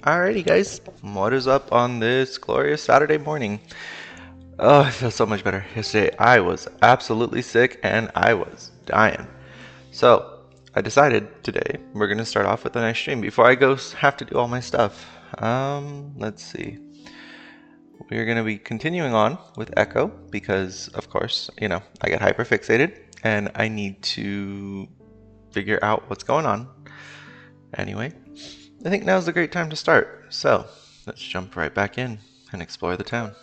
Alrighty, guys, what is up on this glorious Saturday morning? Oh, I feel so much better. Yesterday, I was absolutely sick and I was dying. So, I decided today we're gonna start off with a nice stream before I go have to do all my stuff. Let's see. We're gonna be continuing on with Echo because, of course, I got hyperfixated and I need to figure out what's going on. Anyway, I think now's a great time to start. So, let's jump right back in and explore the town.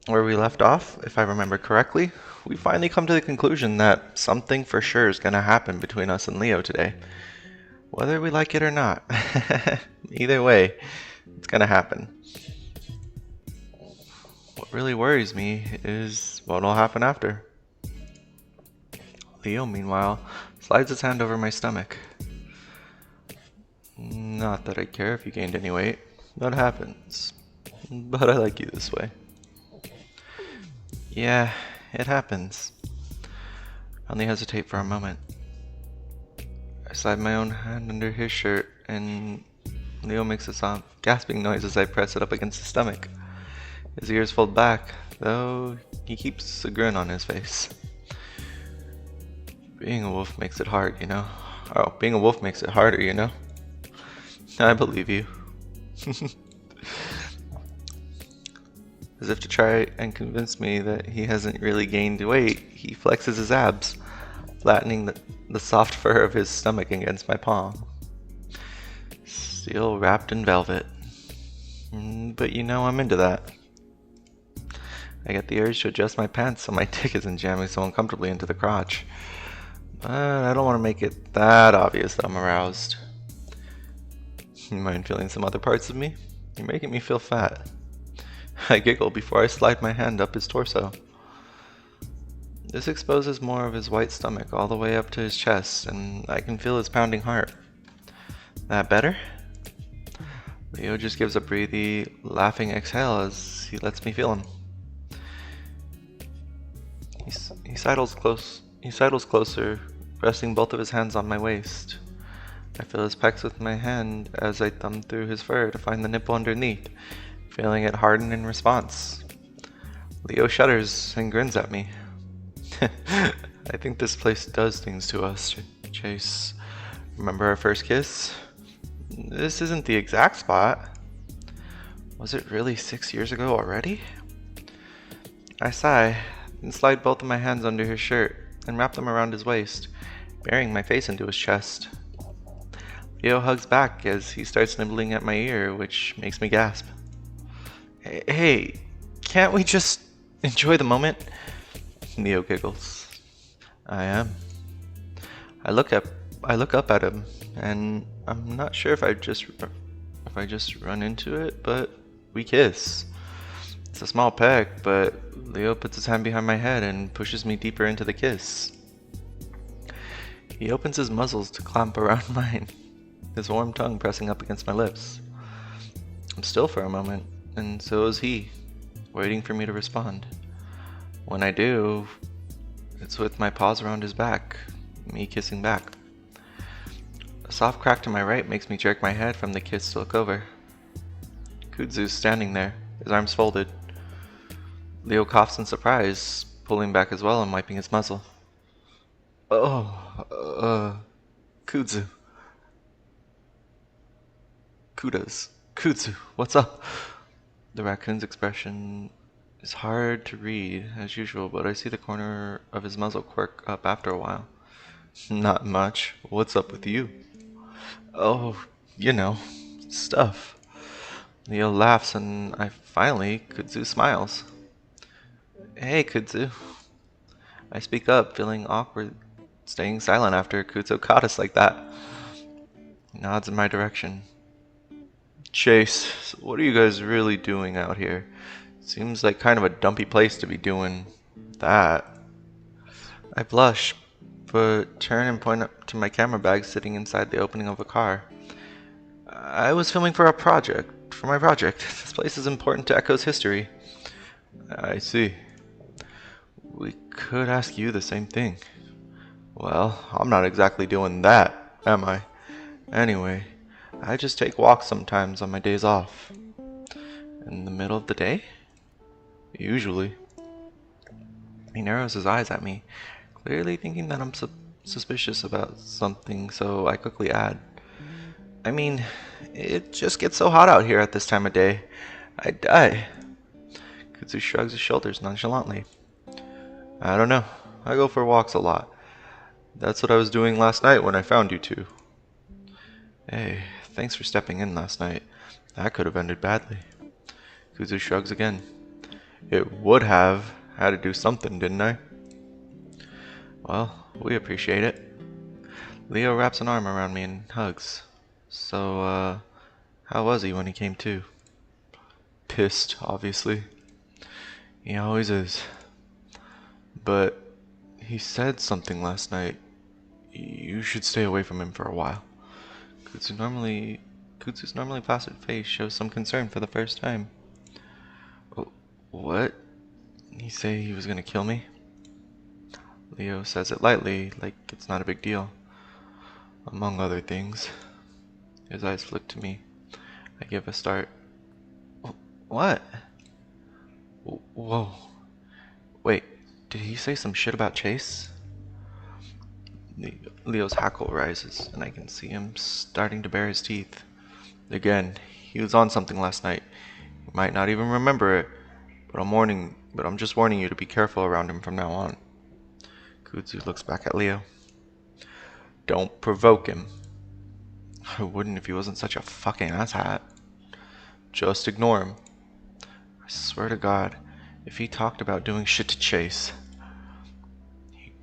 Where we left off, if I remember correctly, we finally come to the conclusion that something for sure is going to happen between us and Leo today. Whether we like it or not. Either way, it's going to happen. What really worries me is what will happen after. Leo, meanwhile, slides his hand over my stomach. Not that I care if you gained any weight. That happens. But I like you this way. Yeah, it happens. I only hesitate for a moment. I slide my own hand under his shirt, and Leo makes a soft, gasping noise as I press it up against his stomach. His ears fold back, though he keeps a grin on his face. Being a wolf makes it hard, you know? Oh, being a wolf makes it harder, you know? I believe you. As if to try and convince me that he hasn't really gained weight, he flexes his abs, flattening the soft fur of his stomach against my palm. Still wrapped in velvet. But I'm into that. I get the urge to adjust my pants so my dick isn't jamming so uncomfortably into the crotch. But I don't want to make it that obvious that I'm aroused. You mind feeling some other parts of me? You're making me feel fat. I giggle before I slide my hand up his torso. This exposes more of his white stomach all the way up to his chest, and I can feel his pounding heart. That better? Leo just gives a breathy, laughing exhale as he lets me feel him. He sidles closer, resting both of his hands on my waist. I feel his pecs with my hand as I thumb through his fur to find the nipple underneath, feeling it harden in response. Leo shudders and grins at me. I think this place does things to us, Chase. Remember our first kiss? This isn't the exact spot. Was it really 6 years ago already? I sigh, and slide both of my hands under his shirt and wrap them around his waist, burying my face into his chest. Leo hugs back as he starts nibbling at my ear, which makes me gasp. Hey, can't we just enjoy the moment? Leo giggles. I am. I look up at him, and I'm not sure if I just run into it, but we kiss. It's a small peck, but Leo puts his hand behind my head and pushes me deeper into the kiss. He opens his muzzles to clamp around mine, his warm tongue pressing up against my lips. I'm still for a moment, and so is he, waiting for me to respond. When I do, it's with my paws around his back, me kissing back. A soft crack to my right makes me jerk my head from the kiss to look over. Kudzu's standing there, his arms folded. Leo coughs in surprise, pulling back as well and wiping his muzzle. Oh, Kudzu. Kudzu, what's up? The raccoon's expression is hard to read, as usual, but I see the corner of his muzzle quirk up after a while. Not much. What's up with you? Oh, stuff. Leo laughs and Kudzu smiles. Hey, Kudzu. I speak up, feeling awkward, staying silent after Kudzu caught us like that. He nods in my direction. Chase, what are you guys really doing out here? Seems like kind of a dumpy place to be doing that. I blush, but turn and point up to my camera bag sitting inside the opening of a car. I was filming for my project. This place is important to Echo's history. I see. We could ask you the same thing. Well, I'm not exactly doing that, am I? Anyway, I just take walks sometimes on my days off. In the middle of the day? Usually. He narrows his eyes at me, clearly thinking that I'm suspicious about something, so I quickly add, I mean, it just gets so hot out here at this time of day. I'd die. Kutsu shrugs his shoulders nonchalantly. I don't know. I go for walks a lot. That's what I was doing last night when I found you two. Hey, thanks for stepping in last night. That could have ended badly. Kutsu shrugs again. It would have. Had to do something, didn't I? Well, we appreciate it. Leo wraps an arm around me and hugs. So, how was he when he came to? Pissed, obviously. He always is. But he said something last night. You should stay away from him for a while. Kutsu's normally placid face shows some concern for the first time. What? He say he was gonna kill me? Leo says it lightly, like it's not a big deal. Among other things. His eyes flick to me. I give a start. What? Whoa. Wait, did he say some shit about Chase? Leo's hackle rises, and I can see him starting to bare his teeth. Again, he was on something last night. You might not even remember it, but I'm just warning you to be careful around him from now on. Kutsu looks back at Leo. Don't provoke him. I wouldn't if he wasn't such a fucking asshat. Just ignore him. I swear to God, if he talked about doing shit to Chase.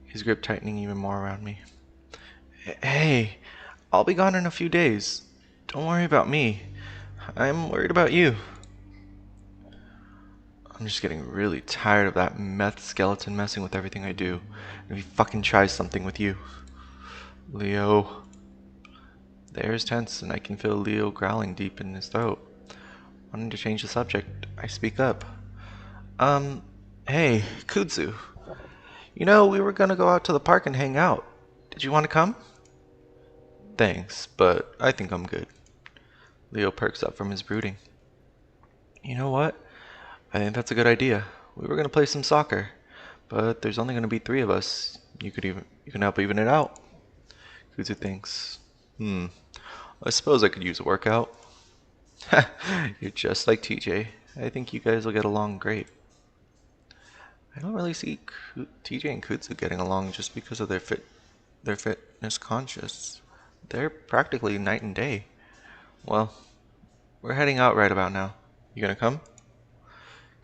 His grip tightening even more around me. Hey, I'll be gone in a few days. Don't worry about me. I'm worried about you. I'm just getting really tired of that meth skeleton messing with everything I do. And if he fucking tries something with you. Leo. The air is tense and I can feel Leo growling deep in his throat. Wanting to change the subject, I speak up. Hey, Kutsu. You know, we were gonna go out to the park and hang out. Did you want to come? Thanks, but I think I'm good. Leo perks up from his brooding. You know what? I think that's a good idea. We were gonna play some soccer, but there's only gonna be 3 of us. You can help even it out. Kutsu thinks. I suppose I could use a workout. You're just like TJ. I think you guys will get along great. I don't really see TJ and Kutsu getting along just because of their fitness conscious. They're practically night and day. Well, we're heading out right about now. You gonna come?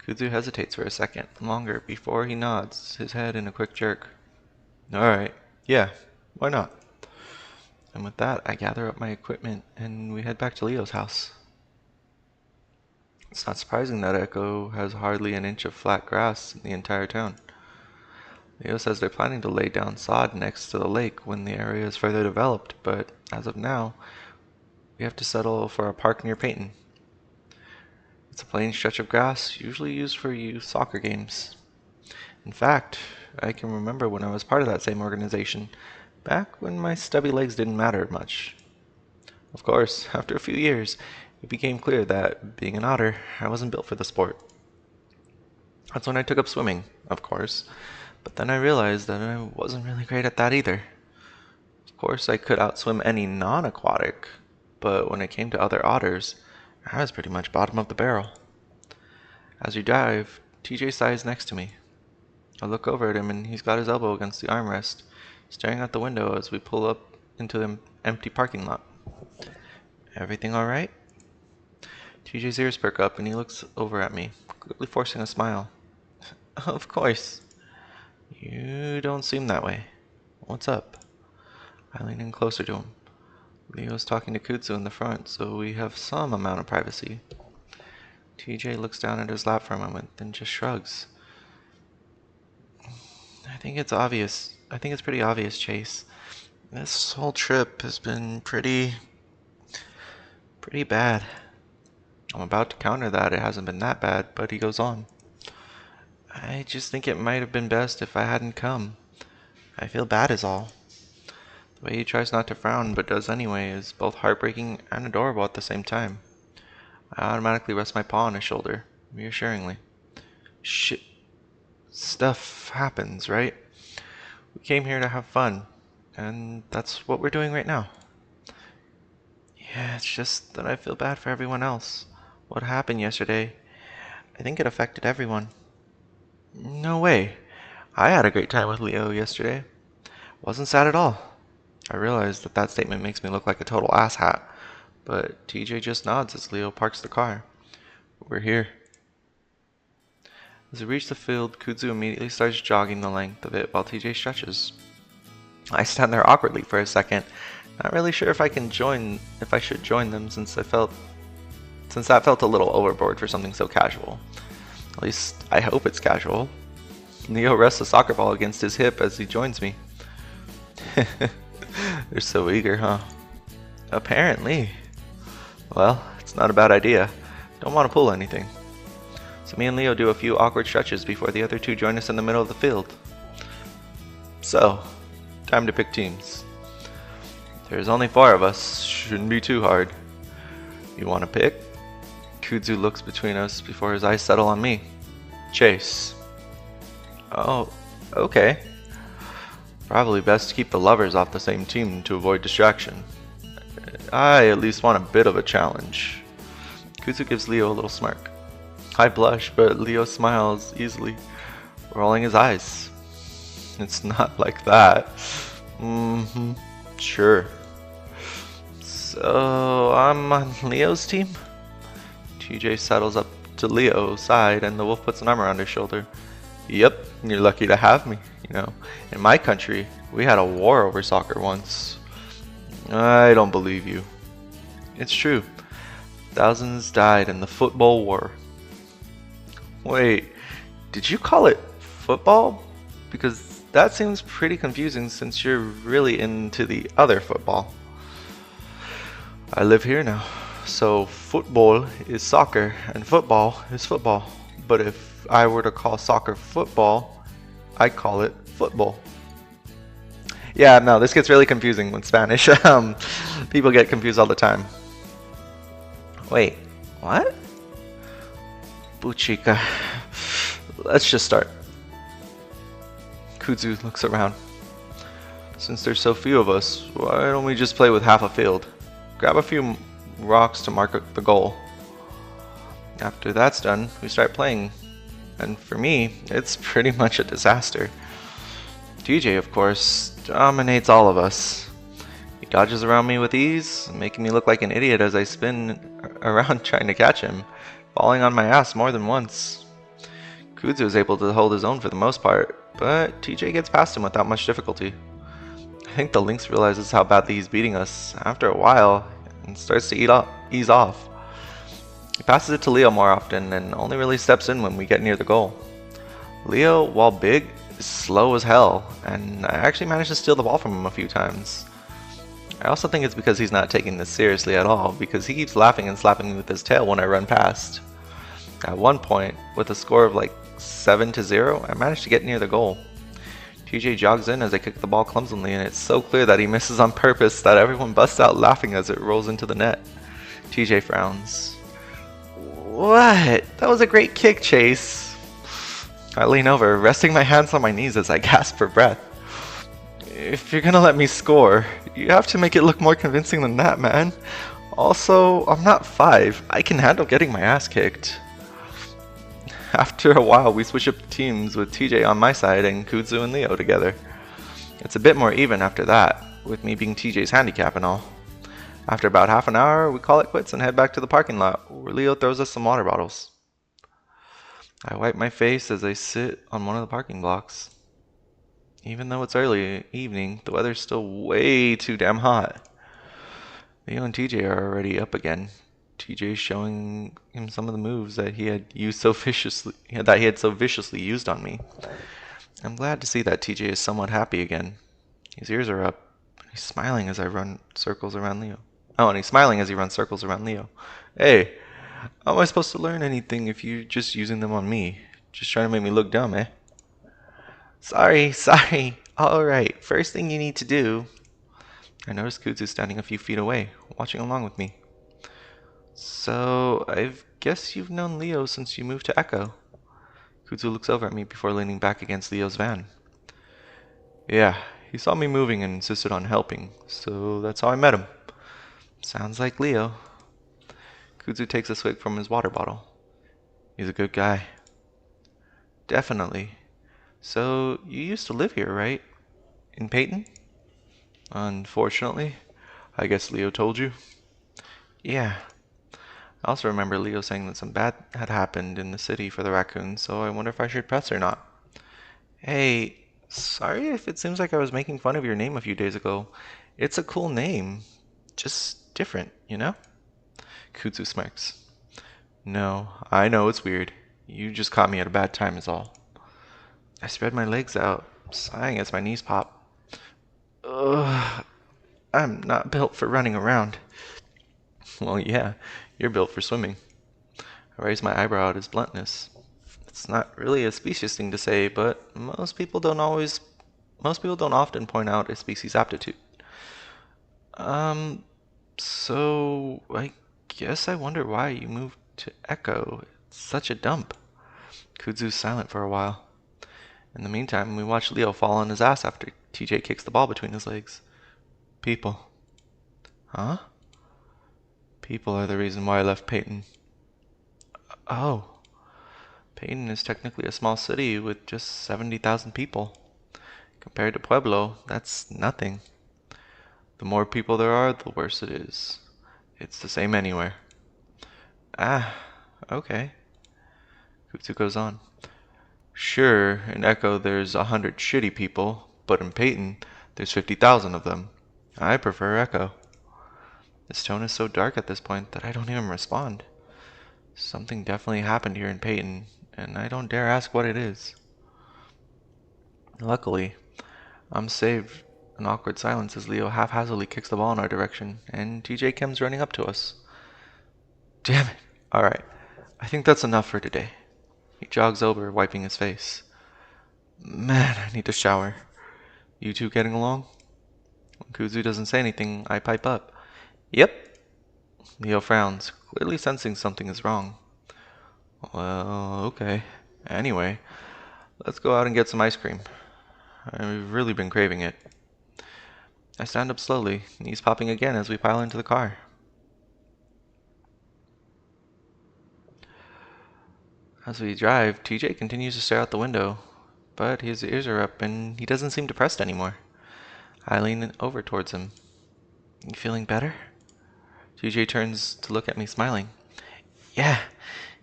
Kutsu hesitates for a second longer before he nods his head in a quick jerk. Alright, yeah, why not? And with that, I gather up my equipment and we head back to Leo's house. It's not surprising that Echo has hardly an inch of flat grass in the entire town. Leo says they're planning to lay down sod next to the lake when the area is further developed, but as of now, we have to settle for a park near Peyton. It's a plain stretch of grass, usually used for youth soccer games. In fact, I can remember when I was part of that same organization, back when my stubby legs didn't matter much. Of course, after a few years, it became clear that, being an otter, I wasn't built for the sport. That's when I took up swimming, of course, but then I realized that I wasn't really great at that either. Of course, I could outswim any non-aquatic, but when it came to other otters, I was pretty much bottom of the barrel. As we dive, TJ sighs next to me. I look over at him and he's got his elbow against the armrest, staring out the window as we pull up into the empty parking lot. Everything alright? TJ's ears perk up and he looks over at me, quickly forcing a smile. Of course. You don't seem that way. What's up? I lean in closer to him. Leo's talking to Kutsu in the front, so we have some amount of privacy. TJ looks down at his lap for a moment, then just shrugs. I think it's pretty obvious, Chase. This whole trip has been pretty bad. I'm about to counter that it hasn't been that bad, but he goes on. I just think it might have been best if I hadn't come. I feel bad is all. The way he tries not to frown but does anyway is both heartbreaking and adorable at the same time. I automatically rest my paw on his shoulder, reassuringly. Shit. Stuff happens, right? We came here to have fun, and that's what we're doing right now. Yeah, it's just that I feel bad for everyone else. What happened yesterday, I think it affected everyone. No way. I had a great time with Leo yesterday. Wasn't sad at all. I realize that that statement makes me look like a total asshat, but TJ just nods as Leo parks the car. We're here. As we reach the field, Kudzu immediately starts jogging the length of it while TJ stretches. I stand there awkwardly for a second, not really sure if I should join them since that felt a little overboard for something so casual. At least I hope it's casual. Leo rests a soccer ball against his hip as he joins me. They're so eager, huh? Apparently. Well, it's not a bad idea. Don't want to pull anything. So me and Leo do a few awkward stretches before the other two join us in the middle of the field. So, time to pick teams. There's only 4 of us, shouldn't be too hard. You want to pick? Kudzu looks between us before his eyes settle on me. Chase. Oh, okay. Probably best to keep the lovers off the same team to avoid distraction. I at least want a bit of a challenge. Kudzu gives Leo a little smirk. I blush, but Leo smiles easily, rolling his eyes. It's not like that. Sure. So, I'm on Leo's team? TJ settles up to Leo's side and the wolf puts an arm around his shoulder. Yep, you're lucky to have me, you know. In my country, we had a war over soccer once. I don't believe you. It's true. Thousands died in the football war. Wait, did you call it football? Because that seems pretty confusing since you're really into the other football. I live here now, so football is soccer and football is football. But if I were to call soccer football, I'd call it football. Yeah, no, this gets really confusing with Spanish. People get confused all the time. Wait, what? Buchica. Let's just start. Kudzu looks around. Since there's so few of us, why don't we just play with half a field? Grab a few rocks to mark the goal. After that's done, we start playing. And for me, it's pretty much a disaster. TJ, of course, dominates all of us. He dodges around me with ease, making me look like an idiot as I spin around trying to catch him, falling on my ass more than once. Kudzu is able to hold his own for the most part, but TJ gets past him without much difficulty. I think the Lynx realizes how badly he's beating us after a while and starts to ease off. He passes it to Leo more often and only really steps in when we get near the goal. Leo, while big, is slow as hell, and I actually managed to steal the ball from him a few times. I also think it's because he's not taking this seriously at all, because he keeps laughing and slapping me with his tail when I run past. At one point, with a score of like 7-0, I managed to get near the goal. TJ jogs in as I kick the ball clumsily, and it's so clear that he misses on purpose that everyone busts out laughing as it rolls into the net. TJ frowns. What? That was a great kick, Chase. I lean over, resting my hands on my knees as I gasp for breath. If you're gonna let me score, you have to make it look more convincing than that, man. Also, I'm not 5. I can handle getting my ass kicked. After a while, we switch up teams with TJ on my side and Kudzu and Leo together. It's a bit more even after that, with me being TJ's handicap and all. After about half an hour, we call it quits and head back to the parking lot, where Leo throws us some water bottles. I wipe my face as I sit on one of the parking blocks. Even though it's early evening, the weather's still way too damn hot. Leo and TJ are already up again. TJ showing him some of the moves that he had so viciously used on me. I'm glad to see that TJ is somewhat happy again. His ears are up. He's smiling as I run circles around Leo. Oh, and he's smiling as he runs circles around Leo. Hey, how am I supposed to learn anything if you're just using them on me? Just trying to make me look dumb, eh? Sorry. Alright, first thing you need to do... I notice Kudzu standing a few feet away, watching along with me. So, I guess you've known Leo since you moved to Echo. Kudzu looks over at me before leaning back against Leo's van. Yeah, he saw me moving and insisted on helping, so that's how I met him. Sounds like Leo. Kudzu takes a swig from his water bottle. He's a good guy. Definitely. So, you used to live here, right? In Peyton? Unfortunately. I guess Leo told you? Yeah. I also remember Leo saying that some bad had happened in the city for the raccoons, so I wonder if I should press or not. Hey, sorry if it seems like I was making fun of your name a few days ago. It's a cool name. Just different, you know? Kudzu smirks. No, I know it's weird. You just caught me at a bad time is all. I spread my legs out, sighing as my knees pop. Ugh, I'm not built for running around. Well, yeah, you're built for swimming. I raised my eyebrow at his bluntness. It's not really a specious thing to say, but most people don't often point out a species aptitude. Um, so I guess I wonder why you moved to Echo. It's such a dump. Kudzu's silent for a while. In the meantime, we watch Leo fall on his ass after TJ kicks the ball between his legs. People. Huh? People are the reason why I left Peyton. Oh. Peyton is technically a small city with just 70,000 people. Compared to Pueblo, that's nothing. The more people there are, the worse it is. It's the same anywhere. Ah, okay. Kutsu goes on. Sure, in Echo there's 100 shitty people, but in Peyton there's 50,000 of them. I prefer Echo. His tone is so dark at this point that I don't even respond. Something definitely happened here in Peyton, and I don't dare ask what it is. Luckily, I'm saved an awkward silence as Leo haphazardly kicks the ball in our direction, and TJ comes running up to us. Damn it. Alright, I think that's enough for today. He jogs over, wiping his face. Man, I need to shower. You two getting along? When Kuzu doesn't say anything, I pipe up. Yep. Leo frowns, clearly sensing something is wrong. Well, okay. Anyway, let's go out and get some ice cream. I've really been craving it. I stand up slowly, knees popping again as we pile into the car. As we drive, TJ continues to stare out the window, but his ears are up and he doesn't seem depressed anymore. I lean over towards him. You feeling better? TJ turns to look at me, smiling. Yeah,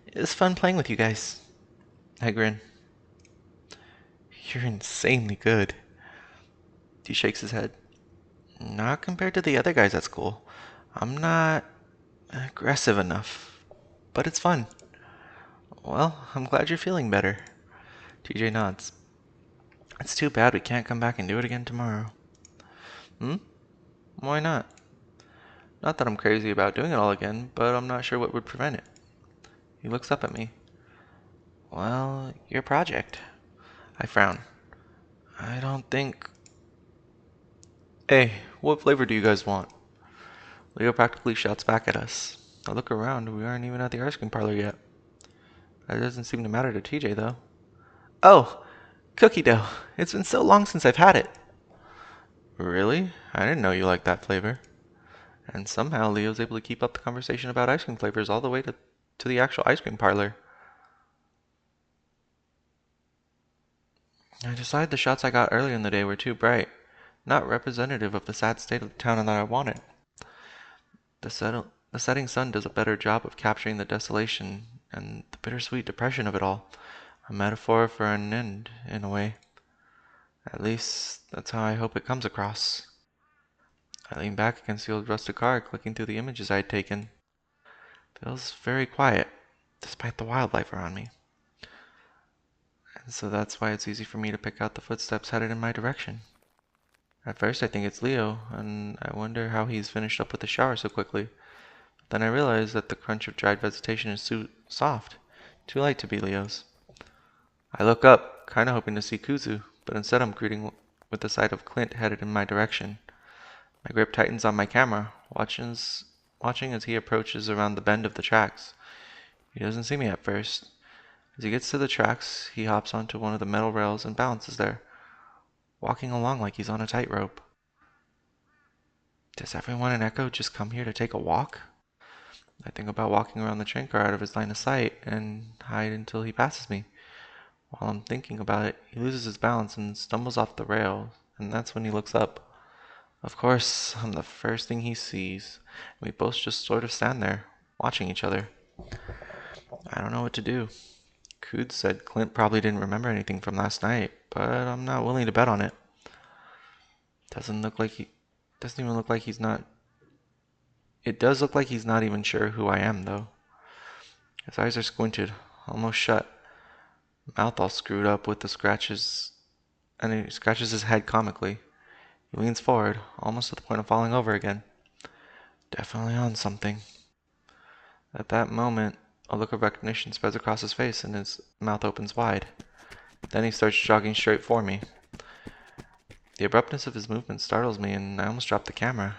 it was fun playing with you guys. I grin. You're insanely good. He shakes his head. Not compared to the other guys at school. I'm not aggressive enough, but it's fun. Well, I'm glad you're feeling better. TJ nods. It's too bad we can't come back and do it again tomorrow. Hmm? Why not? Not that I'm crazy about doing it all again, but I'm not sure what would prevent it. He looks up at me. Well, your project. I frown. I don't think... Hey, what flavor do you guys want? Leo practically shouts back at us. I look around, we aren't even at the ice cream parlor yet. That doesn't seem to matter to TJ, though. Oh, cookie dough. It's been so long since I've had it. Really? I didn't know you liked that flavor. And somehow Leo's able to keep up the conversation about ice cream flavors all the way to the actual ice cream parlor. I decided the shots I got earlier in the day were too bright, not representative of the sad state of the town that I wanted. The setting sun does a better job of capturing the desolation and the bittersweet depression of it all. A metaphor for an end, in a way. At least, that's how I hope it comes across. I lean back against the old rusted car, clicking through the images I had taken. Feels very quiet, despite the wildlife around me. And so that's why it's easy for me to pick out the footsteps headed in my direction. At first I think it's Leo, and I wonder how he's finished up with the shower so quickly. Then I realize that the crunch of dried vegetation is too soft, too light to be Leo's. I look up, kinda hoping to see Kuzu, but instead I'm greeting with the sight of Clint headed in my direction. My grip tightens on my camera, watching as he approaches around the bend of the tracks. He doesn't see me at first. As he gets to the tracks, he hops onto one of the metal rails and balances there, walking along like he's on a tightrope. Does everyone in Echo just come here to take a walk? I think about walking around the train car out of his line of sight and hide until he passes me. While I'm thinking about it, he loses his balance and stumbles off the rail, and that's when he looks up. Of course, I'm the first thing he sees, and we both just sort of stand there, watching each other. I don't know what to do. Cood said Clint probably didn't remember anything from last night, but I'm not willing to bet on it. Doesn't even look like he's not. It does look like he's not even sure who I am, though. His eyes are squinted, almost shut, mouth all screwed up with the scratches, and he scratches his head comically. He leans forward, almost to the point of falling over again. Definitely on something. At that moment, a look of recognition spreads across his face and his mouth opens wide. Then he starts jogging straight for me. The abruptness of his movement startles me and I almost drop the camera.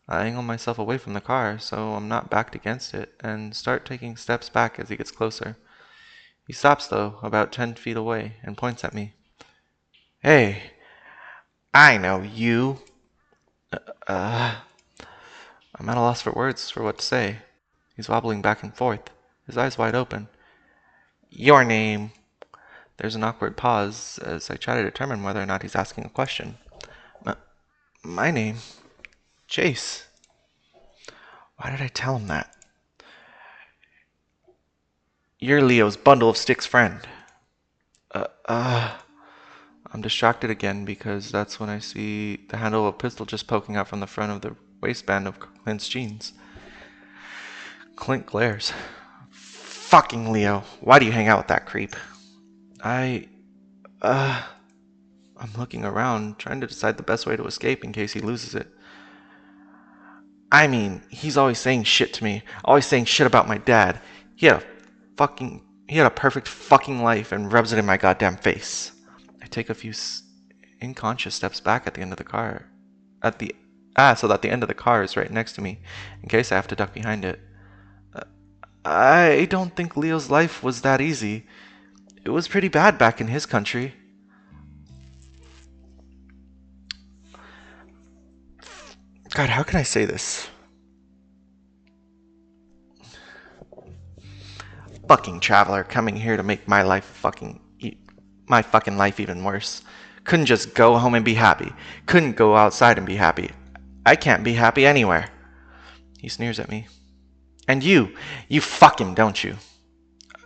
I angle myself away from the car so I'm not backed against it and start taking steps back as he gets closer. He stops though, about 10 feet away, and points at me. Hey, I know you. I'm at a loss for words for what to say. He's wobbling back and forth, his eyes wide open. Your name. There's an awkward pause as I try to determine whether or not he's asking a question. My name? Chase. Why did I tell him that? You're Leo's bundle of sticks friend. I'm distracted again because that's when I see the handle of a pistol just poking out from the front of the waistband of Clint's jeans. Clint glares. Fucking Leo, why do you hang out with that creep? I'm looking around, trying to decide the best way to escape in case he loses it. I mean, he's always saying shit to me, always saying shit about my dad. He had a perfect fucking life and rubs it in my goddamn face. I take a few unconscious steps back at the end of the car. So that the end of the car is right next to me, in case I have to duck behind it. I don't think Leo's life was that easy. It was pretty bad back in his country. God, how can I say this? Fucking traveler coming here to make my fucking life even worse. Couldn't just go home and be happy. Couldn't go outside and be happy. I can't be happy anywhere. He sneers at me. And you fuck him, don't you?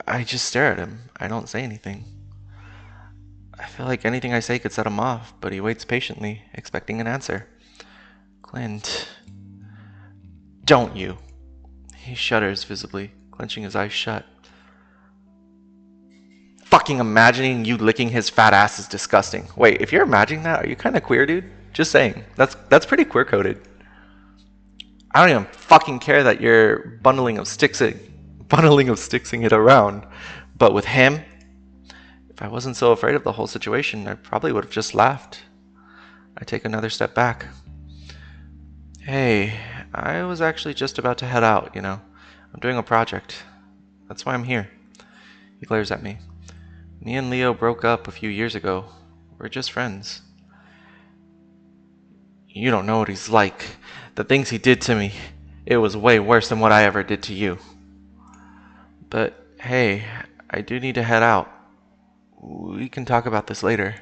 I just stare at him. I don't say anything. I feel like anything I say could set him off, but he waits patiently, expecting an answer. Clint. Don't you? He shudders visibly, clenching his eyes shut. Fucking imagining you licking his fat ass is disgusting. Wait, if you're imagining that, are you kind of queer, dude? Just saying. That's pretty queer coded. I don't even fucking care that you're bundling of sticksing it around. But with him, if I wasn't so afraid of the whole situation, I probably would have just laughed. I take another step back. Hey, I was actually just about to head out, you know. I'm doing a project. That's why I'm here. He glares at me. Me and Leo broke up a few years ago. We're just friends. You don't know what he's like. The things he did to me, it was way worse than what I ever did to you. But hey, I do need to head out. We can talk about this later.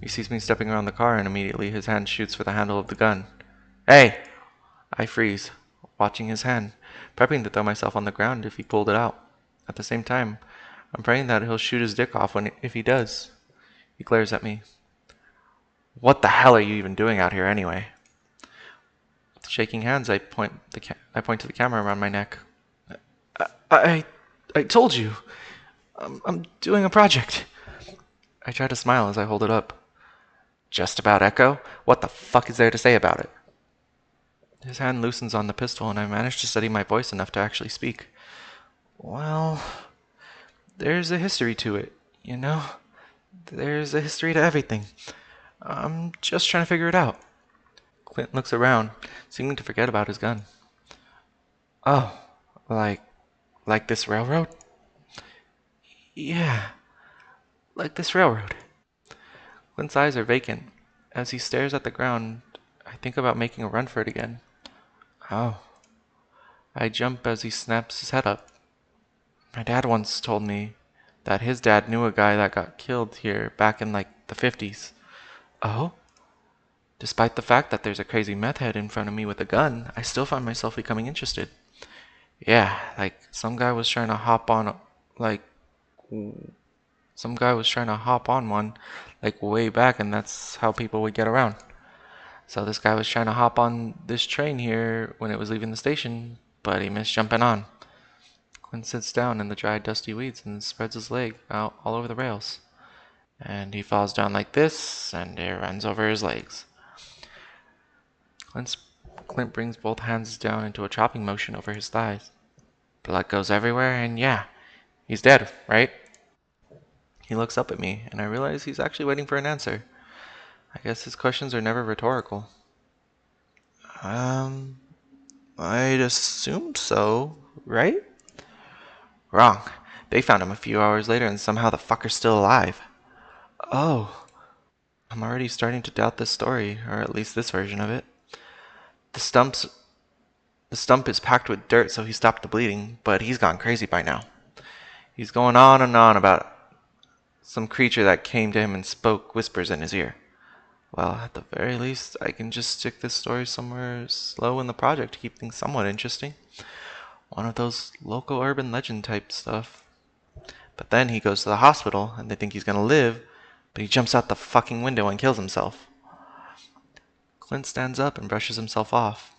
He sees me stepping around the car and immediately his hand shoots for the handle of the gun. Hey! I freeze, watching his hand, prepping to throw myself on the ground if he pulled it out. At the same time, I'm praying that he'll shoot his dick off if he does. He glares at me. What the hell are you even doing out here anyway? With shaking hands, I point to the camera around my neck. I told you. I'm doing a project. I try to smile as I hold it up. Just about Echo? What the fuck is there to say about it? His hand loosens on the pistol and I manage to steady my voice enough to actually speak. Well, there's a history to it, you know? There's a history to everything. I'm just trying to figure it out. Clint looks around, seeming to forget about his gun. Oh, like this railroad? Yeah, like this railroad. Clint's eyes are vacant. As he stares at the ground, I think about making a run for it again. Oh. I jump as he snaps his head up. My dad once told me that his dad knew a guy that got killed here back in like the 50s. Oh? Despite the fact that there's a crazy meth head in front of me with a gun, I still find myself becoming interested. Yeah, like like some guy was trying to hop on one like way back, and that's how people would get around. So this guy was trying to hop on this train here when it was leaving the station, but he missed jumping on. Quinn sits down in the dry, dusty weeds and spreads his leg out all over the rails. And he falls down like this, and it runs over his legs. Clint brings both hands down into a chopping motion over his thighs. Blood goes everywhere, and yeah, he's dead, right? He looks up at me, and I realize he's actually waiting for an answer. I guess his questions are never rhetorical. I'd assume so, right? Wrong. They found him a few hours later, and somehow the fucker's still alive. Oh. I'm already starting to doubt this story, or at least this version of it. The stumps the stump is packed with dirt, so he stopped the bleeding, but he's gone crazy by now. He's going on and on about some creature that came to him and spoke whispers in his ear. Well, at the very least, I can just stick this story somewhere slow in the project to keep things somewhat interesting. One of those local urban legend type stuff. But then he goes to the hospital, and they think he's gonna live, but he jumps out the fucking window and kills himself. Clint stands up and brushes himself off.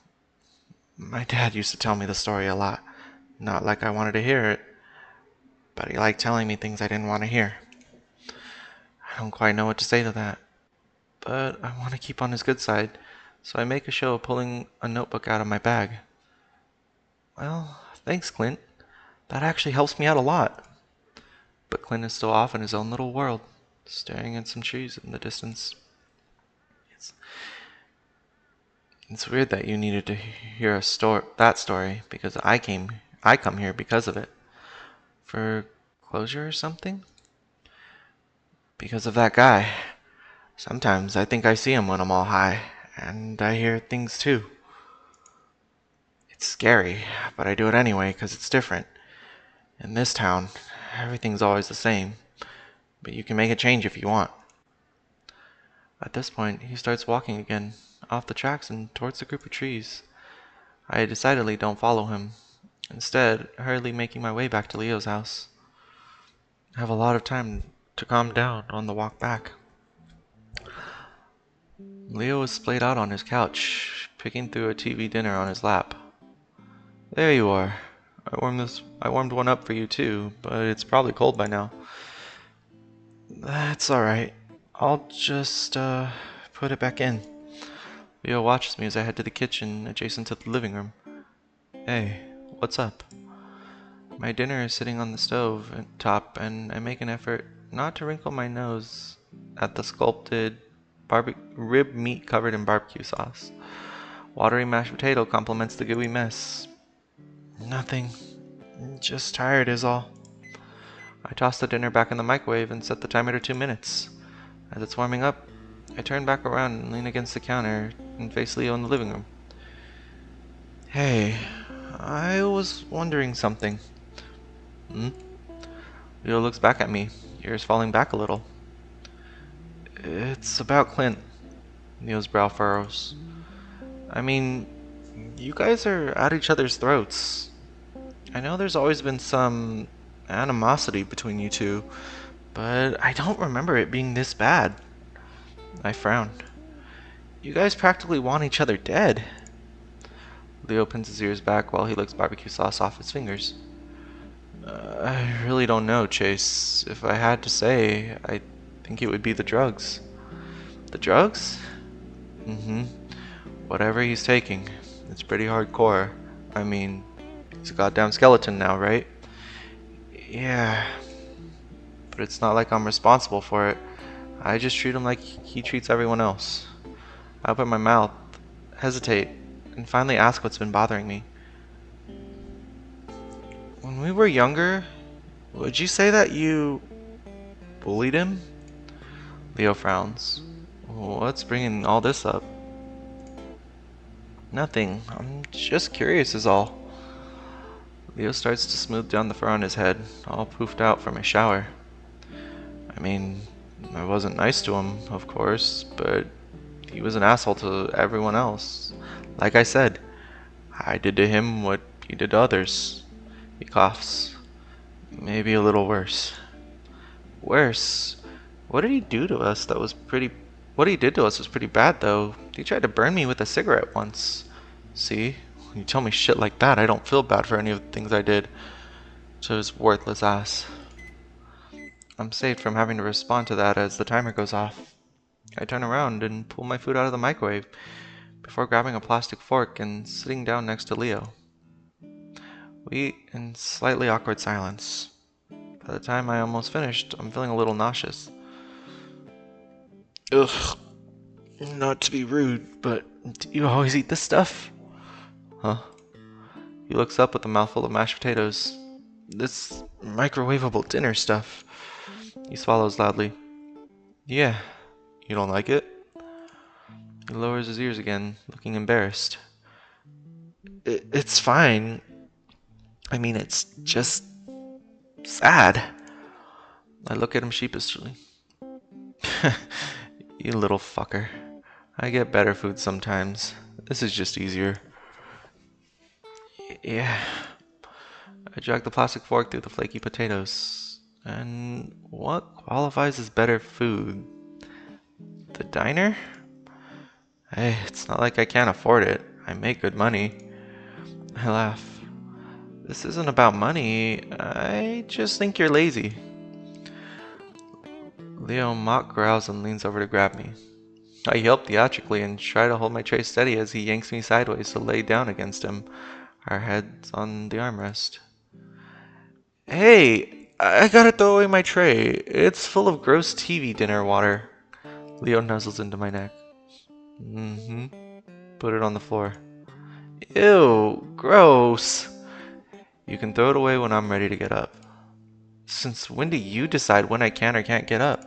My dad used to tell me the story a lot. Not like I wanted to hear it, but he liked telling me things I didn't want to hear. I don't quite know what to say to that, but I want to keep on his good side, so I make a show of pulling a notebook out of my bag. Well, thanks, Clint. That actually helps me out a lot. But Clint is still off in his own little world, staring at some trees in the distance. It's weird that you needed to hear that story, because I come here because of it. For closure or something? Because of that guy. Sometimes I think I see him when I'm all high, and I hear things too. It's scary, but I do it anyway because it's different. In this town, everything's always the same, but you can make a change if you want. At this point, he starts walking again, off the tracks and towards the group of trees. I decidedly don't follow him, instead hurriedly making my way back to Leo's house. I have a lot of time to calm down on the walk back. Leo is splayed out on his couch, picking through a TV dinner on his lap. There you are. I warmed one up for you too, but it's probably cold by now. That's alright. I'll just, put it back in. Leo watches me as I head to the kitchen adjacent to the living room. Hey, what's up? My dinner is sitting on the stove top, and I make an effort not to wrinkle my nose at the sculpted rib meat covered in barbecue sauce. Watery mashed potato complements the gooey mess. Nothing. Just tired is all. I toss the dinner back in the microwave and set the timer to 2 minutes. As it's warming up, I turn back around and lean against the counter and face Leo in the living room. Hey, I was wondering something. Leo looks back at me, ears falling back a little. It's about Clint. Leo's brow furrows. I mean, you guys are at each other's throats. I know there's always been some animosity between you two, but I don't remember it being this bad. I frowned. You guys practically want each other dead. Leo pins his ears back while he licks barbecue sauce off his fingers. I really don't know, Chase. If I had to say, I think it would be the drugs. The drugs? Mm-hmm. Whatever he's taking. It's pretty hardcore. I mean, he's a goddamn skeleton now, right? Yeah. But it's not like I'm responsible for it. I just treat him like he treats everyone else. I open my mouth hesitate, and finally ask what's been bothering me. When we were younger, would you say that you bullied him? Leo frowns. What's bringing all this up? Nothing. I'm just curious is all. Leo starts to smooth down the fur on his head, all poofed out from a shower. I mean, I wasn't nice to him, of course, but he was an asshole to everyone else. Like I said, I did to him what he did to others. He coughs. Maybe a little worse. Worse? What did he do to us that was pretty... What he did to us was pretty bad, though. He tried to burn me with a cigarette once. See? When you tell me shit like that, I don't feel bad for any of the things I did to his worthless ass. I'm saved from having to respond to that as the timer goes off. I turn around and pull my food out of the microwave before grabbing a plastic fork and sitting down next to Leo. We eat in slightly awkward silence. By the time I almost finished, I'm feeling a little nauseous. Ugh. Not to be rude, but do you always eat this stuff? Huh? He looks up with a mouthful of mashed potatoes. This microwavable dinner stuff. He swallows loudly. Yeah. You don't like it? He lowers his ears again, looking embarrassed. It's fine. I mean, it's just... sad. I look at him sheepishly. You little fucker. I get better food sometimes. This is just easier. Yeah. I drag the plastic fork through the flaky potatoes. And what qualifies as better food? The diner? Hey, it's not like I can't afford it. I make good money. I laugh. This isn't about money. I just think you're lazy. Leo mock growls and leans over to grab me. I yelp theatrically and try to hold my tray steady as he yanks me sideways to lay down against him, our heads on the armrest. Hey, I gotta throw away my tray. It's full of gross TV dinner water. Leo nuzzles into my neck. Put it on the floor. Ew, gross. You can throw it away when I'm ready to get up. Since when do you decide when I can or can't get up?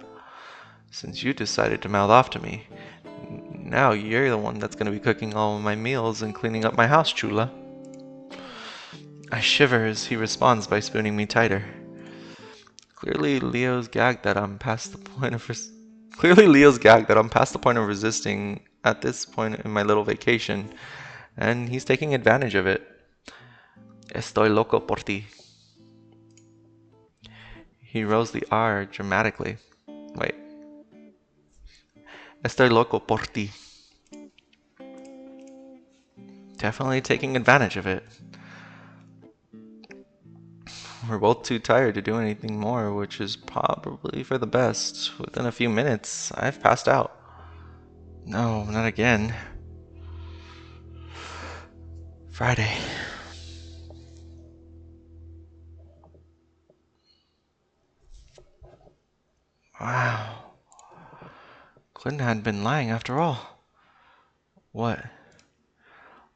Since you decided to mouth off to me. Now you're the one that's going to be cooking all of my meals and cleaning up my house, chula. I shiver as he responds by spooning me tighter. Clearly Leo's gagged that I'm past the point of resisting at this point in my little vacation, and he's taking advantage of it. Estoy loco por ti. He rolls the R dramatically. Wait. Estoy loco por ti. Definitely taking advantage of it. We're both too tired to do anything more, which is probably for the best. Within a few minutes, I've passed out. No, not again. Friday. Wow. Clinton hadn't been lying after all. What?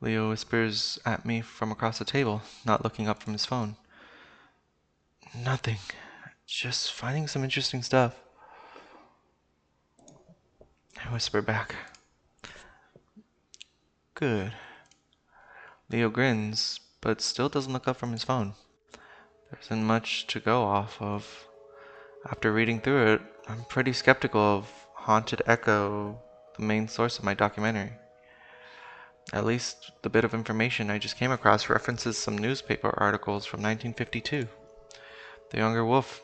Leo whispers at me from across the table, not looking up from his phone. Nothing. Just finding some interesting stuff. I whisper back. Good. Leo grins, but still doesn't look up from his phone. There isn't much to go off of. After reading through it, I'm pretty skeptical of Haunted Echo, the main source of my documentary. At least the bit of information I just came across references some newspaper articles from 1952. The younger wolf,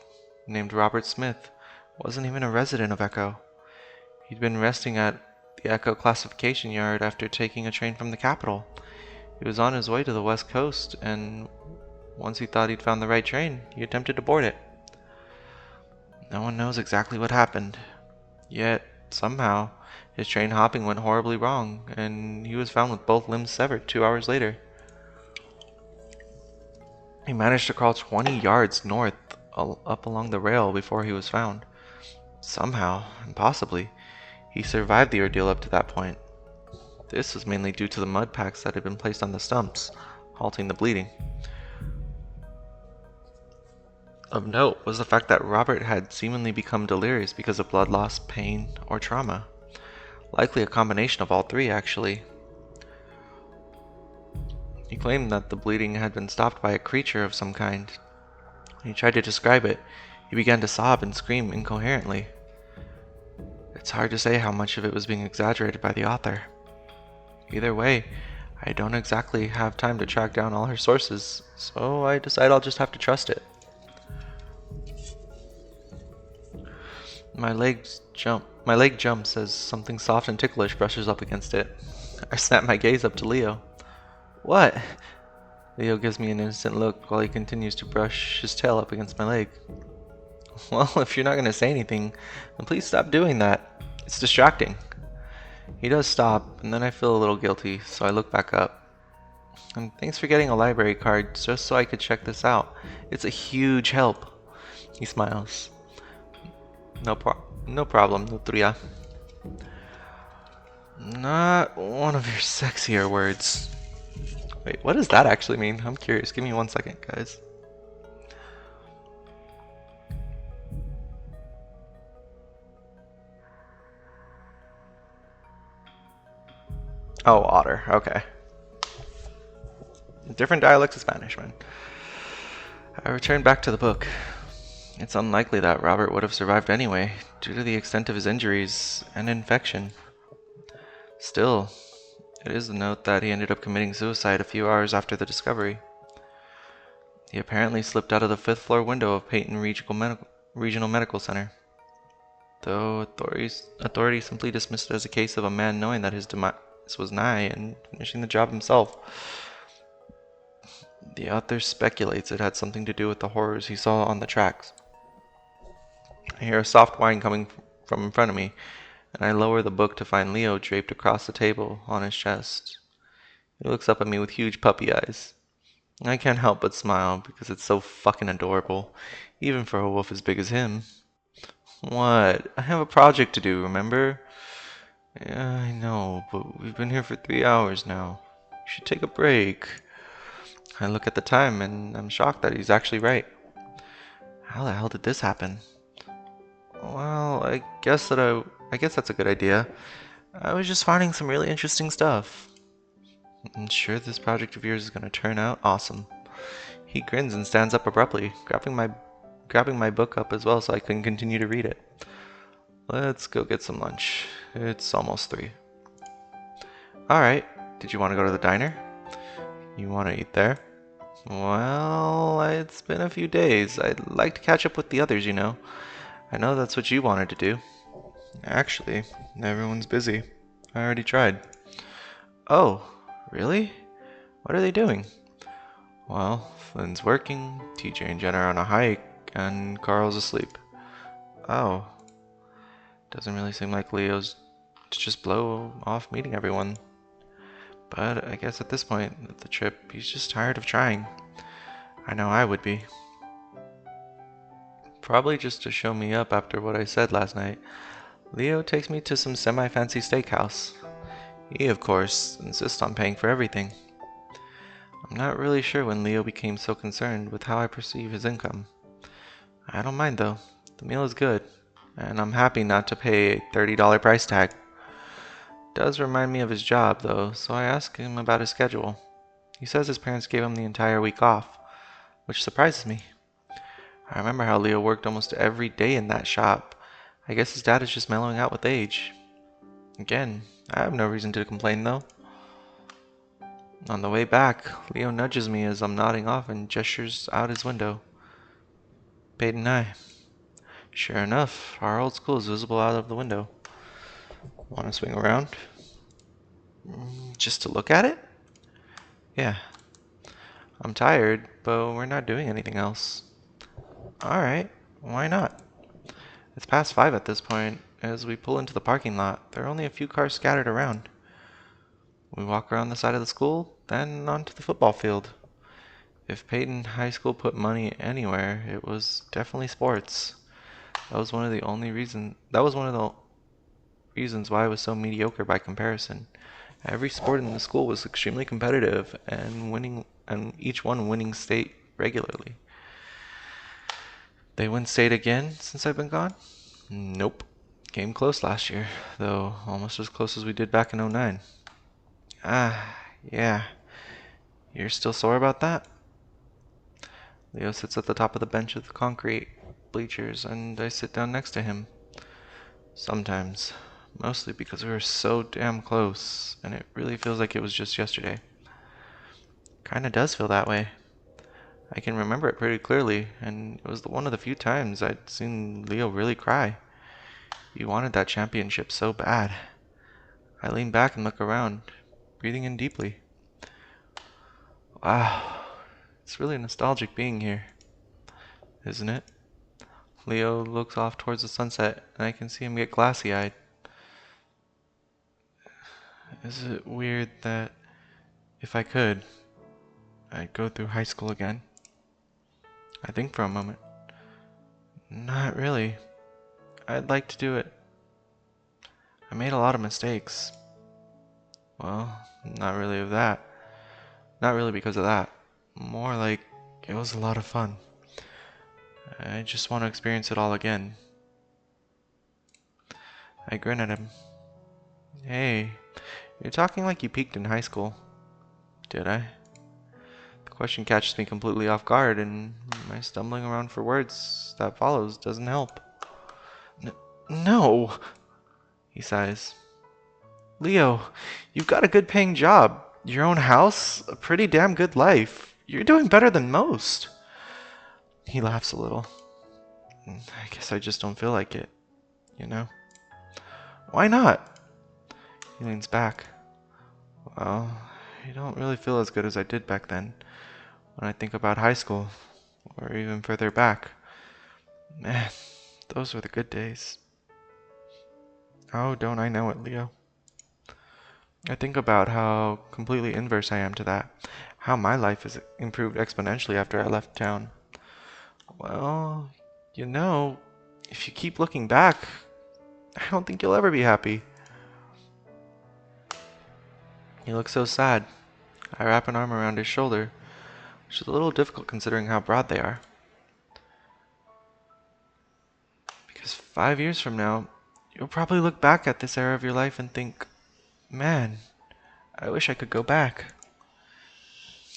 named Robert Smith, wasn't even a resident of Echo. He'd been resting at the Echo classification yard after taking a train from the capital. He was on his way to the west coast, and once he thought he'd found the right train, he attempted to board it. No one knows exactly what happened. Yet, somehow, his train hopping went horribly wrong, and he was found with both limbs severed 2 hours later. He managed to crawl 20 yards north up along the rail before he was found. Somehow, and possibly, he survived the ordeal up to that point. This was mainly due to the mud packs that had been placed on the stumps, halting the bleeding. Of note was the fact that Robert had seemingly become delirious because of blood loss, pain, or trauma. Likely a combination of all three, actually. He claimed that the bleeding had been stopped by a creature of some kind. When he tried to describe it, he began to sob and scream incoherently. It's hard to say how much of it was being exaggerated by the author. Either way, I don't exactly have time to track down all her sources, so I decide I'll just have to trust it. My leg jumps as something soft and ticklish brushes up against it. I snap my gaze up to Leo. What? Leo gives me an innocent look while he continues to brush his tail up against my leg. Well, if you're not going to say anything, then please stop doing that. It's distracting. He does stop, and then I feel a little guilty, so I look back up. And thanks for getting a library card just so I could check this out. It's a huge help. He smiles. No problem, Nutria. Not one of your sexier words. Wait, what does that actually mean? I'm curious. Give me 1 second, guys. Oh, otter. Okay. Different dialects of Spanish, man. I return back to the book. It's unlikely that Robert would have survived anyway, due to the extent of his injuries and infection. Still, it is a note that he ended up committing suicide a few hours after the discovery. He apparently slipped out of the 5th floor window of Peyton Regional Medical Center, though authorities simply dismissed it as a case of a man knowing that his demise was nigh and finishing the job himself. The author speculates it had something to do with the horrors he saw on the tracks. I hear a soft whine coming from in front of me, and I lower the book to find Leo draped across the table on his chest. He looks up at me with huge puppy eyes. I can't help but smile because it's so fucking adorable, even for a wolf as big as him. What? I have a project to do, remember? Yeah, I know, but we've been here for 3 hours now. You should take a break. I look at the time and I'm shocked that he's actually right. How the hell did this happen? Well, I guess that's a good idea. I was just finding some really interesting stuff. I'm sure this project of yours is gonna turn out awesome. He grins and stands up abruptly, grabbing my book up as well so I can continue to read it. Let's go get some lunch. It's almost 3. Alright, did you want to go to the diner? You want to eat there? Well, it's been a few days. I'd like to catch up with the others, you know. I know that's what you wanted to do. Actually, everyone's busy. I already tried. Oh, really? What are they doing? Well, Flynn's working, TJ and Jen are on a hike, and Carl's asleep. Oh. Doesn't really seem like Leo's to just blow off meeting everyone. But I guess at this point of the trip, he's just tired of trying. I know I would be. Probably just to show me up after what I said last night, Leo takes me to some semi-fancy steakhouse. He, of course, insists on paying for everything. I'm not really sure when Leo became so concerned with how I perceive his income. I don't mind though. The meal is good, and I'm happy not to pay a $30 price tag. Does remind me of his job, though, so I ask him about his schedule. He says his parents gave him the entire week off, which surprises me. I remember how Leo worked almost every day in that shop. I guess his dad is just mellowing out with age. Again, I have no reason to complain, though. On the way back, Leo nudges me as I'm nodding off and gestures out his window. Peyton and I. Sure enough, our old school is visible out of the window. Want to swing around? Just to look at it? Yeah. I'm tired, but we're not doing anything else. Alright, why not? It's past 5 at this point. As we pull into the parking lot, there are only a few cars scattered around. We walk around the side of the school, then onto the football field. If Peyton High School put money anywhere, it was definitely sports. That was one of the reasons why I was so mediocre by comparison. Every sport in the school was extremely competitive and each one winning state regularly. They win state again since I've been gone? Nope. Came close last year, though almost as close as we did back in '09. Ah, yeah. You're still sore about that? Leo sits at the top of the bench of the concrete bleachers, and I sit down next to him. Sometimes. Mostly because we were so damn close, and it really feels like it was just yesterday. Kinda does feel that way. I can remember it pretty clearly, and it was one of the few times I'd seen Leo really cry. He wanted that championship so bad. I lean back and look around, breathing in deeply. Wow, it's really nostalgic being here, isn't it? Leo looks off towards the sunset, and I can see him get glassy-eyed. Is it weird that if I could, I'd go through high school again? I think for a moment. Not really. I'd like to do it. I made a lot of mistakes. Well, not really of that. Not really because of that. More like it was a lot of fun. I just want to experience it all again. I grin at him. Hey, you're talking like you peaked in high school. Did I? The question catches me completely off guard, and my stumbling around for words that follows doesn't help. No, he sighs. Leo, you've got a good paying job, your own house, a pretty damn good life. You're doing better than most. He laughs a little. I guess I just don't feel like it, you know? Why not? He leans back. Well, I don't really feel as good as I did back then. When I think about high school, or even further back. Man, those were the good days. Oh, don't I know it, Leo? I think about how completely inverse I am to that. How my life has improved exponentially after I left town. Well, you know, if you keep looking back, I don't think you'll ever be happy. He looks so sad. I wrap an arm around his shoulder, which is a little difficult considering how broad they are. Because 5 years from now, you'll probably look back at this era of your life and think, man, I wish I could go back.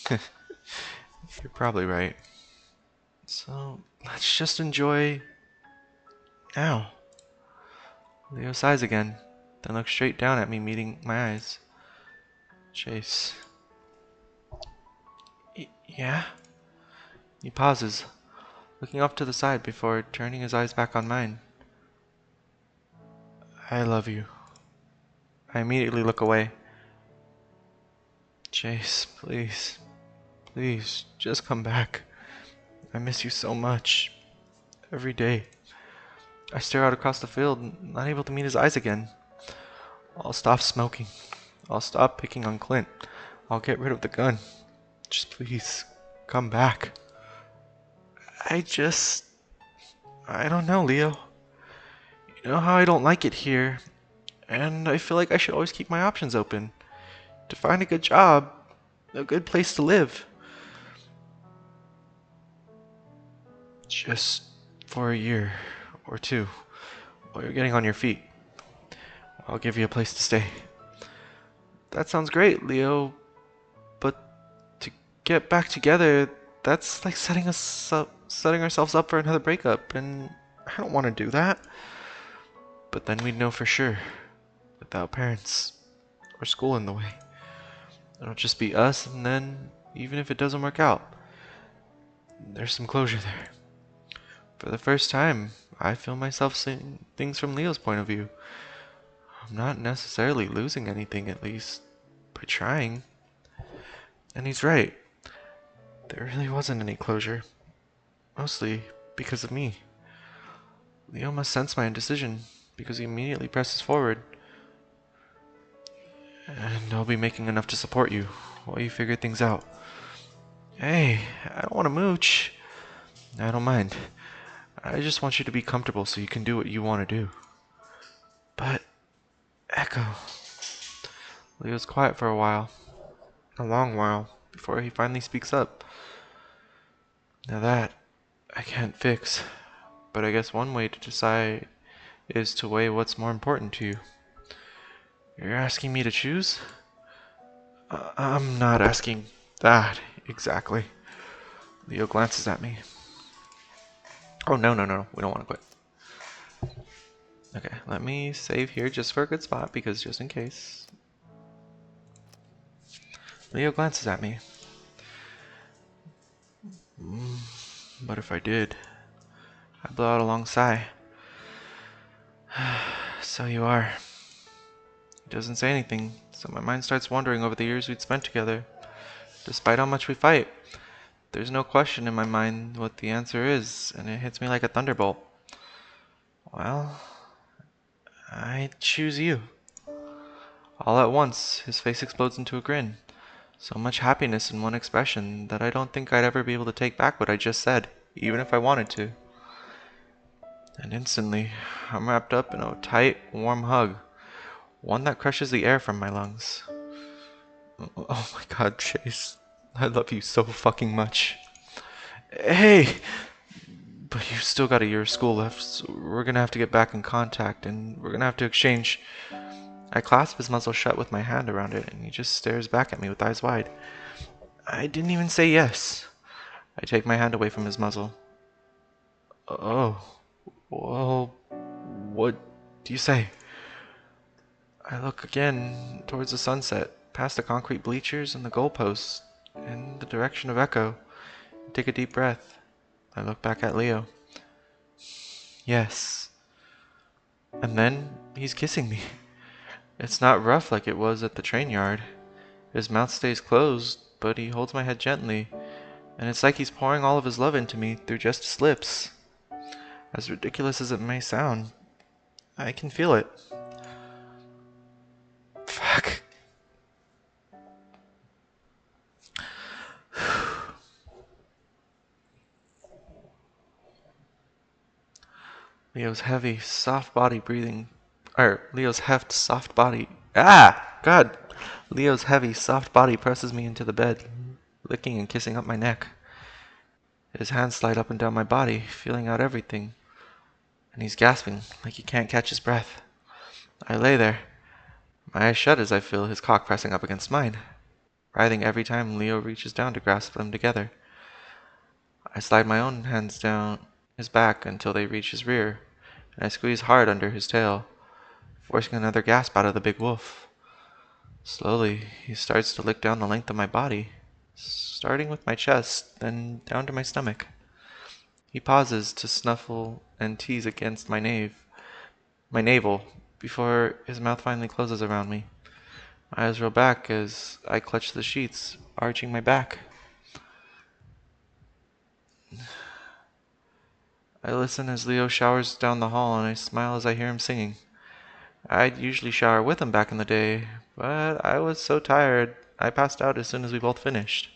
You're probably right. So, let's just enjoy now. Leo sighs again, then looks straight down at me, meeting my eyes. Chase. Yeah? He pauses, looking off to the side before turning his eyes back on mine. I love you. I immediately look away. Chase, please. Please, just come back. I miss you so much. Every day. I stare out across the field, not able to meet his eyes again. I'll stop smoking. I'll stop picking on Clint. I'll get rid of the gun. Just please, come back. I don't know, Leo. You know how I don't like it here, and I feel like I should always keep my options open. To find a good job, a good place to live. Just for a year or two, while you're getting on your feet, I'll give you a place to stay. That sounds great, Leo, but to get back together, that's like setting ourselves up for another breakup, and I don't want to do that. But then we'd know for sure, without parents or school in the way. It'll just be us, and then, even if it doesn't work out, there's some closure there. For the first time, I feel myself seeing things from Leo's point of view. I'm not necessarily losing anything, at least, by trying. And he's right. There really wasn't any closure. Mostly because of me. Leo must sense my indecision, because he immediately presses forward. And I'll be making enough to support you while you figure things out. Hey, I don't want to mooch. I don't mind. I just want you to be comfortable so you can do what you want to do. But Echo. Leo's quiet for a while. A long while. Before he finally speaks up. Now that, I can't fix. But I guess one way to decide is to weigh what's more important to you. You're asking me to choose? I'm not asking that, exactly. Leo glances at me. Oh, no. We don't want to quit. Okay, let me save here just for a good spot, because just in case. Leo glances at me. But if I did, I blow out a long sigh. So you are. He doesn't say anything, so my mind starts wandering over the years we'd spent together. Despite how much we fight, there's no question in my mind what the answer is, and it hits me like a thunderbolt. Well, I choose you. All at once, his face explodes into a grin. So much happiness in one expression that I don't think I'd ever be able to take back what I just said, even if I wanted to. And instantly, I'm wrapped up in a tight, warm hug, one that crushes the air from my lungs. Oh my god, Chase. I love you so fucking much. Hey! But you've still got a year of school left, so we're gonna have to get back in contact, and we're gonna have to exchange. I clasp his muzzle shut with my hand around it, and he just stares back at me with eyes wide. I didn't even say yes. I take my hand away from his muzzle. Oh, well, what do you say? I look again towards the sunset, past the concrete bleachers and the goalposts, in the direction of Echo. I take a deep breath. I look back at Leo. Yes. And then he's kissing me. It's not rough like it was at the train yard. His mouth stays closed, but he holds my head gently, and it's like he's pouring all of his love into me through just his lips. As ridiculous as it may sound, I can feel it. Fuck. Leo's heavy, soft body breathing. Leo's heft, soft body. Ah! God! Leo's heavy, soft body presses me into the bed, licking and kissing up my neck. His hands slide up and down my body, feeling out everything. And he's gasping, like he can't catch his breath. I lay there, my eyes shut as I feel his cock pressing up against mine, writhing every time Leo reaches down to grasp them together. I slide my own hands down his back until they reach his rear, and I squeeze hard under his tail, forcing another gasp out of the big wolf. Slowly, he starts to lick down the length of my body, starting with my chest, then down to my stomach. He pauses to snuffle and tease against my navel, before his mouth finally closes around me. My eyes roll back as I clutch the sheets, arching my back. I listen as Leo showers down the hall, and I smile as I hear him singing. I'd usually shower with him back in the day, but I was so tired I passed out as soon as we both finished.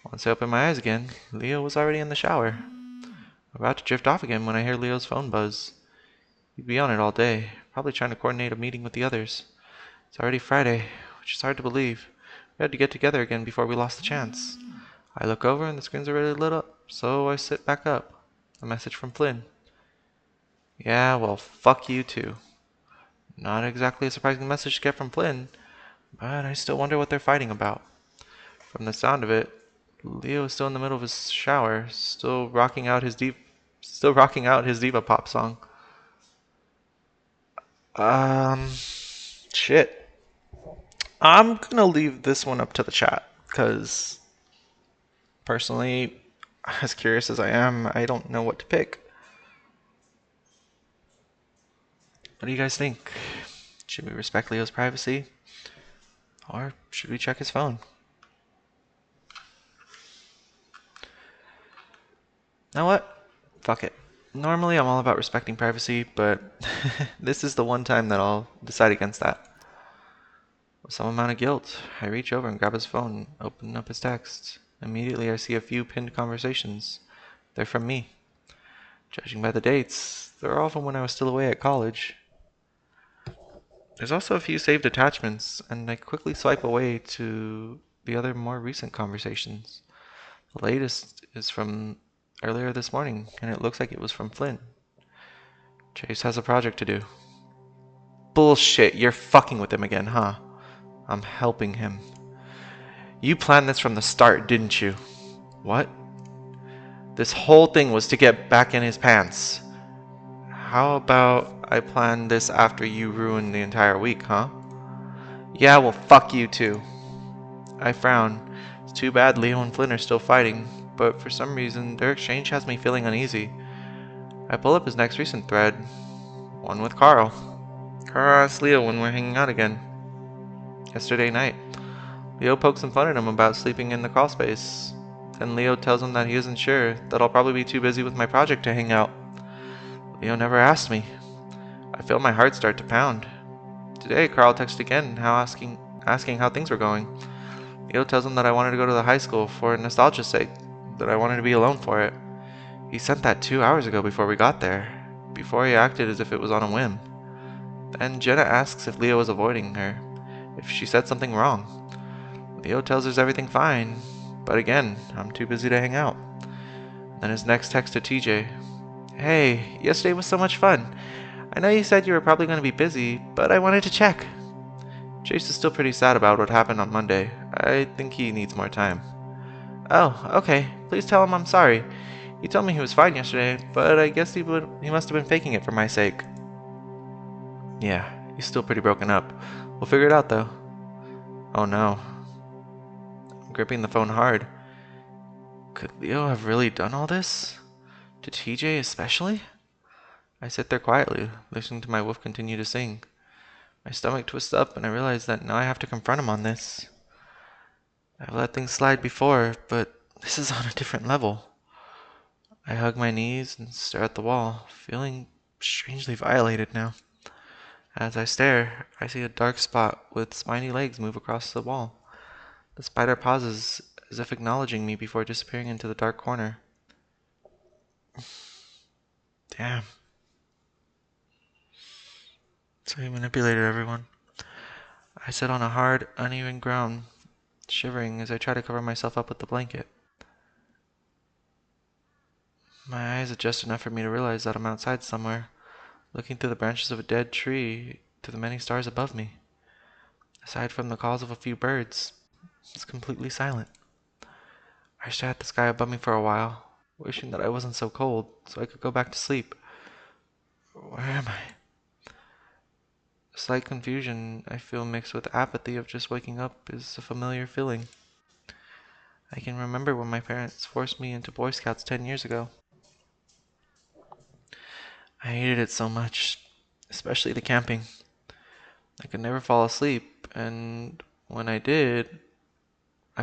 Once I opened my eyes again, Leo was already in the shower. About to drift off again when I hear Leo's phone buzz. He'd be on it all day, probably trying to coordinate a meeting with the others. It's already Friday, which is hard to believe. We had to get together again before we lost the chance. I look over and the screen's already lit up, so I sit back up. A message from Flynn. Yeah, well, fuck you too. Not exactly a surprising message to get from Flynn, but I still wonder what they're fighting about. From the sound of it, Leo is still in the middle of his shower, still rocking out his diva pop song. Shit. I'm gonna leave this one up to the chat, because personally, as curious as I am, I don't know what to pick. What do you guys think? Should we respect Leo's privacy? Or should we check his phone? Know what? Fuck it. Normally I'm all about respecting privacy, but this is the one time that I'll decide against that. With some amount of guilt, I reach over and grab his phone, open up his texts. Immediately I see a few pinned conversations. They're from me. Judging by the dates, they're all from when I was still away at college. There's also a few saved attachments, and I quickly swipe away to the other more recent conversations. The latest is from earlier this morning, and it looks like it was from Flynn. Chase has a project to do. Bullshit, you're fucking with him again, huh? I'm helping him. You planned this from the start, didn't you? What? This whole thing was to get back in his pants. How about I planned this after you ruined the entire week, huh? Yeah, well, fuck you too. I frown. It's too bad Leo and Flynn are still fighting, but for some reason, their exchange has me feeling uneasy. I pull up his next recent thread, one with Carl. Carl asks Leo when we're hanging out again. Yesterday night. Leo pokes some fun at him about sleeping in the crawl space. Then Leo tells him that he isn't sure, that I'll probably be too busy with my project to hang out. Leo never asked me. I feel my heart start to pound. Today, Carl texted again, asking how things were going. Leo tells him that I wanted to go to the high school for nostalgia's sake, that I wanted to be alone for it. He sent that 2 hours ago before we got there, before he acted as if it was on a whim. Then Jenna asks if Leo was avoiding her, if she said something wrong. Leo tells her everything fine, but again, I'm too busy to hang out. Then his next text to TJ. Hey, yesterday was so much fun. I know you said you were probably going to be busy, but I wanted to check. Chase is still pretty sad about what happened on Monday. I think he needs more time. Oh, okay. Please tell him I'm sorry. He told me he was fine yesterday, but I guess he must have been faking it for my sake. Yeah, he's still pretty broken up. We'll figure it out though. Oh no. I'm gripping the phone hard. Could Leo have really done all this? To TJ especially? I sit there quietly, listening to my wolf continue to sing. My stomach twists up and I realize that now I have to confront him on this. I've let things slide before, but this is on a different level. I hug my knees and stare at the wall, feeling strangely violated now. As I stare, I see a dark spot with spiny legs move across the wall. The spider pauses, as if acknowledging me before disappearing into the dark corner. Damn. So he manipulated everyone. I sit on a hard, uneven ground, shivering as I try to cover myself up with the blanket. My eyes adjust enough for me to realize that I'm outside somewhere, looking through the branches of a dead tree to the many stars above me. Aside from the calls of a few birds, it's completely silent. I stare at the sky above me for a while, wishing that I wasn't so cold, so I could go back to sleep. Where am I? A slight confusion I feel mixed with apathy of just waking up is a familiar feeling. I can remember when my parents forced me into Boy Scouts 10 years ago. I hated it so much, especially the camping. I could never fall asleep, and when I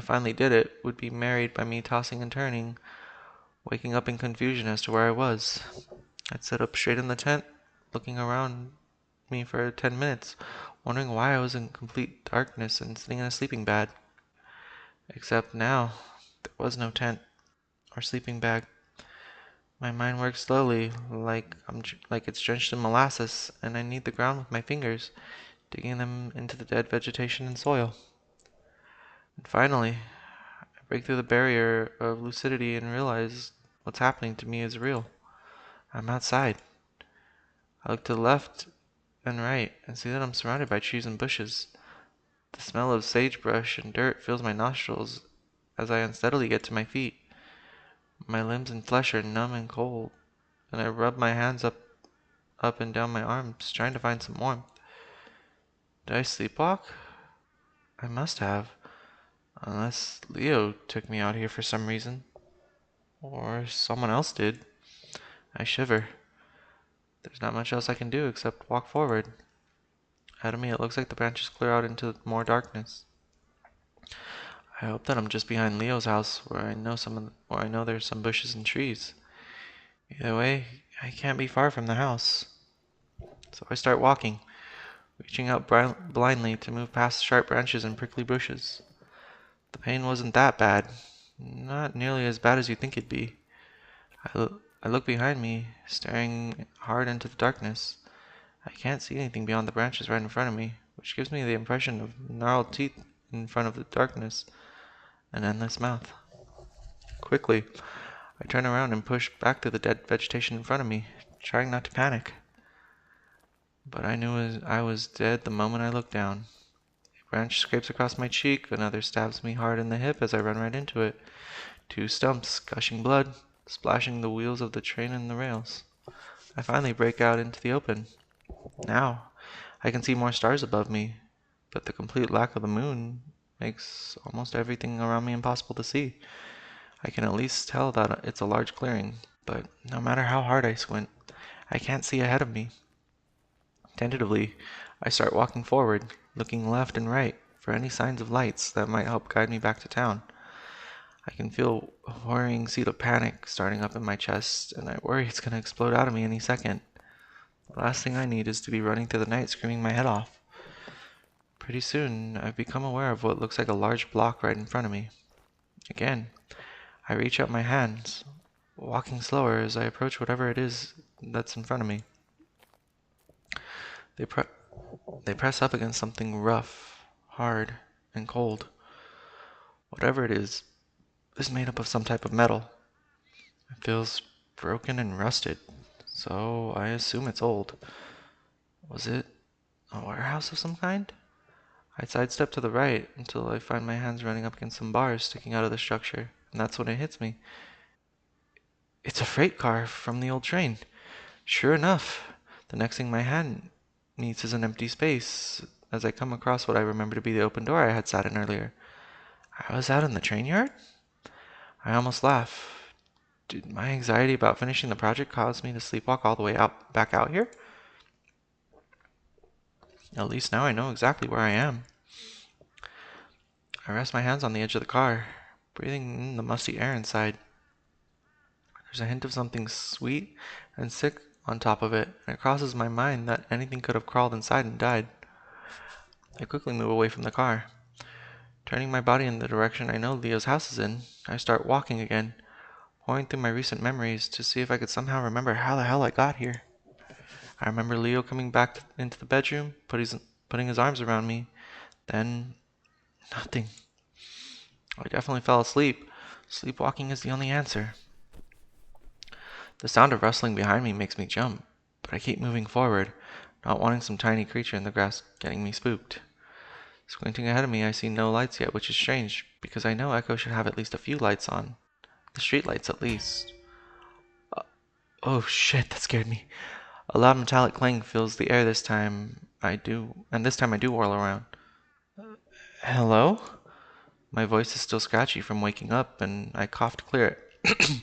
finally did it, would be married by me tossing and turning, waking up in confusion as to where I was. I'd sit up straight in the tent, looking around me for 10 minutes, wondering why I was in complete darkness and sitting in a sleeping bag. Except now, there was no tent or sleeping bag. My mind works slowly, like it's drenched in molasses, and I knead the ground with my fingers, digging them into the dead vegetation and soil. And finally, I break through the barrier of lucidity and realize what's happening to me is real. I'm outside. I look to the left and right and see that I'm surrounded by trees and bushes. The smell of sagebrush and dirt fills my nostrils as I unsteadily get to my feet. My limbs and flesh are numb and cold, and I rub my hands up and down my arms, trying to find some warmth. Did I sleepwalk? I must have, unless Leo took me out here for some reason. Or someone else did. I shiver. There's not much else I can do except walk forward. Ahead of me, it looks like the branches clear out into more darkness. I hope that I'm just behind Leo's house, where I know there's some bushes and trees. Either way, I can't be far from the house. So I start walking, reaching out blindly to move past sharp branches and prickly bushes. The pain wasn't that bad. Not nearly as bad as you'd think it'd be. I look behind me, staring hard into the darkness. I can't see anything beyond the branches right in front of me, which gives me the impression of gnarled teeth in front of the darkness, an endless mouth. Quickly, I turn around and push back through the dead vegetation in front of me, trying not to panic. But I knew I was dead the moment I looked down. A branch scrapes across my cheek, another stabs me hard in the hip as I run right into it. Two stumps, gushing blood, splashing the wheels of the train and the rails. I finally break out into the open. Now, I can see more stars above me, but the complete lack of the moon makes almost everything around me impossible to see. I can at least tell that it's a large clearing, but no matter how hard I squint, I can't see ahead of me. Tentatively, I start walking forward, looking left and right for any signs of lights that might help guide me back to town. I can feel a worrying seed of panic starting up in my chest, and I worry it's going to explode out of me any second. The last thing I need is to be running through the night screaming my head off. Pretty soon, I've become aware of what looks like a large block right in front of me. Again, I reach out my hands, walking slower as I approach whatever it is that's in front of me. They, pre- they press up against something rough, hard, and cold. Whatever it is made up of some type of metal. It feels broken and rusted, so I assume it's old. Was it a warehouse of some kind? I sidestep to the right until I find my hands running up against some bars sticking out of the structure, and that's when it hits me. It's a freight car from the old train. Sure enough, the next thing my hand meets is an empty space as I come across what I remember to be the open door I had sat in earlier. I was out in the train yard? I almost laugh. Did my anxiety about finishing the project cause me to sleepwalk all the way back out here? At least now I know exactly where I am. I rest my hands on the edge of the car, breathing in the musty air inside. There's a hint of something sweet and sick on top of it, and it crosses my mind that anything could have crawled inside and died. I quickly move away from the car. Turning my body in the direction I know Leo's house is in, I start walking again, pouring through my recent memories to see if I could somehow remember how the hell I got here. I remember Leo coming back into the bedroom, putting his arms around me. Then, nothing. I definitely fell asleep. Sleepwalking is the only answer. The sound of rustling behind me makes me jump, but I keep moving forward, not wanting some tiny creature in the grass getting me spooked. Squinting ahead of me, I see no lights yet, which is strange, because I know Echo should have at least a few lights on. The street lights, at least. Oh shit, that scared me. A loud metallic clang fills the air this time I do whirl around. Hello? My voice is still scratchy from waking up, and I cough to clear it.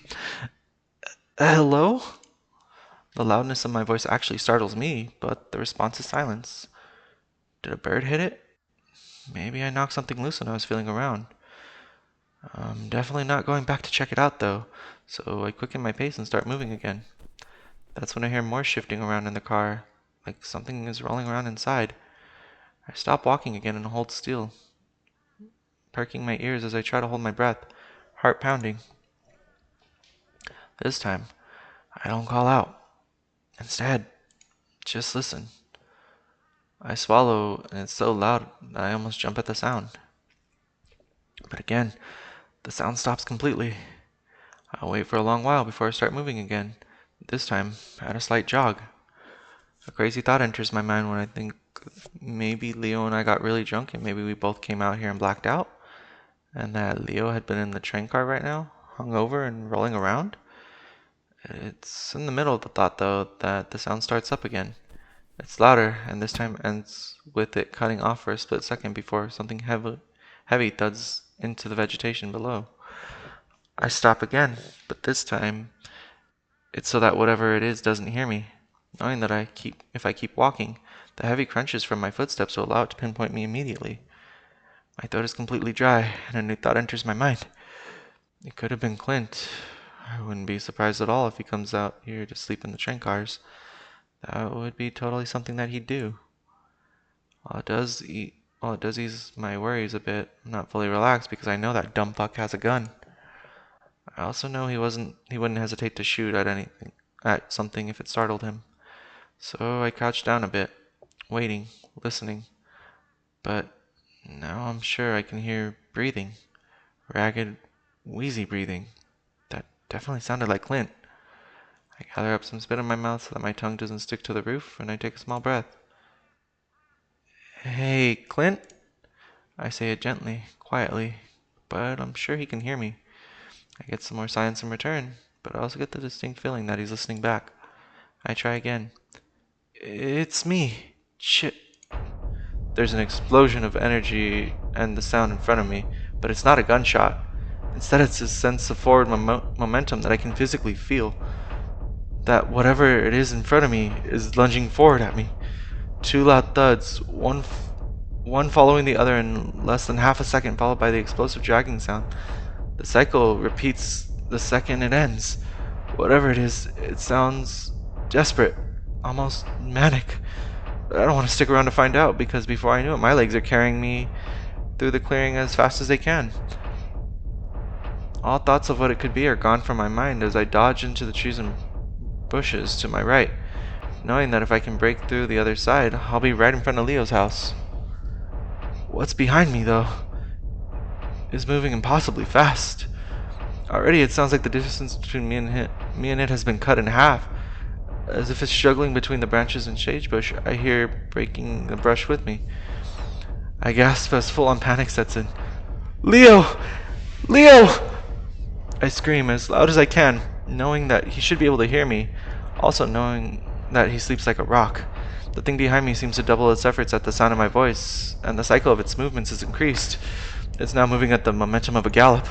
Hello? The loudness of my voice actually startles me, but the response is silence. Did a bird hit it? Maybe I knocked something loose when I was feeling around. I'm definitely not going back to check it out, though, so I quicken my pace and start moving again. That's when I hear more shifting around in the car, like something is rolling around inside. I stop walking again and hold still, perking my ears as I try to hold my breath, heart pounding. This time, I don't call out. Instead, just listen. I swallow, and it's so loud that I almost jump at the sound. But again, the sound stops completely. I'll wait for a long while before I start moving again, this time at a slight jog. A crazy thought enters my mind when I think maybe Leo and I got really drunk and maybe we both came out here and blacked out, and that Leo had been in the train car right now, hung over and rolling around. It's in the middle of the thought, though, that the sound starts up again. It's louder, and this time ends with it cutting off for a split second before something heavy thuds into the vegetation below. I stop again, but this time it's so that whatever it is doesn't hear me, knowing that if I keep walking, the heavy crunches from my footsteps will allow it to pinpoint me immediately. My throat is completely dry, and a new thought enters my mind. It could have been Clint. I wouldn't be surprised at all if he comes out here to sleep in the train cars. That would be totally something that he'd do. While it does ease my worries a bit, I'm not fully relaxed because I know that dumb fuck has a gun. I also know he wouldn't hesitate to shoot at something if it startled him. So I crouched down a bit, waiting, listening. But now I'm sure I can hear breathing. Ragged, wheezy breathing. That definitely sounded like Clint. I gather up some spit in my mouth so that my tongue doesn't stick to the roof, and I take a small breath. Hey, Clint? I say it gently, quietly, but I'm sure he can hear me. I get some more silence in return, but I also get the distinct feeling that he's listening back. I try again. It's me. Shit. There's an explosion of energy and the sound in front of me, but it's not a gunshot. Instead, it's a sense of forward momentum that I can physically feel. That whatever it is in front of me is lunging forward at me. Two loud thuds, one following the other in less than half a second, followed by the explosive dragging sound. The cycle repeats the second it ends. Whatever it is, it sounds desperate, almost manic. But I don't want to stick around to find out, because before I knew it, my legs are carrying me through the clearing as fast as they can. All thoughts of what it could be are gone from my mind as I dodge into the trees and bushes to my right, knowing that if I can break through the other side, I'll be right in front of Leo's house. What's behind me, though, is moving impossibly fast. Already it sounds like the distance between me and it has been cut in half. As if it's struggling between the branches and sagebush, I hear breaking the brush with me. I gasp as full-on panic sets in. Leo! Leo! I scream as loud as I can, knowing that he should be able to hear me, also knowing that he sleeps like a rock. The thing behind me seems to double its efforts at the sound of my voice, and the cycle of its movements is increased. It's now moving at the momentum of a gallop.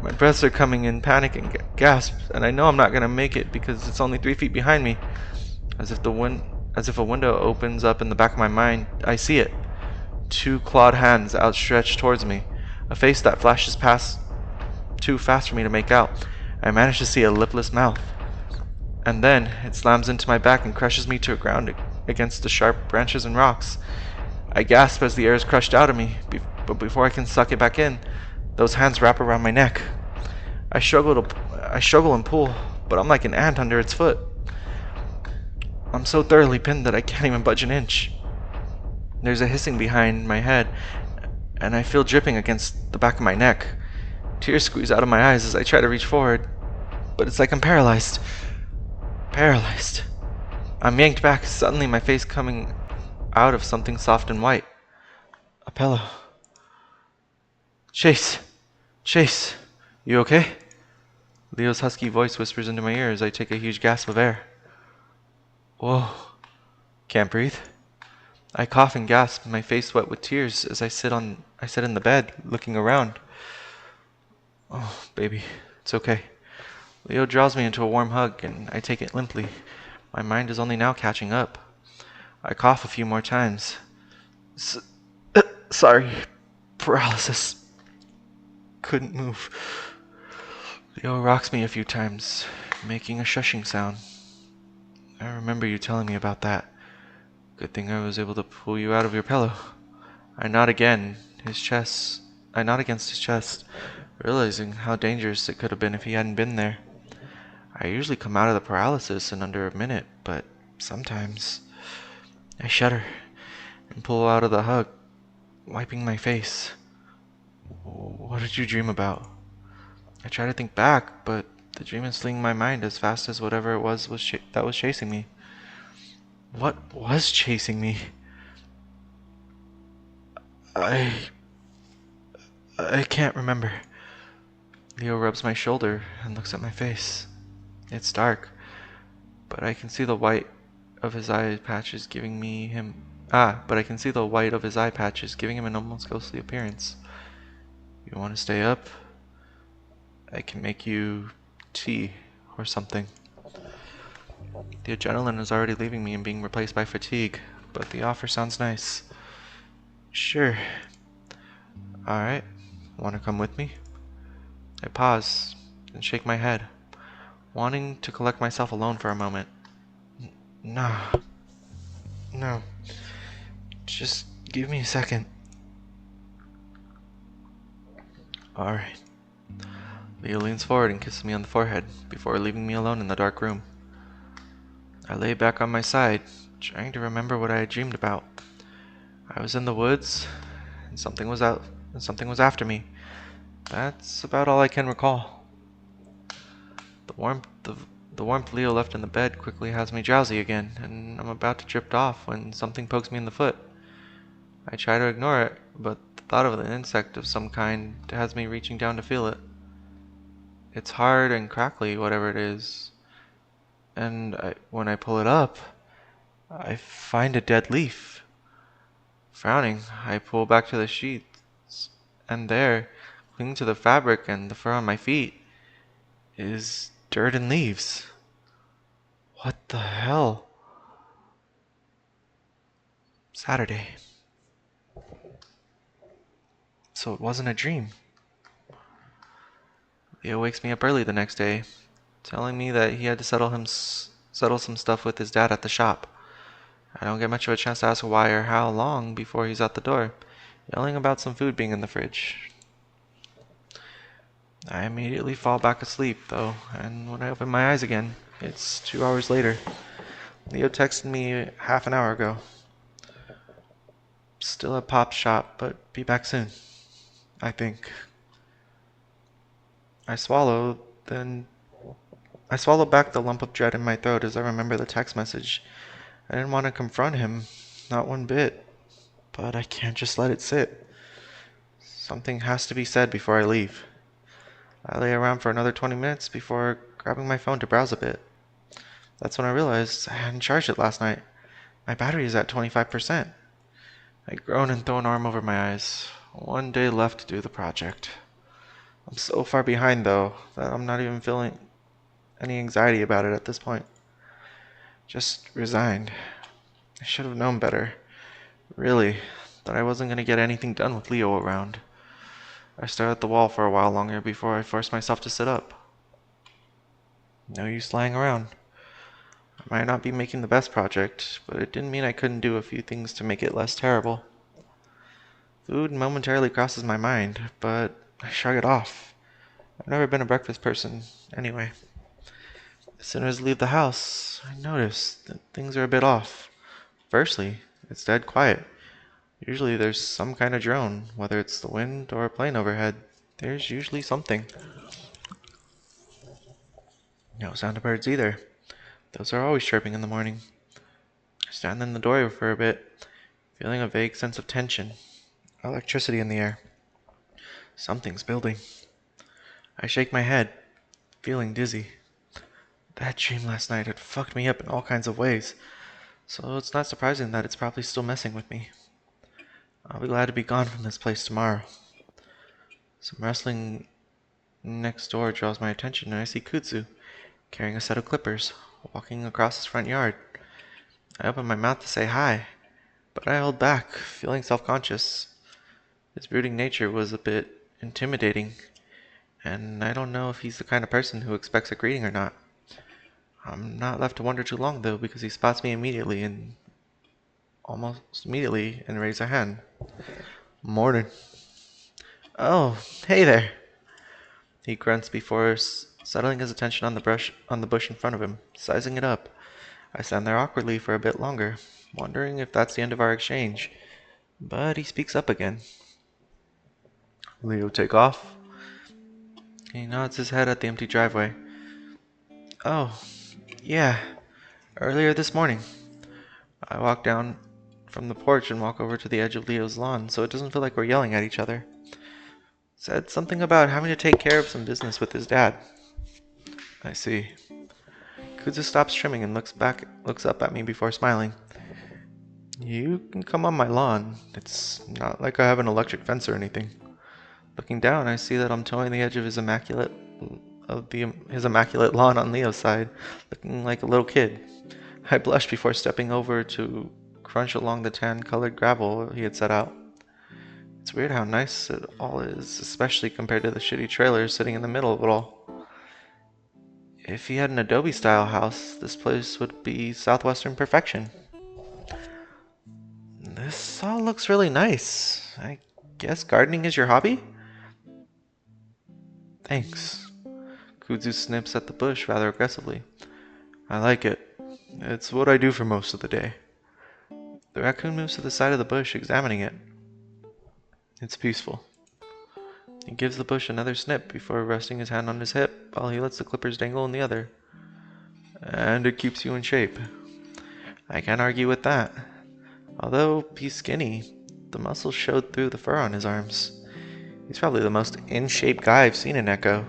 My breaths are coming in panic and gasps, and I know I'm not going to make it because it's only 3 feet behind me. As if a window opens up in the back of my mind, I see it. Two clawed hands outstretched towards me, a face that flashes past too fast for me to make out. I manage to see a lipless mouth. And then it slams into my back and crushes me to the ground against the sharp branches and rocks. I gasp as the air is crushed out of me, but before I can suck it back in, those hands wrap around my neck. I struggle and pull, but I'm like an ant under its foot. I'm so thoroughly pinned that I can't even budge an inch. There's a hissing behind my head, and I feel dripping against the back of my neck. Tears squeeze out of my eyes as I try to reach forward, but it's like I'm paralyzed. Paralyzed. I'm yanked back, suddenly my face coming out of something soft and white. A pillow. Chase! Chase! You okay? Leo's husky voice whispers into my ear as I take a huge gasp of air. Whoa. Can't breathe? I cough and gasp, my face wet with tears as I sit in the bed, looking around. Oh, baby, it's okay. Leo draws me into a warm hug, and I take it limply. My mind is only now catching up. I cough a few more times. Sorry. Paralysis. Couldn't move. Leo rocks me a few times, making a shushing sound. I remember you telling me about that. Good thing I was able to pull you out of your pillow. I nod against his chest, realizing how dangerous it could have been if he hadn't been there. I usually come out of the paralysis in under a minute, but sometimes I shudder and pull out of the hug, wiping my face. What did you dream about? I try to think back, but the dream is fleeing my mind as fast as whatever it was that was chasing me. What was chasing me? I can't remember. Leo rubs my shoulder and looks at my face. It's dark, but I can see the white of his eye patches giving him an almost ghostly appearance. You want to stay up? I can make you tea or something. The adrenaline is already leaving me and being replaced by fatigue, but the offer sounds nice. Sure. Alright, want to come with me? I pause and shake my head, wanting to collect myself alone for a moment. No. Just give me a second. Alright. Leo leans forward and kisses me on the forehead before leaving me alone in the dark room. I lay back on my side, trying to remember what I had dreamed about. I was in the woods, and something was after me. That's about all I can recall. The warmth of the warmth Leo left in the bed quickly has me drowsy again, and I'm about to drift off when something pokes me in the foot. I try to ignore it, but the thought of an insect of some kind has me reaching down to feel it. It's hard and crackly, whatever it is, and when I pull it up, I find a dead leaf. Frowning, I pull back to the sheets, and there, clinging to the fabric and the fur on my feet, is dirt and leaves. What the hell? Saturday. So it wasn't a dream. Leo wakes me up early the next day, telling me that he had to settle some stuff with his dad at the shop. I don't get much of a chance to ask why or how long before he's out the door, yelling about some food being in the fridge. I immediately fall back asleep, though, and when I open my eyes again, it's 2 hours later. Leo texted me half an hour ago. Still at Pop's shop, but be back soon, I think. I swallow, then I swallow back the lump of dread in my throat as I remember the text message. I didn't want to confront him, not one bit, but I can't just let it sit. Something has to be said before I leave. I lay around for another 20 minutes before grabbing my phone to browse a bit. That's when I realized I hadn't charged it last night. My battery is at 25%. I groan and throw an arm over my eyes. One day left to do the project. I'm so far behind, though, that I'm not even feeling any anxiety about it at this point. Just resigned. I should have known better. Really, that I wasn't going to get anything done with Leo around. I stared at the wall for a while longer before I forced myself to sit up. No use lying around. I might not be making the best project, but it didn't mean I couldn't do a few things to make it less terrible. Food momentarily crosses my mind, but I shrug it off. I've never been a breakfast person, anyway. As soon as I leave the house, I notice that things are a bit off. Firstly, it's dead quiet. Usually there's some kind of drone, whether it's the wind or a plane overhead. There's usually something. No sound of birds either. Those are always chirping in the morning. I stand in the doorway for a bit, feeling a vague sense of tension. Electricity in the air. Something's building. I shake my head, feeling dizzy. That dream last night had fucked me up in all kinds of ways, so it's not surprising that it's probably still messing with me. I'll be glad to be gone from this place tomorrow. Some rustling next door draws my attention, and I see Kudzu, carrying a set of clippers, walking across his front yard. I open my mouth to say hi, but I hold back, feeling self-conscious. His brooding nature was a bit intimidating, and I don't know if he's the kind of person who expects a greeting or not. I'm not left to wonder too long, though, because he spots me almost immediately, and raises a hand. Morning. Oh, hey there. He grunts before settling his attention on the bush in front of him, sizing it up. I stand there awkwardly for a bit longer, wondering if that's the end of our exchange. But he speaks up again. Leo take off? He nods his head at the empty driveway. Oh, yeah. Earlier this morning. I walk down from the porch and walk over to the edge of Leo's lawn so it doesn't feel like we're yelling at each other. Said something about having to take care of some business with his dad. I see. Kudzu stops trimming and looks up at me before smiling. You can come on my lawn. It's not like I have an electric fence or anything. Looking down, I see that I'm toeing the edge of his immaculate lawn on Leo's side, looking like a little kid. I blushed before stepping over to crunch along the tan-colored gravel he had set out. It's weird how nice it all is, especially compared to the shitty trailer sitting in the middle of it all. If he had an Adobe-style house, this place would be Southwestern perfection. This all looks really nice. I guess gardening is your hobby? Thanks. Kudzu snips at the bush rather aggressively. I like it. It's what I do for most of the day. The raccoon moves to the side of the bush, examining it. It's peaceful. He gives the bush another snip before resting his hand on his hip while he lets the clippers dangle in the other. And it keeps you in shape. I can't argue with that. Although he's skinny, the muscles showed through the fur on his arms. He's probably the most in-shape guy I've seen in Echo.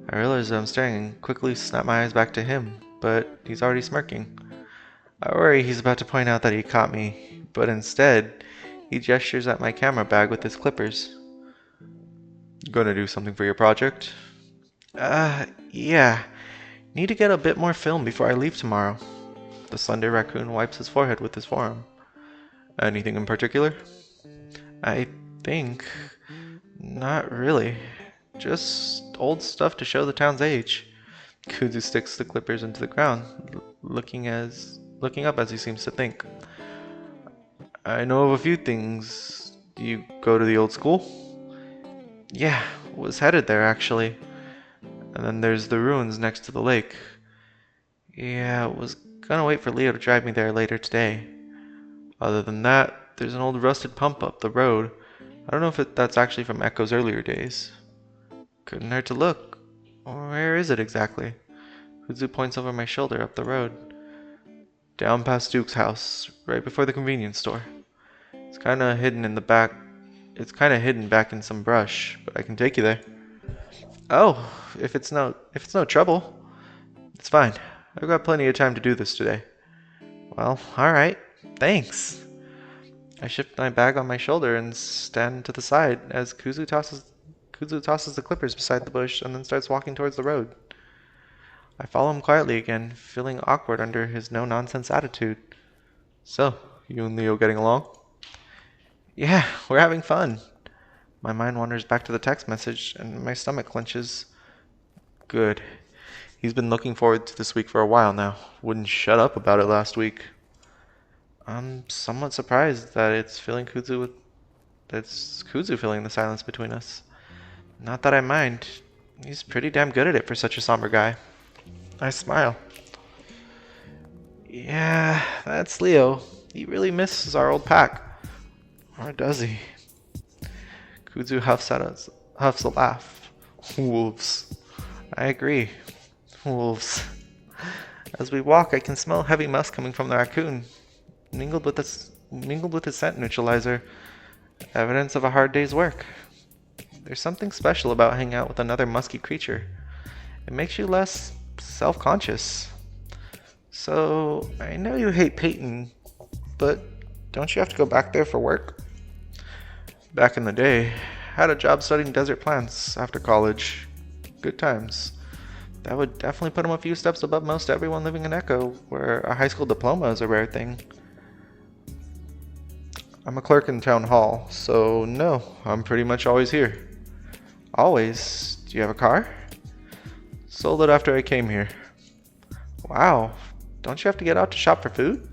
I realize that I'm staring and quickly snap my eyes back to him, but he's already smirking. I worry he's about to point out that he caught me, but instead, he gestures at my camera bag with his clippers. Gonna do something for your project? Yeah. Need to get a bit more film before I leave tomorrow. The slender raccoon wipes his forehead with his forearm. Anything in particular? I think... not really. Just old stuff to show the town's age. Kuzu sticks the clippers into the ground, looking up as he seems to think. I know of a few things. Do you go to the old school? Yeah, was headed there actually. And then there's the ruins next to the lake. Yeah, was gonna wait for Leo to drive me there later today. Other than that, there's an old rusted pump up the road. I don't know if that's actually from Echo's earlier days. Couldn't hurt to look. Where is it exactly? Kuzu points over my shoulder up the road. Down past Duke's house, right before the convenience store. It's kinda hidden back in some brush, but I can take you there. Oh, if it's no trouble. It's fine. I've got plenty of time to do this today. Well, alright. Thanks. I shift my bag on my shoulder and stand to the side as Kuzu tosses the clippers beside the bush and then starts walking towards the road. I follow him quietly again, feeling awkward under his no-nonsense attitude. So, you and Leo getting along? Yeah, we're having fun. My mind wanders back to the text message and my stomach clenches. Good. He's been looking forward to this week for a while now. Wouldn't shut up about it last week. I'm somewhat surprised that it's Kuzu filling the silence between us. Not that I mind. He's pretty damn good at it for such a somber guy. I smile. Yeah, that's Leo. He really misses our old pack. Or does he? Kuzu huffs a laugh. Wolves. I agree. Wolves. As we walk, I can smell heavy musk coming from the raccoon, mingled with its scent neutralizer, evidence of a hard day's work. There's something special about hanging out with another musky creature. It makes you less self-conscious. So, I know you hate Peyton, but don't you have to go back there for work? Back in the day, had a job studying desert plants after college. Good times. That would definitely put him a few steps above most everyone living in Echo, where a high school diploma is a rare thing. I'm a clerk in town hall, so no, I'm pretty much always here. Always? Do you have a car? Sold it after I came here. Wow, don't you have to get out to shop for food?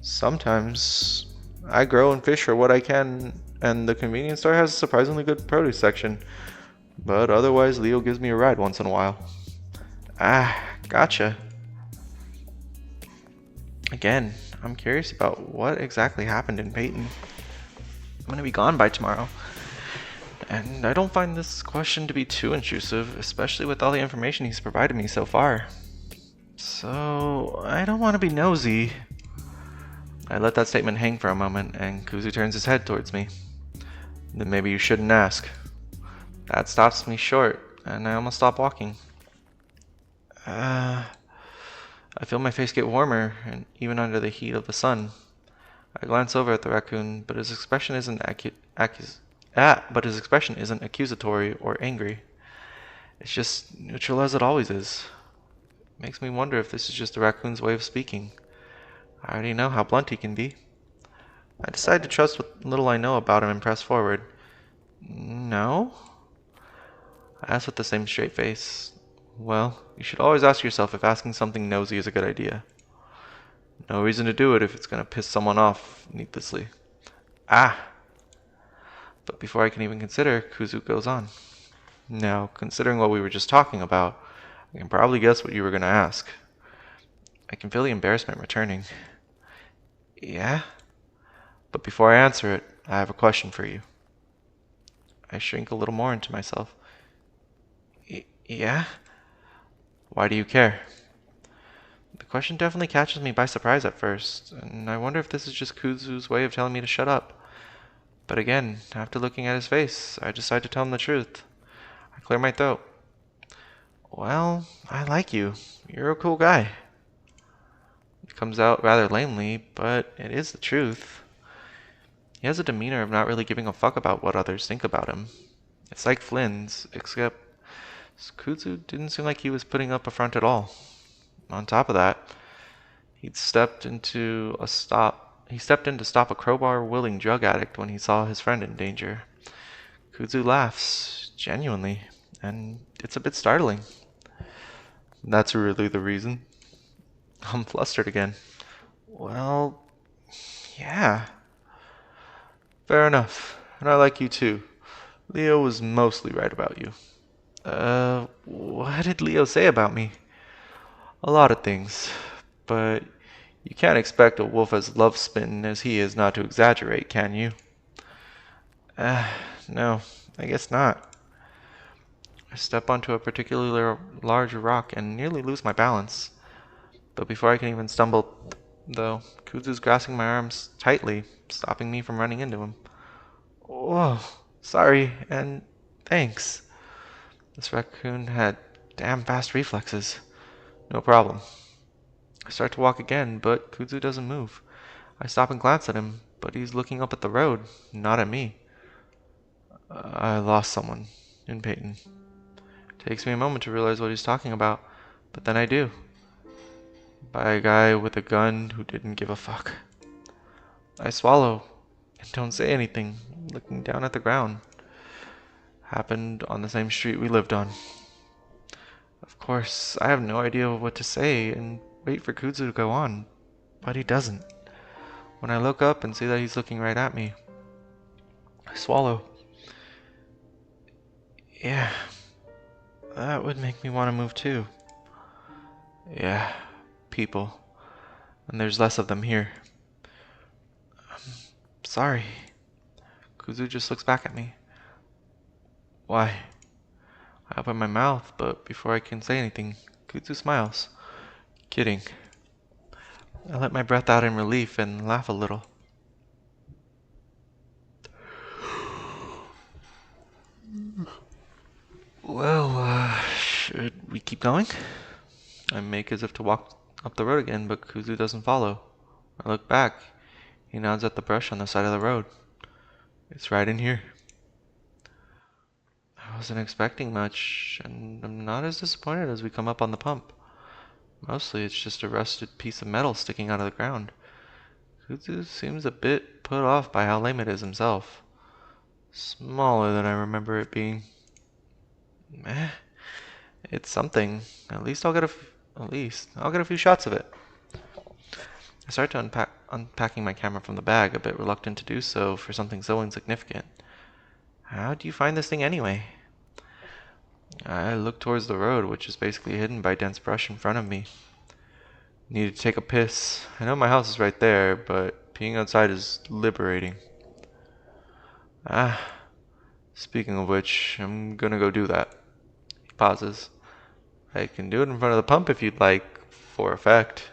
Sometimes. I grow and fish for what I can, and the convenience store has a surprisingly good produce section. But otherwise, Leo gives me a ride once in a while. Ah, gotcha. Again, I'm curious about what exactly happened in Peyton. I'm gonna be gone by tomorrow. And I don't find this question to be too intrusive, especially with all the information he's provided me so far. So, I don't want to be nosy. I let that statement hang for a moment, and Kuzu turns his head towards me. Then maybe you shouldn't ask. That stops me short, and I almost stop walking. I feel my face get warmer, and even under the heat of the sun. I glance over at the raccoon, but his expression isn't accusatory or angry. It's just neutral as it always is. It makes me wonder if this is just the raccoon's way of speaking. I already know how blunt he can be. I decide to trust what little I know about him and press forward. No? I ask with the same straight face. Well, you should always ask yourself if asking something nosy is a good idea. No reason to do it if it's going to piss someone off needlessly. Ah! But before I can even consider, Kuzu goes on. Now, considering what we were just talking about, I can probably guess what you were going to ask. I can feel the embarrassment returning. Yeah? But before I answer it, I have a question for you. I shrink a little more into myself. Yeah? Why do you care? The question definitely catches me by surprise at first, and I wonder if this is just Kuzu's way of telling me to shut up. But again, after looking at his face, I decide to tell him the truth. I clear my throat. Well, I like you. You're a cool guy. It comes out rather lamely, but it is the truth. He has a demeanor of not really giving a fuck about what others think about him. It's like Flynn's, except Kuzu didn't seem like he was putting up a front at all. On top of that, he stepped in to stop a crowbar-wielding drug addict when he saw his friend in danger. Kuzu laughs, genuinely, and it's a bit startling. That's really the reason. I'm flustered again. Well, yeah. Fair enough. And I like you too. Leo was mostly right about you. What did Leo say about me? A lot of things. But you can't expect a wolf as love-smitten as he is not to exaggerate, can you? Uh, no, I guess not. I step onto a particularly large rock and nearly lose my balance. But before I can even stumble, though, Kuzu's grasping my arms tightly, stopping me from running into him. Whoa, sorry, and thanks. This raccoon had damn fast reflexes. No problem. I start to walk again, but Kuzu doesn't move. I stop and glance at him, but he's looking up at the road, not at me. I lost someone in Peyton. Takes me a moment to realize what he's talking about, but then I do. By a guy with a gun who didn't give a fuck. I swallow and don't say anything, looking down at the ground. Happened on the same street we lived on. Of course, I have no idea what to say and wait for Kuzu to go on, but he doesn't. When I look up and see that he's looking right at me, I swallow. Yeah, that would make me want to move too. Yeah, people. And there's less of them here. Sorry. Kuzu just looks back at me. Why? I open my mouth, but before I can say anything, Kuzu smiles. Kidding. I let my breath out in relief and laugh a little. Well, should we keep going? I make as if to walk up the road again, but Kuzu doesn't follow. I look back. He nods at the brush on the side of the road. It's right in here. I wasn't expecting much, and I'm not as disappointed as we come up on the pump. Mostly it's just a rusted piece of metal sticking out of the ground. Kuzu seems a bit put off by how lame it is himself. Smaller than I remember it being. Eh, it's something. At least I'll get a few shots of it. I start to unpacking my camera from the bag, a bit reluctant to do so for something so insignificant. How do you find this thing anyway? I look towards the road, which is basically hidden by dense brush in front of me. Need to take a piss. I know my house is right there, but peeing outside is liberating. Ah, speaking of which, I'm gonna go do that. He pauses. I can do it in front of the pump if you'd like, for effect.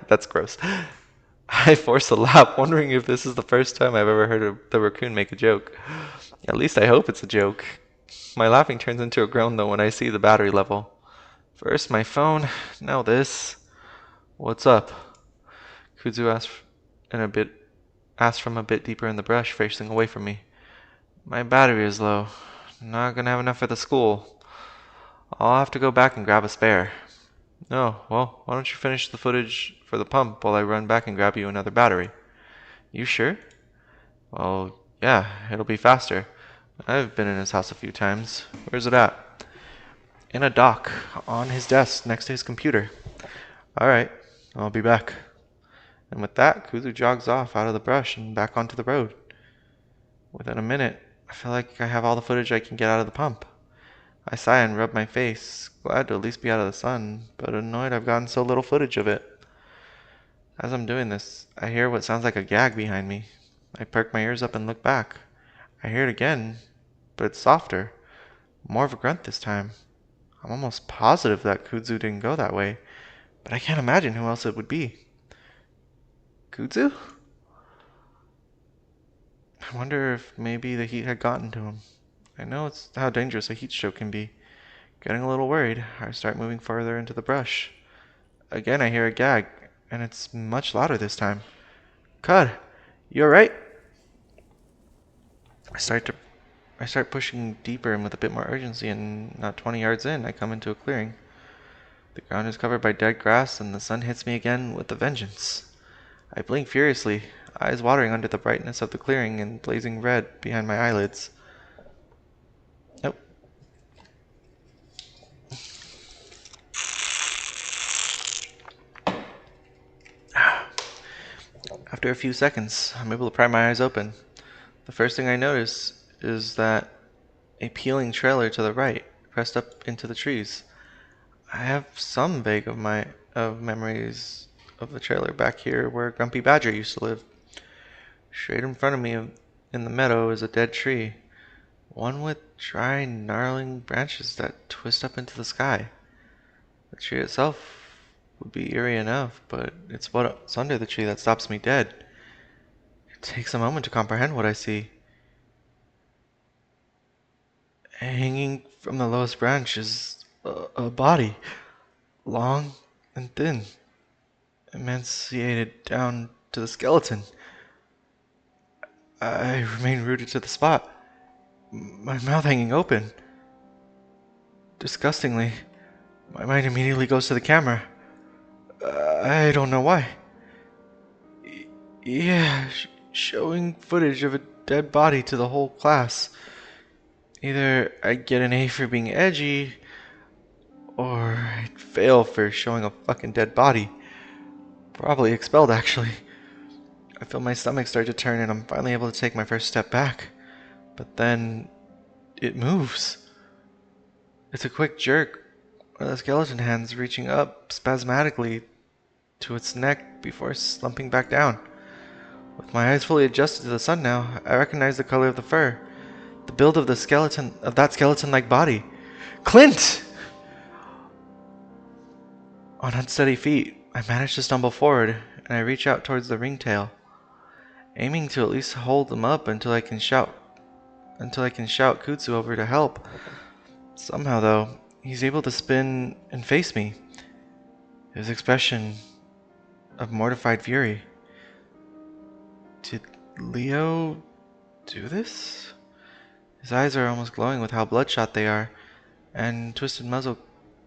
That's gross. I force a laugh, wondering if this is the first time I've ever heard the raccoon make a joke. At least I hope it's a joke. My laughing turns into a groan though when I see the battery level. First my phone, now this. What's up? Kuzu asks from a bit deeper in the brush, facing away from me. My battery is low. Not gonna have enough for the school. I'll have to go back and grab a spare. No, well, why don't you finish the footage for the pump while I run back and grab you another battery? You sure? Well, yeah, it'll be faster. I've been in his house a few times. Where's it at? In a dock, on his desk, next to his computer. Alright, I'll be back. And with that, Kuzu jogs off out of the brush and back onto the road. Within a minute, I feel like I have all the footage I can get out of the pump. I sigh and rub my face, glad to at least be out of the sun, but annoyed I've gotten so little footage of it. As I'm doing this, I hear what sounds like a gag behind me. I perk my ears up and look back. I hear it again, but it's softer. More of a grunt this time. I'm almost positive that Kudzu didn't go that way, but I can't imagine who else it would be. Kudzu? I wonder if maybe the heat had gotten to him. I know it's how dangerous a heat stroke can be. Getting a little worried, I start moving farther into the brush. Again, I hear a gag, and it's much louder this time. Cud, you alright? I start pushing deeper and with a bit more urgency, and not 20 yards in, I come into a clearing. The ground is covered by dead grass, and the sun hits me again with a vengeance. I blink furiously, eyes watering under the brightness of the clearing and blazing red behind my eyelids. Nope. After a few seconds, I'm able to pry my eyes open. The first thing I notice is that a peeling trailer to the right, pressed up into the trees. I have some vague of memories of the trailer back here where Grumpy Badger used to live. Straight in front of me in the meadow is a dead tree, one with dry, gnarling branches that twist up into the sky. The tree itself would be eerie enough, but it's what's under the tree that stops me dead. It takes a moment to comprehend what I see. Hanging from the lowest branch is a body, long and thin, emaciated down to the skeleton. I remain rooted to the spot, my mouth hanging open. Disgustingly, my mind immediately goes to the camera. I don't know why. Yeah, showing footage of a dead body to the whole class. Either I'd get an A for being edgy, or I'd fail for showing a fucking dead body. Probably expelled, actually. I feel my stomach start to turn and I'm finally able to take my first step back. But then it moves. It's a quick jerk, one of the skeleton hands reaching up spasmodically to its neck before slumping back down. With my eyes fully adjusted to the sun now, I recognize the color of the fur, the build of that skeleton-like body. Clint! On unsteady feet, I manage to stumble forward, and I reach out towards the ringtail, aiming to at least hold him up until I can shout Kudzu over to help. Somehow, though, he's able to spin and face me, his expression of mortified fury. Did Leo do this? His eyes are almost glowing with how bloodshot they are, and twisted muzzle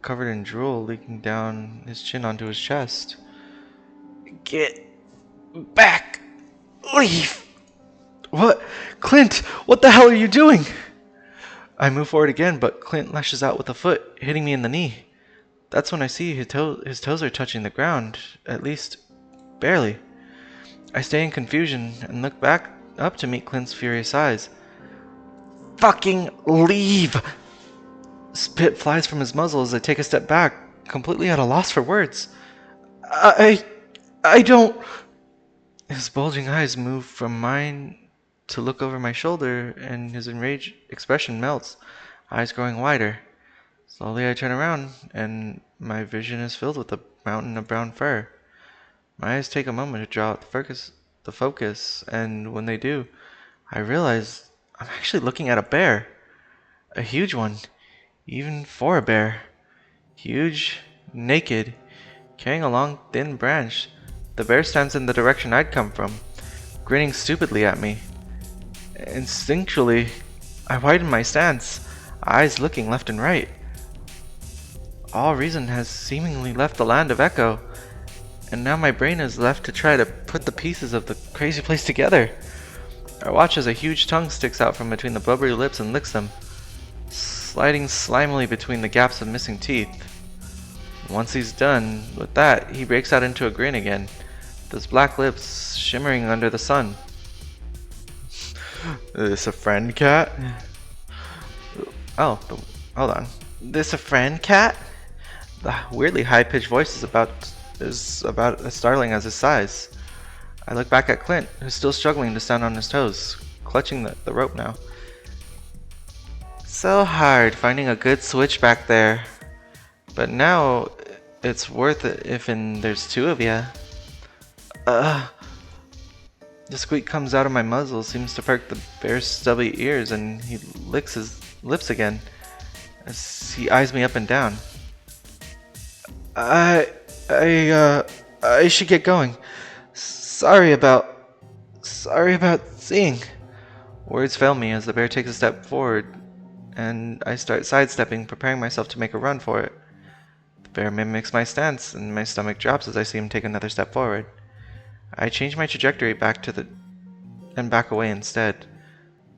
covered in drool leaking down his chin onto his chest. Get back! Leave! What? Clint, what the hell are you doing? I move forward again, but Clint lashes out with a foot, hitting me in the knee. That's when I see his toes are touching the ground, at least barely. I stay in confusion and look back up to meet Clint's furious eyes. Fucking leave! Spit flies from his muzzle as I take a step back, completely at a loss for words. I don't... His bulging eyes move from mine to look over my shoulder, and his enraged expression melts, eyes growing wider. Slowly I turn around, and my vision is filled with a mountain of brown fur. My eyes take a moment to draw out the focus, and when they do, I realize I'm actually looking at a bear. A huge one, even for a bear. Huge, naked, carrying a long, thin branch. The bear stands in the direction I'd come from, grinning stupidly at me. Instinctually, I widen my stance, eyes looking left and right. All reason has seemingly left the land of Echo, and now my brain is left to try to put the pieces of the crazy place together. I watch as a huge tongue sticks out from between the blubbery lips and licks them, sliding slimily between the gaps of missing teeth. Once he's done with that, he breaks out into a grin again, those black lips shimmering under the sun. Is this a friend cat? Oh, but Hold on. This a friend, cat? The weirdly high-pitched voice is about as startling as his size. I look back at Clint, who's still struggling to stand on his toes, clutching the rope now. So hard finding a good switch back there. But now it's worth it if there's two of you. Uh, the squeak comes out of my muzzle, seems to perk the bear's stubby ears, and he licks his lips again as he eyes me up and down. I, I should get going. Sorry about seeing. Words fail me as the bear takes a step forward, and I start sidestepping, preparing myself to make a run for it. The bear mimics my stance, and my stomach drops as I see him take another step forward. I change my trajectory back away instead.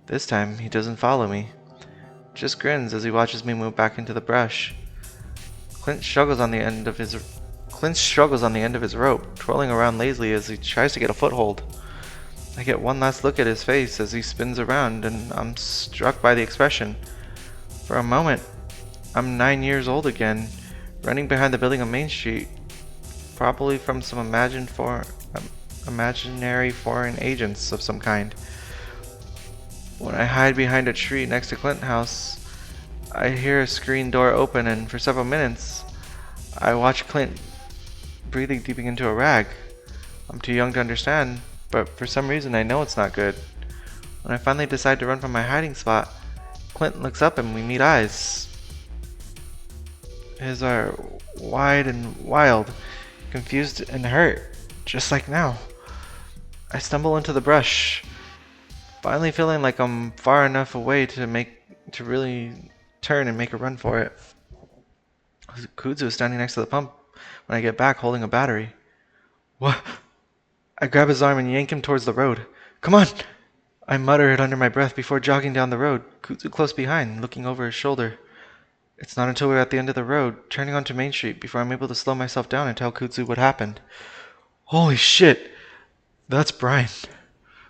This time, he doesn't follow me. Just grins as he watches me move back into the brush. Clint struggles on the end of his rope, twirling around lazily as he tries to get a foothold. I get one last look at his face as he spins around, and I'm struck by the expression. For a moment, I'm 9 years old again, running behind the building on Main Street, probably from some imaginary foreign agents of some kind. When I hide behind a tree next to Clinton House, I hear a screen door open, and for several minutes, I watch Clint breathing deep into a rag. I'm too young to understand, but for some reason I know it's not good. When I finally decide to run from my hiding spot, Clint looks up and we meet eyes. His are wide and wild, confused and hurt, just like now. I stumble into the brush, finally feeling like I'm far enough away to really turn and make a run for it. Kudzu is standing next to the pump when I get back, holding a battery. What? I grab his arm and yank him towards the road. Come on! I mutter it under my breath before jogging down the road, Kudzu close behind, looking over his shoulder. It's not until we're at the end of the road, turning onto Main Street, before I'm able to slow myself down and tell Kudzu what happened. Holy shit! That's Brian.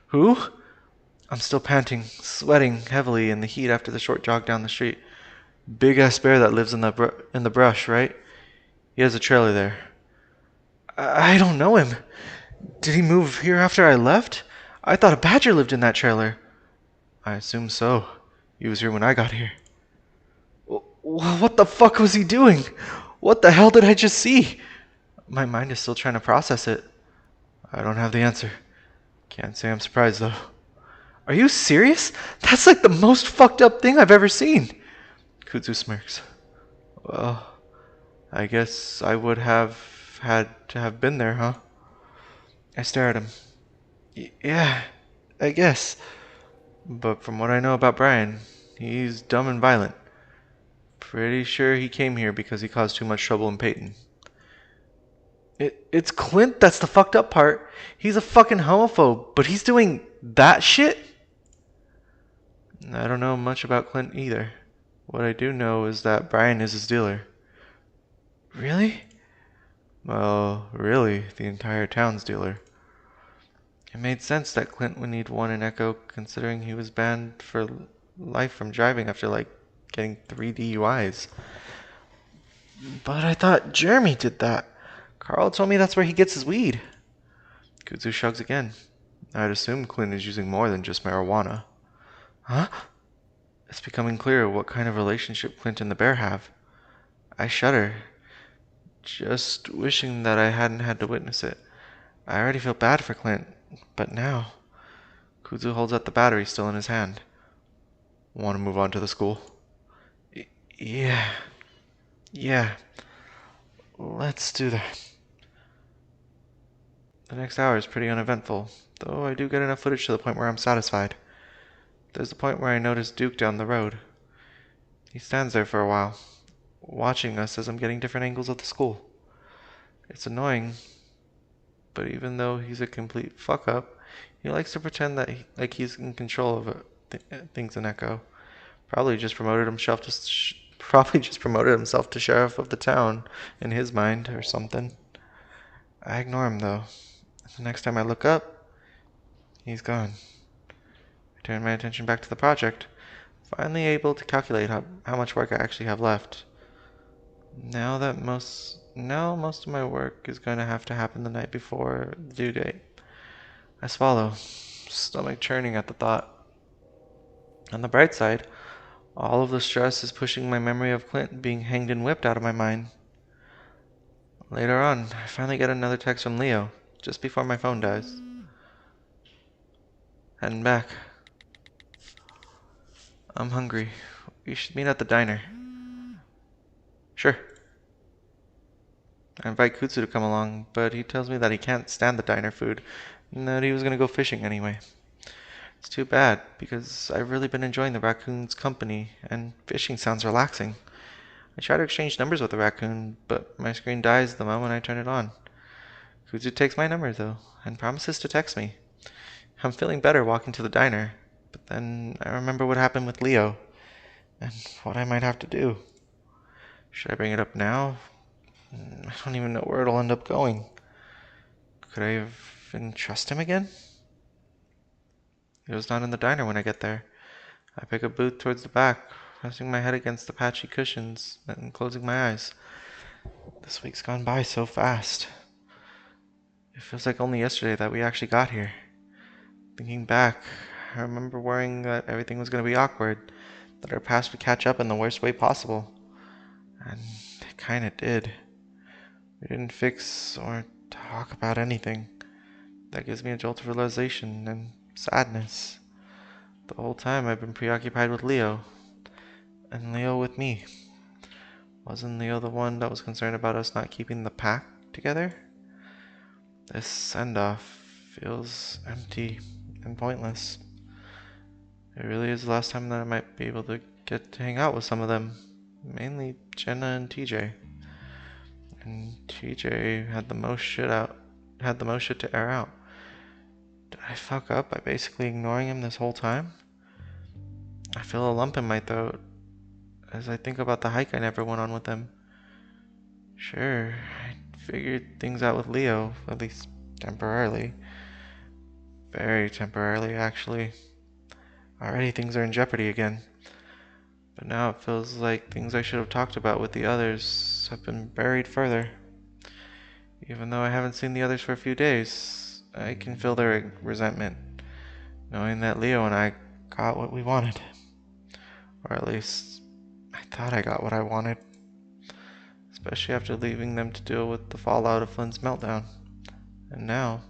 Who? I'm still panting, sweating heavily in the heat after the short jog down the street. Big ass bear that lives in the brush, right? He has a trailer there. I don't know him. Did he move here after I left? I thought a badger lived in that trailer. I assume so. He was here when I got here. What the fuck was he doing? What the hell did I just see? My mind is still trying to process it. I don't have the answer. Can't say I'm surprised though. Are you serious? That's like the most fucked up thing I've ever seen. Kudzu smirks. Well, I guess I would have had to have been there, huh? I stare at him. Yeah, I guess. But from what I know about Brian, he's dumb and violent. Pretty sure he came here because he caused too much trouble in Peyton. It's Clint that's the fucked up part. He's a fucking homophobe, but he's doing that shit? I don't know much about Clint either. What I do know is that Brian is his dealer. Really? Well, really, the entire town's dealer. It made sense that Clint would need one in Echo, considering he was banned for life from driving after, getting 3 DUIs. But I thought Jeremy did that. Carl told me that's where he gets his weed. Kudzu shrugs again. I'd assume Clint is using more than just marijuana. Huh? It's becoming clear what kind of relationship Clint and the bear have. I shudder, just wishing that I hadn't had to witness it. I already feel bad for Clint, but now... Kudzu holds up the battery still in his hand. Want to move on to the school? Yeah. Let's do that. The next hour is pretty uneventful, though I do get enough footage to the point where I'm satisfied. There's the point where I notice Duke down the road. He stands there for a while, watching us as I'm getting different angles of the school. It's annoying, but even though he's a complete fuck-up, he likes to pretend that he's in control of things in Echo. Probably just promoted himself to sheriff of the town in his mind or something. I ignore him though. The next time I look up, he's gone. I turn my attention back to the project, Finally able to calculate how much work I actually have left. Now most of my work is going to have to happen the night before the due date. I swallow, stomach churning at the thought. On the bright side, all of the stress is pushing my memory of Clint being hanged and whipped out of my mind. Later on, I finally get another text from Leo, just before my phone dies. Heading back. I'm hungry. We should meet at the diner. Sure. I invite Kutsu to come along, but he tells me that he can't stand the diner food, and that he was gonna go fishing anyway. It's too bad, because I've really been enjoying the raccoon's company, and fishing sounds relaxing. I try to exchange numbers with the raccoon, but my screen dies the moment I turn it on. Kutsu takes my number, though, and promises to text me. I'm feeling better walking to the diner, but then I remember what happened with Leo, and what I might have to do. Should I bring it up now? I don't even know where it'll end up going. Could I even trust him again? He was not in the diner when I get there. I pick a booth towards the back, resting my head against the patchy cushions and closing my eyes. This week's gone by so fast. It feels like only yesterday that we actually got here. Thinking back, I remember worrying that everything was going to be awkward, that our past would catch up in the worst way possible. And it kinda did. We didn't fix or talk about anything. That gives me a jolt of realization and sadness. The whole time I've been preoccupied with Leo. And Leo with me. Wasn't Leo the one that was concerned about us not keeping the pack together? This send-off feels empty and pointless. It really is the last time that I might be able to get to hang out with some of them. Mainly Jenna and TJ. And TJ had the most shit to air out. Did I fuck up by basically ignoring him this whole time? I feel a lump in my throat as I think about the hike I never went on with him. Sure, I figured things out with Leo, at least temporarily. Very temporarily, actually. Already things are in jeopardy again. But now it feels like things I should have talked about with the others have been buried further. Even though I haven't seen the others for a few days, I can feel their resentment, knowing that Leo and I got what we wanted. Or at least, I thought I got what I wanted. Especially after leaving them to deal with the fallout of Flynn's meltdown. And now,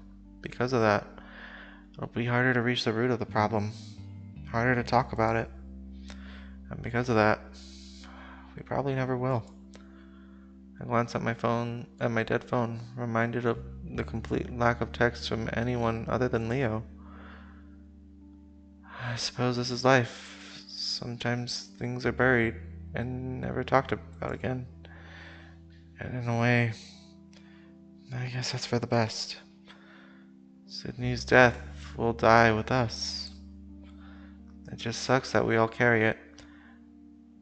because of that, it'll be harder to reach the root of the problem. Harder to talk about it. And because of that, we probably never will. I glance at my dead phone, reminded of the complete lack of text from anyone other than Leo. I suppose this is life. Sometimes things are buried and never talked about again. And in a way, I guess that's for the best. Sydney's death will die with us. It just sucks that we all carry it,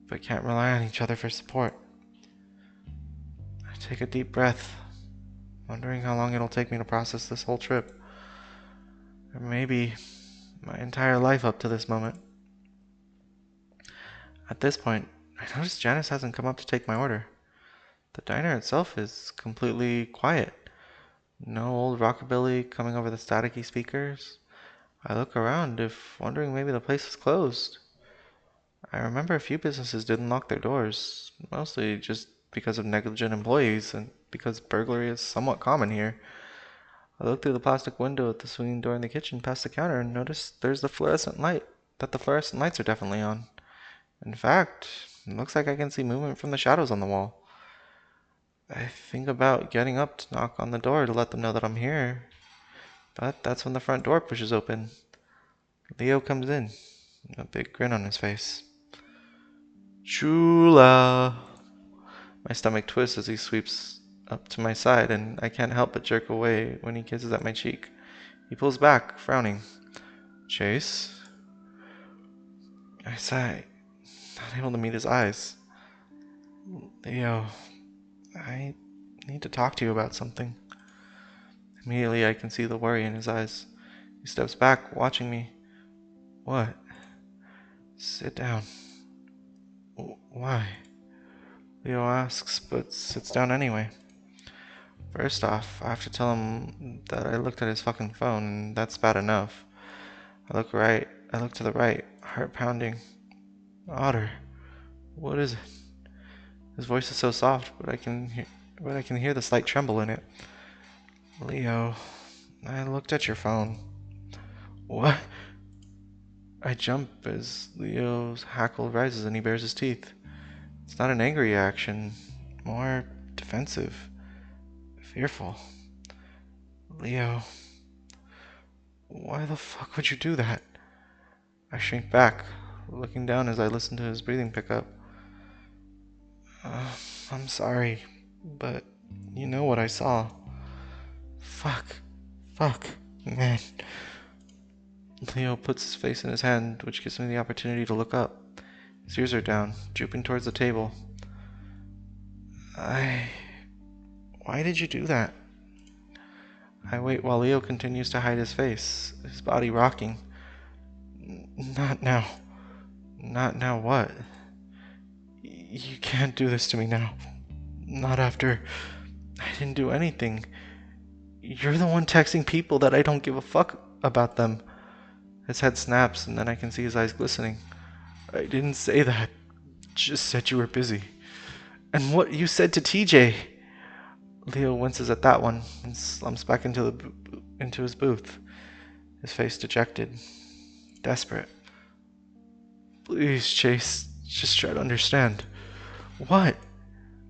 but can't rely on each other for support. I take a deep breath, wondering how long it'll take me to process this whole trip. Or maybe my entire life up to this moment. At this point, I notice Janice hasn't come up to take my order. The diner itself is completely quiet. No old rockabilly coming over the staticky speakers. I look around, wondering maybe the place is closed. I remember a few businesses didn't lock their doors, mostly just because of negligent employees and because burglary is somewhat common here. I look through the plastic window at the swinging door in the kitchen past the counter and notice the fluorescent lights are definitely on. In fact, it looks like I can see movement from the shadows on the wall. I think about getting up to knock on the door to let them know that I'm here, but that's when the front door pushes open. Leo comes in, a big grin on his face. Chula! My stomach twists as he sweeps up to my side, and I can't help but jerk away when he kisses at my cheek. He pulls back, frowning. Chase? I sigh, not able to meet his eyes. Leo, I need to talk to you about something. Immediately I can see the worry in his eyes. He steps back, watching me. What? Sit down. Why? Leo asks, but sits down anyway. First off, I have to tell him that I looked at his fucking phone, and that's bad enough. I look to the right, heart pounding. Otter, what is it? His voice is so soft, but I can hear the slight tremble in it. Leo, I looked at your phone. What? I jump as Leo's hackle rises and he bares his teeth. It's not an angry reaction, more defensive, fearful. Leo, why the fuck would you do that? I shrink back, looking down as I listen to his breathing pick up. I'm sorry, but you know what I saw. Fuck, man. Leo puts his face in his hand, which gives me the opportunity to look up. His ears are down, drooping towards the table. Why did you do that? I wait while Leo continues to hide his face, his body rocking. Not now. Not now what? You can't do this to me now. Not after... I didn't do anything. You're the one texting people that I don't give a fuck about them. His head snaps, and then I can see his eyes glistening. I didn't say that. Just said you were busy. And what you said to TJ. Leo winces at that one and slumps back into his booth, his face dejected, desperate. Please, Chase, just try to understand. What?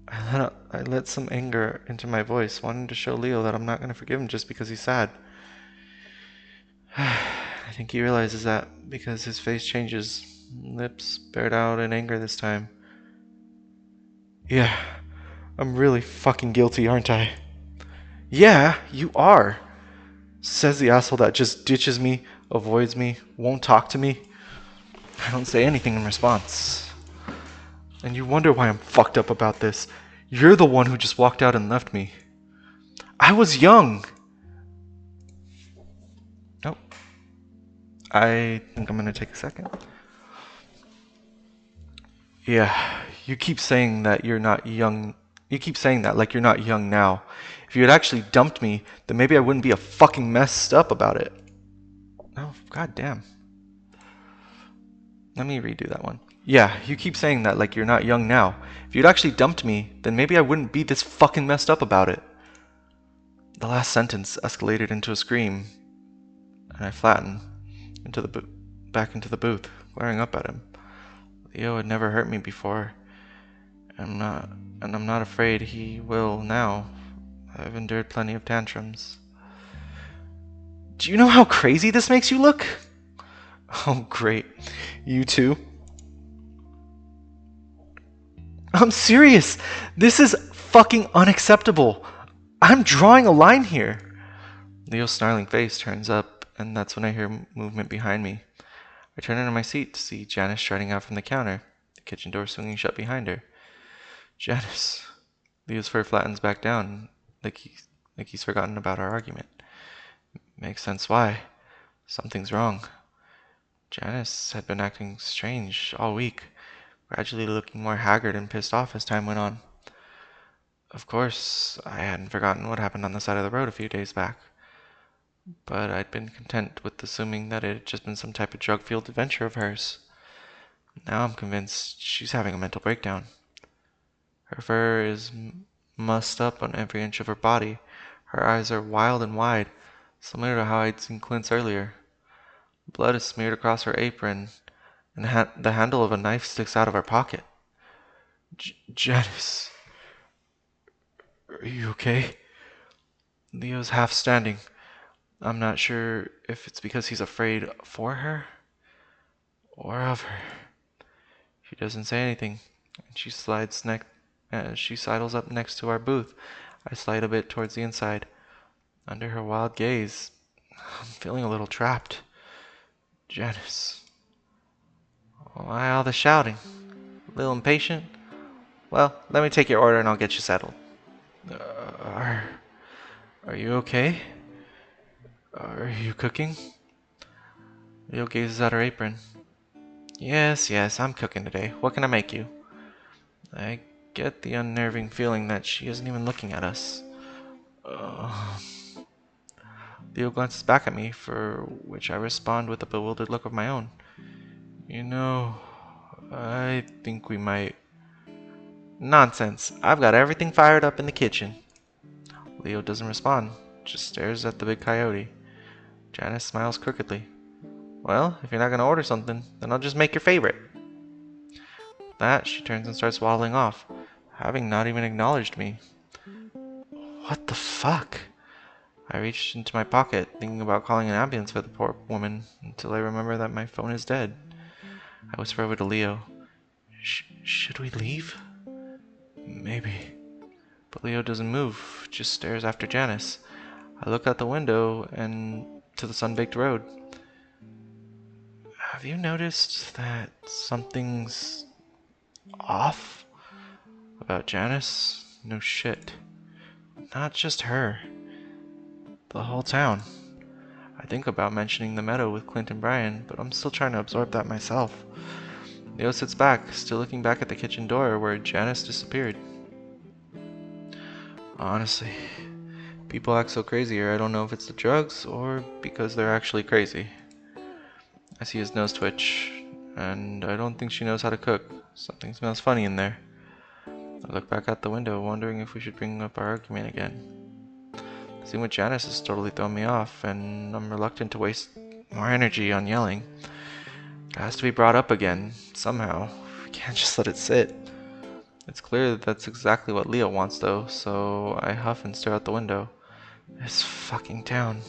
I let some anger into my voice, wanting to show Leo that I'm not going to forgive him just because he's sad. I think he realizes that because his face changes, lips bared out in anger this time. Yeah, I'm really fucking guilty, aren't I? Yeah, you are, says the asshole that just ditches me, avoids me, won't talk to me. I don't say anything in response. And you wonder why I'm fucked up about this. You're the one who just walked out and left me. I was young. Nope. I think I'm gonna take a second. Yeah, you keep saying that you're not young. You keep saying that like you're not young now. If you had actually dumped me, then maybe I wouldn't be a fucking messed up about it. Oh, goddamn. Let me redo that one. Yeah, you keep saying that like you're not young now. If you'd actually dumped me, then maybe I wouldn't be this fucking messed up about it. The last sentence escalated into a scream, and I flattened back into the booth, glaring up at him. Leo had never hurt me before, and I'm not afraid he will now. I've endured plenty of tantrums. Do you know how crazy this makes you look? Oh, great. You too? I'm serious. This is fucking unacceptable. I'm drawing a line here. Leo's snarling face turns up, and that's when I hear movement behind me. I turn into my seat to see Janice striding out from the counter, the kitchen door swinging shut behind her. Janice. Leo's fur flattens back down, like he's forgotten about our argument. Makes sense why. Something's wrong. Janice had been acting strange all week, gradually looking more haggard and pissed off as time went on. Of course, I hadn't forgotten what happened on the side of the road a few days back, but I'd been content with assuming that it had just been some type of drug-fueled adventure of hers. Now I'm convinced she's having a mental breakdown. Her fur is mussed up on every inch of her body. Her eyes are wild and wide, similar to how I'd seen Clint's earlier. Blood is smeared across her apron, and the handle of a knife sticks out of her pocket. Janice, are you okay? Leo's half standing. I'm not sure if it's because he's afraid for her or of her. She doesn't say anything, and she sidles up next to our booth. I slide a bit towards the inside. Under her wild gaze, I'm feeling a little trapped. Janice. Why all the shouting? A little impatient? Well, let me take your order and I'll get you settled. Are you okay? Are you cooking? Leo gazes at her apron. Yes, yes, I'm cooking today. What can I make you? I get the unnerving feeling that she isn't even looking at us. Uh, Leo glances back at me, for which I respond with a bewildered look of my own. You know, I think we might. Nonsense. I've got everything fired up in the kitchen. Leo doesn't respond, just stares at the big coyote. Janice smiles crookedly. Well, if you're not gonna order something, then I'll just make your favorite. With that, she turns and starts waddling off, having not even acknowledged me. What the fuck? I reached into my pocket, thinking about calling an ambulance for the poor woman, until I remember that my phone is dead. I whisper over to Leo. Should we leave? Maybe. But Leo doesn't move, just stares after Janice. I look out the window and to the sun-baked road. Have you noticed that something's off about Janice? No shit. Not just her. The whole town. I think about mentioning the meadow with Clint and Brian, but I'm still trying to absorb that myself. Leo sits back, still looking back at the kitchen door where Janice disappeared. Honestly, people act so crazy here, I don't know if it's the drugs or because they're actually crazy. I see his nose twitch, and I don't think she knows how to cook. Something smells funny in there. I look back out the window, wondering if we should bring up our argument again. The scene with Janice has totally thrown me off, and I'm reluctant to waste more energy on yelling. It has to be brought up again, somehow. We can't just let it sit. It's clear that that's exactly what Leo wants, though, so I huff and stare out the window. This fucking town.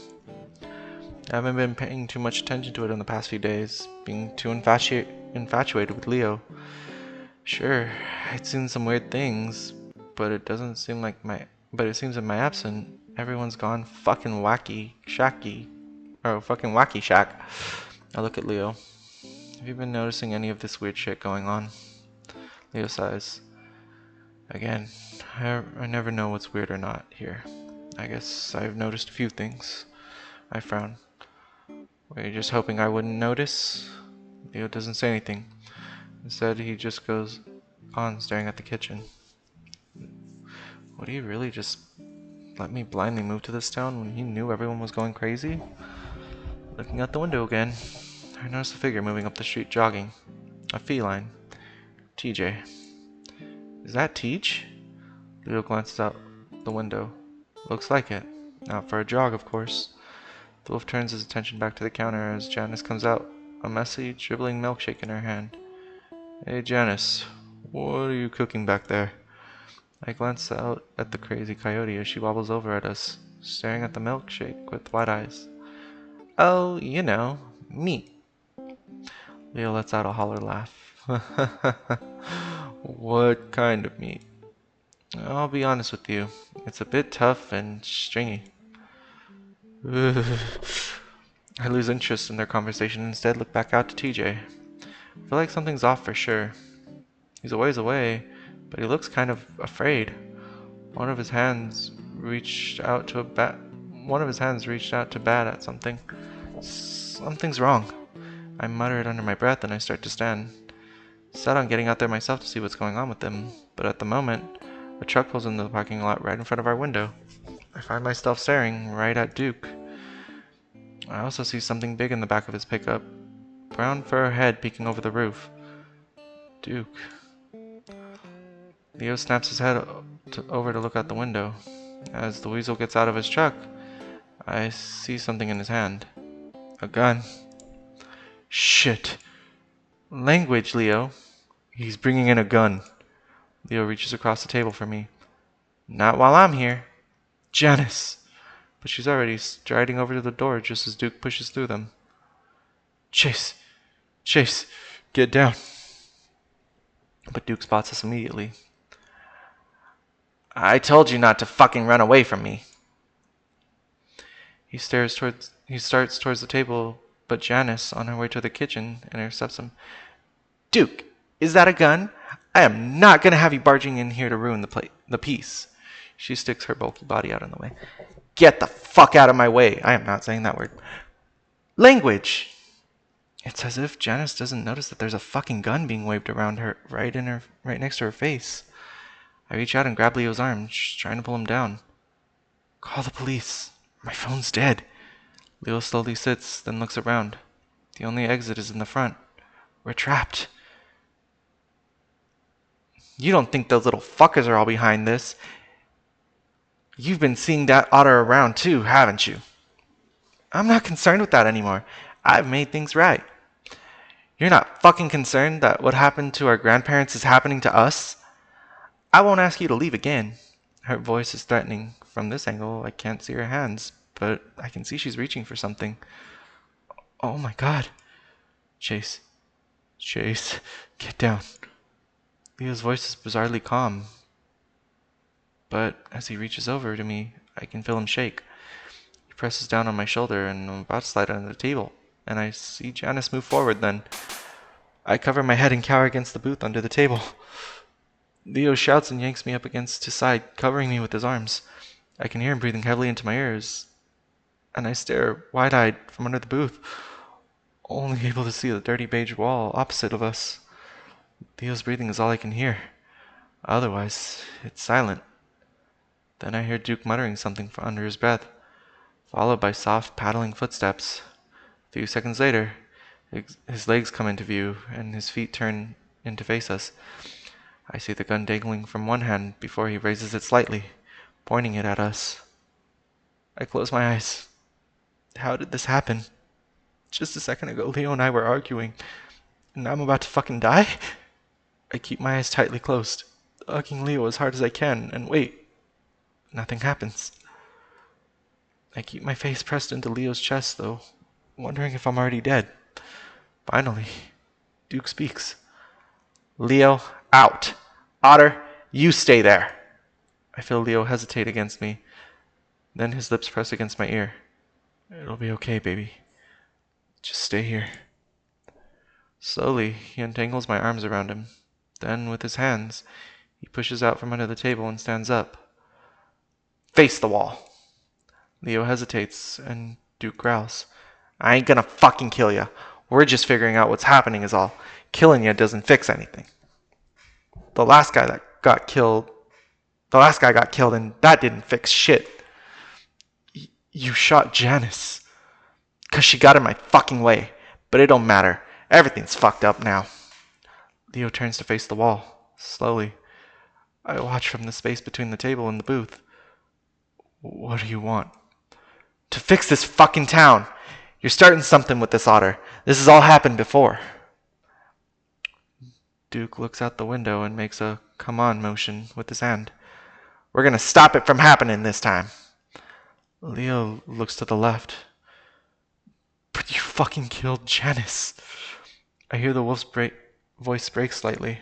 I haven't been paying too much attention to it in the past few days, being too infatuated with Leo. Sure, I'd seen some weird things, but it doesn't seem like but it seems in my absence, everyone's gone fucking wacky shacky. Oh, fucking wacky shack. I look at Leo. Have you been noticing any of this weird shit going on? Leo sighs. Again, I never know what's weird or not here. I guess I've noticed a few things. I frown. Were you just hoping I wouldn't notice? Leo doesn't say anything. Instead, he just goes on staring at the kitchen. Would he really just let me blindly move to this town when he knew everyone was going crazy? Looking out the window again, I notice a figure moving up the street jogging. A feline. TJ. Is that Teach? Leo glances out the window. Looks like it. Out for a jog, of course. The wolf turns his attention back to the counter as Janice comes out, a messy, dribbling milkshake in her hand. Hey Janice, what are you cooking back there? I glance out at the crazy coyote as she wobbles over at us, staring at the milkshake with wide eyes. Oh, you know, meat. Leo lets out a holler laugh. What kind of meat? I'll be honest with you, it's a bit tough and stringy. I lose interest in their conversation and instead look back out to TJ. I feel like something's off for sure. He's a ways away, but he looks kind of afraid. One of his hands reached out to bat at something. Something's wrong. I mutter it under my breath and I start to stand. Set on getting out there myself to see what's going on with him, but at the moment, a truck pulls into the parking lot right in front of our window. I find myself staring right at Duke. I also see something big in the back of his pickup. Brown fur head peeking over the roof. Duke. Leo snaps his head over to look out the window. As the weasel gets out of his truck, I see something in his hand. A gun. Shit. Language, Leo. He's bringing in a gun. Leo reaches across the table for me. Not while I'm here. Janice. But she's already striding over to the door just as Duke pushes through them. Chase. Chase. Get down. But Duke spots us immediately. I told you not to fucking run away from me. He starts towards the table, but Janice, on her way to the kitchen, intercepts him. Duke, is that a gun? I am not going to have you barging in here to ruin the peace. She sticks her bulky body out in the way. Get the fuck out of my way. I am not saying that word. Language. It's as if Janice doesn't notice that there's a fucking gun being waved around her, right next to her face. I reach out and grab Leo's arm, trying to pull him down. Call the police. My phone's dead. Leo slowly sits, then looks around. The only exit is in the front. We're trapped. You don't think those little fuckers are all behind this? You've been seeing that otter around too, haven't you? I'm not concerned with that anymore. I've made things right. You're not fucking concerned that what happened to our grandparents is happening to us? I won't ask you to leave again. Her voice is threatening. From this angle, I can't see her hands, but I can see she's reaching for something. Oh my god. Chase. Chase, get down. Leo's voice is bizarrely calm, but as he reaches over to me, I can feel him shake. He presses down on my shoulder, and I'm about to slide under the table, and I see Janice move forward then. I cover my head and cower against the booth under the table. Leo shouts and yanks me up against his side, covering me with his arms. I can hear him breathing heavily into my ears, and I stare wide-eyed from under the booth, only able to see the dirty beige wall opposite of us. Leo's breathing is all I can hear. Otherwise, it's silent. Then I hear Duke muttering something from under his breath, followed by soft paddling footsteps. A few seconds later, his legs come into view, and his feet turn in to face us. I see the gun dangling from one hand before he raises it slightly, pointing it at us. I close my eyes. How did this happen? Just a second ago, Leo and I were arguing, and now I'm about to fucking die? I keep my eyes tightly closed, hugging Leo as hard as I can, and wait. Nothing happens. I keep my face pressed into Leo's chest, though, wondering if I'm already dead. Finally, Duke speaks. Leo, out. Otter, you stay there. I feel Leo hesitate against me. Then his lips press against my ear. It'll be okay, baby. Just stay here. Slowly, he untangles my arms around him. Then, with his hands, he pushes out from under the table and stands up. Face the wall. Leo hesitates, and Duke growls. I ain't gonna fucking kill ya. We're just figuring out what's happening is all. Killing ya doesn't fix anything. The last guy got killed, and that didn't fix shit. You shot Janice. 'Cause she got in my fucking way. But it don't matter. Everything's fucked up now. Leo turns to face the wall. Slowly. I watch from the space between the table and the booth. What do you want? To fix this fucking town. You're starting something with this otter. This has all happened before. Duke looks out the window and makes a come on motion with his hand. We're gonna stop it from happening this time. Leo looks to the left. But you fucking killed Janice. I hear the wolf's voice break slightly.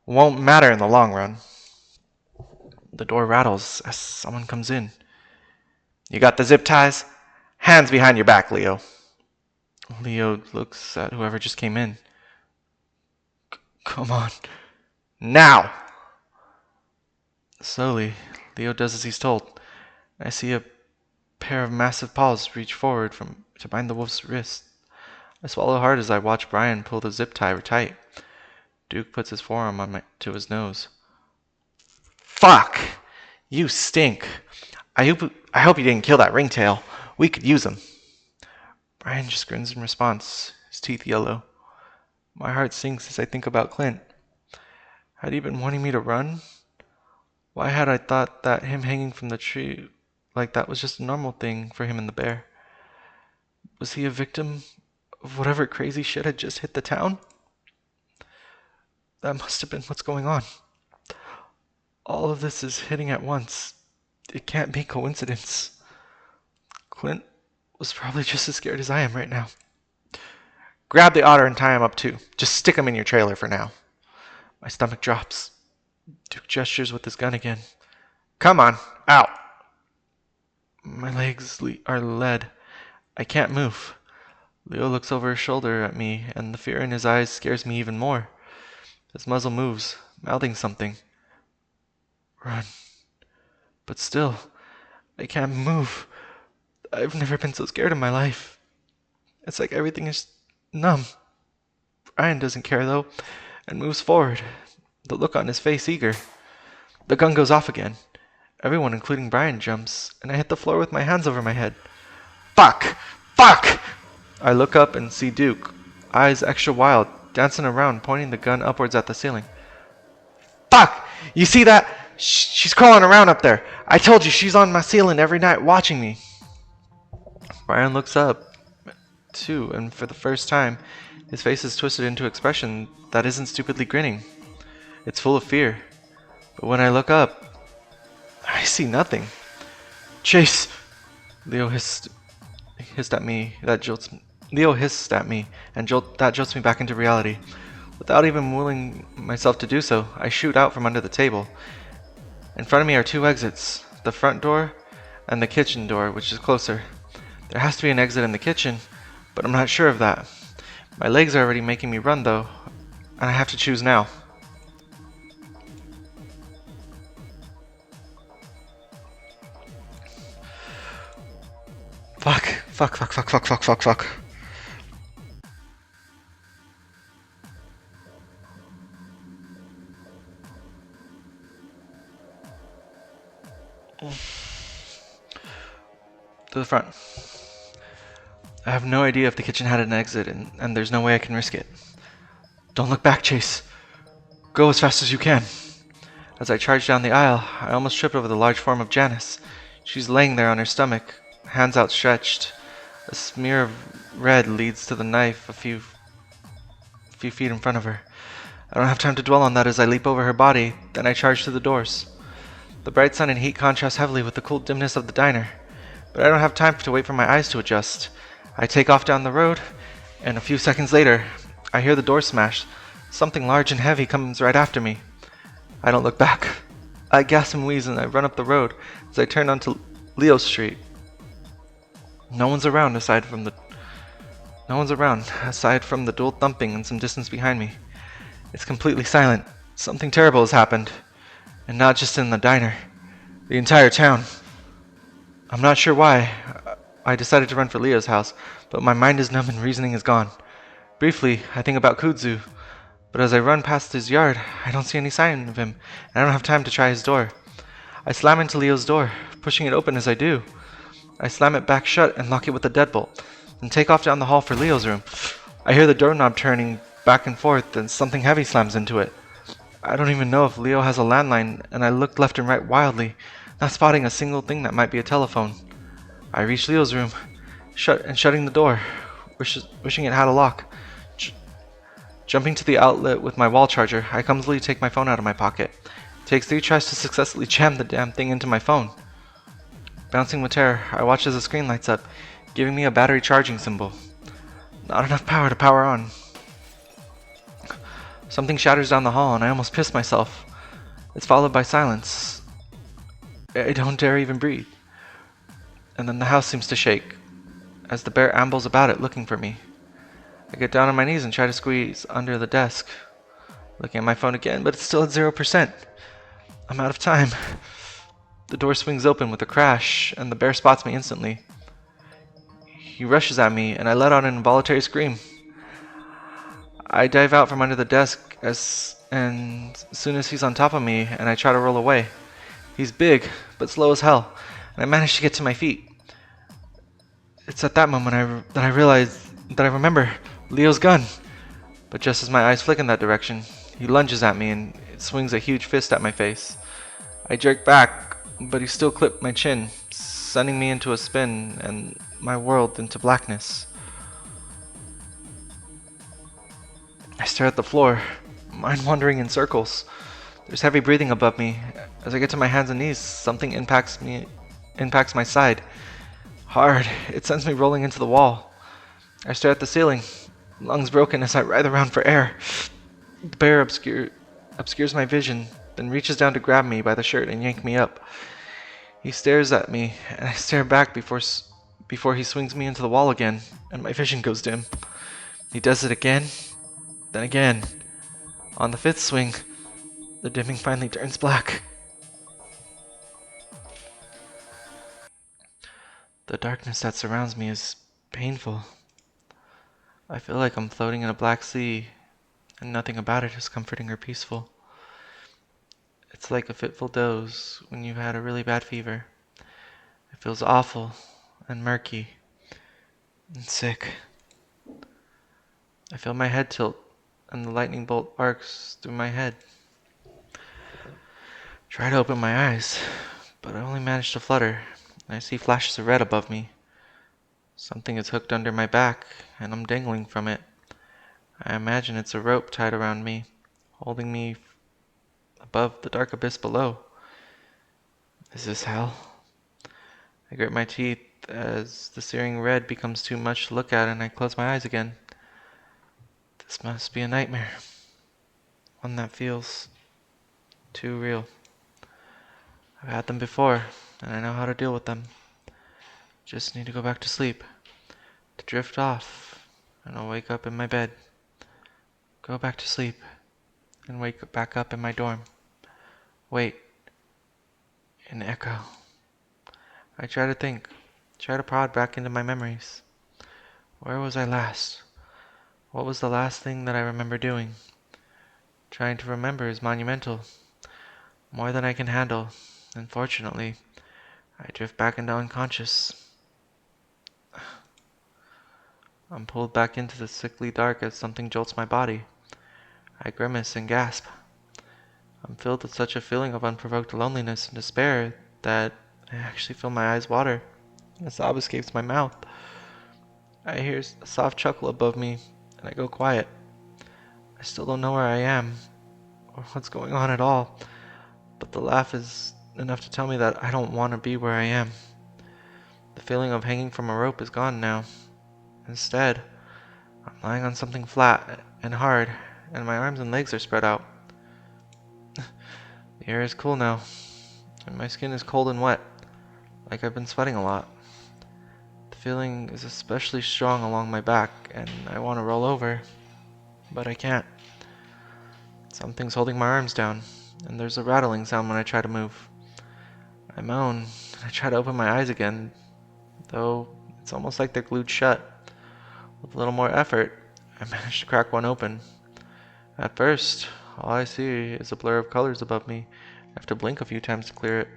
Won't matter in the long run. The door rattles as someone comes in. You got the zip ties? Hands behind your back, Leo. Leo looks at whoever just came in. Come on. Now! Slowly, Leo does as he's told. I see a pair of massive paws reach forward to bind the wolf's wrist. I swallow hard as I watch Brian pull the zip tie tight. Duke puts his forearm to his nose. Fuck! You stink. I hope you didn't kill that ringtail. We could use him. Brian just grins in response, his teeth yellow. My heart sinks as I think about Clint. Had he been wanting me to run? Why had I thought that him hanging from the tree like that was just a normal thing for him and the bear? Was he a victim of whatever crazy shit had just hit the town? That must have been what's going on. All of this is hitting at once. It can't be coincidence. Clint was probably just as scared as I am right now. Grab the otter and tie him up too. Just stick him in your trailer for now. My stomach drops. Duke gestures with his gun again. Come on, out. My legs are lead. I can't move. Leo looks over his shoulder at me, and the fear in his eyes scares me even more. His muzzle moves, mouthing something. Run. But still, I can't move. I've never been so scared in my life. It's like everything is numb. Brian doesn't care, though, and moves forward, the look on his face eager. The gun goes off again. Everyone, including Brian, jumps, and I hit the floor with my hands over my head. Fuck! Fuck! I look up and see Duke, eyes extra wild, dancing around, pointing the gun upwards at the ceiling. Fuck! You see that? She's crawling around up there. I told you she's on my ceiling every night watching me. Brian looks up, too, and for the first time, his face is twisted into an expression that isn't stupidly grinning. It's full of fear. But when I look up, I see nothing. Chase! Leo hissed at me. Leo hissed at me, and that jolts me back into reality. Without even willing myself to do so, I shoot out from under the table. In front of me are two exits, the front door and the kitchen door, which is closer. There has to be an exit in the kitchen, but I'm not sure of that. My legs are already making me run, though, and I have to choose now. Fuck. To the front. I have no idea if the kitchen had an exit, and there's no way I can risk it. Don't look back, Chase. Go as fast as you can. As I charge down the aisle, I almost trip over the large form of Janice. She's laying there on her stomach, hands outstretched. A smear of red leads to the knife a few feet in front of her. I don't have time to dwell on that as I leap over her body, then I charge to the doors. The bright sun and heat contrast heavily with the cool dimness of the diner, but I don't have time to wait for my eyes to adjust. I take off down the road, and a few seconds later, I hear the door smash. Something large and heavy comes right after me. I don't look back. I gasp and wheeze and I run up the road as I turn onto Leo Street. No one's around aside from the dual thumping and some distance behind me. It's completely silent. Something terrible has happened. And not just in the diner. The entire town. I'm not sure why. I decided to run for Leo's house, but my mind is numb and reasoning is gone. Briefly, I think about Kudzu, but as I run past his yard, I don't see any sign of him, and I don't have time to try his door. I slam into Leo's door, pushing it open as I do. I slam it back shut and lock it with a deadbolt, then take off down the hall for Leo's room. I hear the doorknob turning back and forth, and something heavy slams into it. I don't even know if Leo has a landline, and I look left and right wildly, not spotting a single thing that might be a telephone. I reach Leo's room, shutting the door, wishing it had a lock. Jumping to the outlet with my wall charger, I clumsily take my phone out of my pocket. It takes 3 tries to successfully jam the damn thing into my phone. Bouncing with terror, I watch as the screen lights up, giving me a battery charging symbol. Not enough power to power on. Something shatters down the hall and I almost piss myself. It's followed by silence. I don't dare even breathe. And then the house seems to shake, as the bear ambles about it looking for me. I get down on my knees and try to squeeze under the desk, looking at my phone again, but it's still at 0%. I'm out of time. The door swings open with a crash, and the bear spots me instantly. He rushes at me, and I let out an involuntary scream. I dive out from under the desk as soon as he's on top of me, and I try to roll away. He's big, but slow as hell, and I manage to get to my feet. It's at that moment that I realize that I remember Leo's gun. But just as my eyes flick in that direction, he lunges at me and it swings a huge fist at my face. I jerk back, but he still clipped my chin, sending me into a spin and my world into blackness. I stare at the floor, mind wandering in circles. There's heavy breathing above me. As I get to my hands and knees, something impacts my side. Hard, it sends me rolling into the wall. I stare at the ceiling, lungs broken as I writhe around for air. The bear obscures my vision, then reaches down to grab me by the shirt and yank me up. He stares at me, and I stare back before he swings me into the wall again, and my vision goes dim. He does it again, then again. On the 5th swing, the dimming finally turns black. The darkness that surrounds me is painful. I feel like I'm floating in a black sea, and nothing about it is comforting or peaceful. It's like a fitful doze when you've had a really bad fever. It feels awful and murky and sick. I feel my head tilt, and the lightning bolt arcs through my head. Try to open my eyes, but I only manage to flutter. I see flashes of red above me. Something is hooked under my back, and I'm dangling from it. I imagine it's a rope tied around me, holding me above the dark abyss below. Is this hell? I grit my teeth as the searing red becomes too much to look at, and I close my eyes again. This must be a nightmare. One that feels too real. I've had them before, and I know how to deal with them. Just need to go back to sleep. To drift off, and I'll wake up in my bed. Go back to sleep, and wake back up in my dorm. Wait. An echo. I try to think. Try to prod back into my memories. Where was I last? What was the last thing that I remember doing? Trying to remember is monumental. More than I can handle. Unfortunately, I drift back into unconscious. I'm pulled back into the sickly dark as something jolts my body. I grimace and gasp. I'm filled with such a feeling of unprovoked loneliness and despair that I actually feel my eyes water. A sob escapes my mouth. I hear a soft chuckle above me, and I go quiet. I still don't know where I am, or what's going on at all, but the laugh is enough to tell me that I don't want to be where I am. The feeling of hanging from a rope is gone now. Instead, I'm lying on something flat and hard, and my arms and legs are spread out. The air is cool now, and my skin is cold and wet, like I've been sweating a lot. The feeling is especially strong along my back, and I want to roll over, but I can't. Something's holding my arms down, and there's a rattling sound when I try to move. I moan, and I try to open my eyes again, though it's almost like they're glued shut. With a little more effort, I manage to crack one open. At first, all I see is a blur of colors above me. I have to blink a few times to clear it.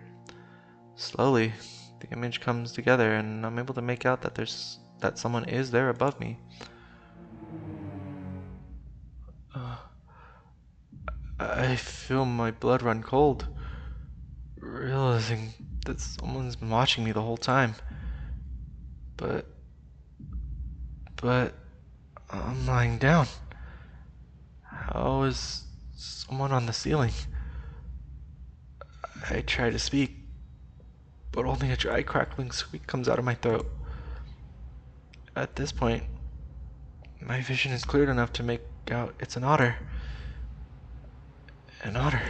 Slowly, the image comes together, and I'm able to make out that someone is there above me. I feel my blood run cold, realizing that someone's been watching me the whole time. But I'm lying down. How is someone on the ceiling? I try to speak, but only a dry, crackling squeak comes out of my throat. At this point, my vision is cleared enough to make out it's an otter. An otter.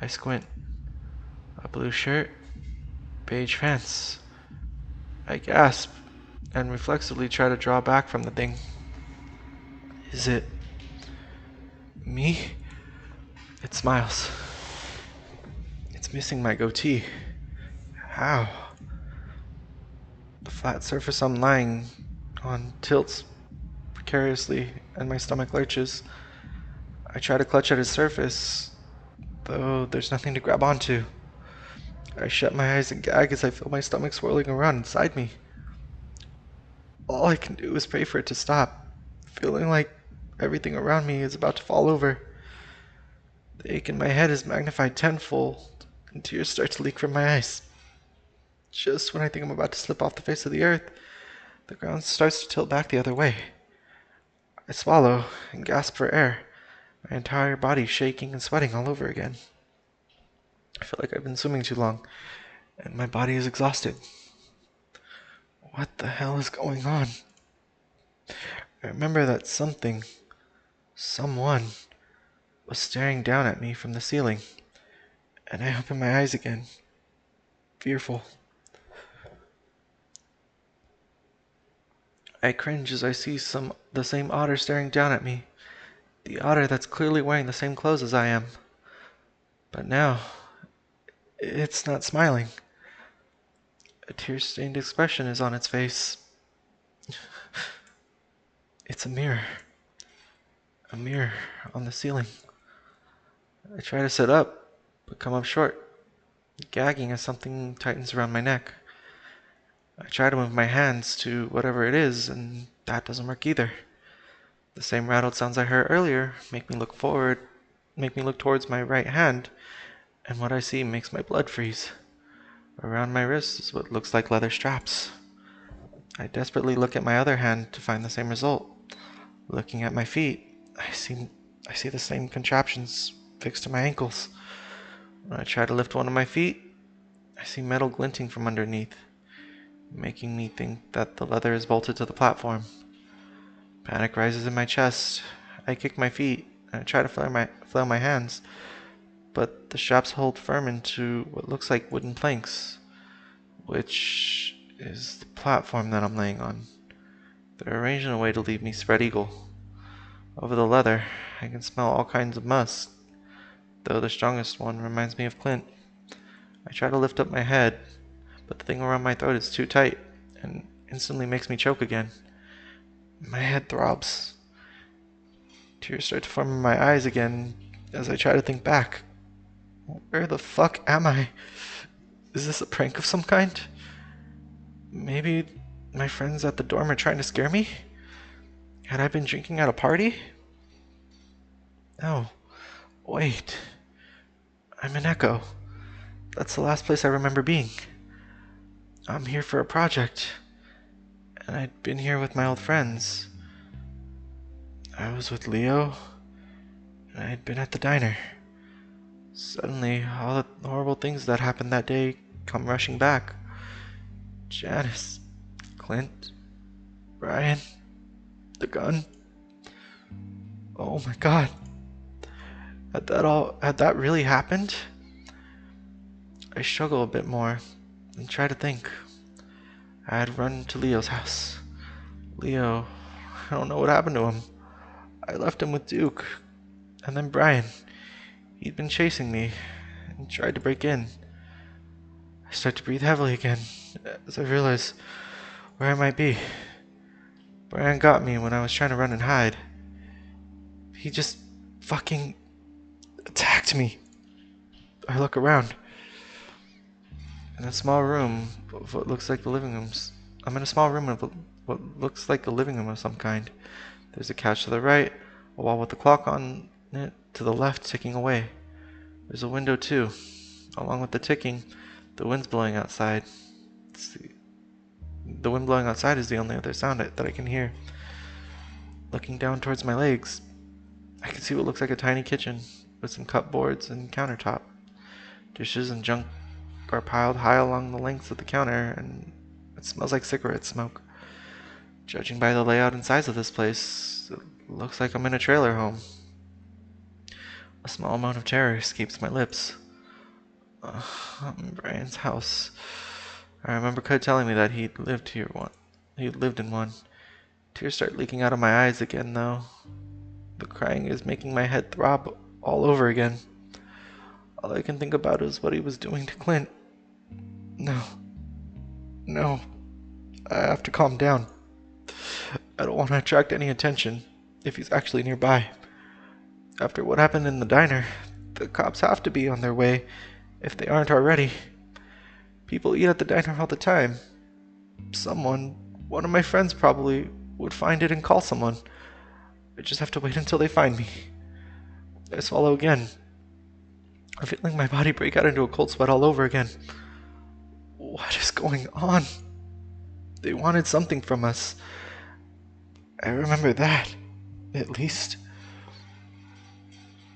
I squint. A blue shirt, beige pants. I gasp and reflexively try to draw back from the thing. Is it me? It smiles. It's missing my goatee. How? The flat surface I'm lying on tilts precariously, and my stomach lurches. I try to clutch at its surface, though there's nothing to grab onto. I shut my eyes and gag as I feel my stomach swirling around inside me. All I can do is pray for it to stop, feeling like everything around me is about to fall over. The ache in my head is magnified tenfold, and tears start to leak from my eyes. Just when I think I'm about to slip off the face of the earth, the ground starts to tilt back the other way. I swallow and gasp for air, my entire body shaking and sweating all over again. I feel like I've been swimming too long, and my body is exhausted. What the hell is going on? I remember that someone, was staring down at me from the ceiling, and I open my eyes again, fearful. I cringe as I see the same otter staring down at me, the otter that's clearly wearing the same clothes as I am. But now, it's not smiling. A tear-stained expression is on its face. It's a mirror. A mirror on the ceiling. I try to sit up, but come up short, gagging as something tightens around my neck. I try to move my hands to whatever it is, and that doesn't work either. The same rattled sounds I heard earlier make me look towards my right hand, and what I see makes my blood freeze. Around my wrist is what looks like leather straps. I desperately look at my other hand to find the same result. Looking at my feet, I see the same contraptions fixed to my ankles. When I try to lift one of my feet, I see metal glinting from underneath, making me think that the leather is bolted to the platform. Panic rises in my chest. I kick my feet and I try to flail my hands, but the straps hold firm into what looks like wooden planks, which is the platform that I'm laying on. They're arranged in a way to leave me spread eagle. Over the leather, I can smell all kinds of musk, though the strongest one reminds me of Clint. I try to lift up my head, but the thing around my throat is too tight and instantly makes me choke again. My head throbs. Tears start to form in my eyes again as I try to think back. Where the fuck am I? Is this a prank of some kind? Maybe my friends at the dorm are trying to scare me? Had I been drinking at a party? No. Wait. I'm in Echo. That's the last place I remember being. I'm here for a project. And I'd been here with my old friends. I was with Leo, and I'd been at the diner. Suddenly, all the horrible things that happened that day come rushing back. Janice, Clint, Brian, the gun. Oh my god. Had that really happened? I struggle a bit more and try to think. I had run to Leo's house. Leo, I don't know what happened to him. I left him with Duke. And then Brian. He'd been chasing me and tried to break in. I start to breathe heavily again as I realize where I might be. Brian got me when I was trying to run and hide. He just fucking attacked me. I look around. In a small room of what looks like the living rooms. I'm in a small room of what looks like a living room of some kind. There's a couch to the right, a wall with a clock on it to the left ticking away. There's a window too. Along with the ticking, the wind's blowing outside. The wind blowing outside is the only other sound that I can hear. Looking down towards my legs, I can see what looks like a tiny kitchen with some cupboards and countertop. Dishes and junk are piled high along the length of the counter, and it smells like cigarette smoke. Judging by the layout and size of this place, it looks like I'm in a trailer home. A small amount of terror escapes my lips. Brian's house. I remember Cud telling me that he'd lived in one. Tears start leaking out of my eyes again, though. The crying is making my head throb all over again. All I can think about is what he was doing to Clint. No, I have to calm down. I don't want to attract any attention if he's actually nearby. After what happened in the diner, the cops have to be on their way if they aren't already. People eat at the diner all the time. One of my friends probably, would find it and call someone. I just have to wait until they find me. I swallow again. I'm feeling my body break out into a cold sweat all over again. What is going on? They wanted something from us. I remember that, at least.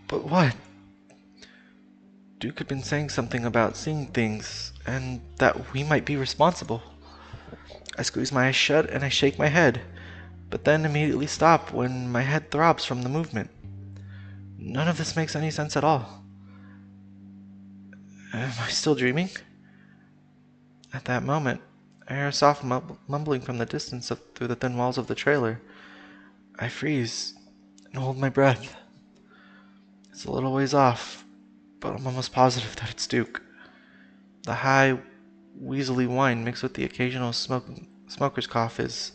But what? Duke had been saying something about seeing things, and that we might be responsible. I squeeze my eyes shut and I shake my head, but then immediately stop when my head throbs from the movement. None of this makes any sense at all. Am I still dreaming? At that moment, I hear a soft mumbling from the distance through the thin walls of the trailer. I freeze and hold my breath. It's a little ways off, but I'm almost positive that it's Duke. The high, weaselly whine mixed with the occasional smoker's cough is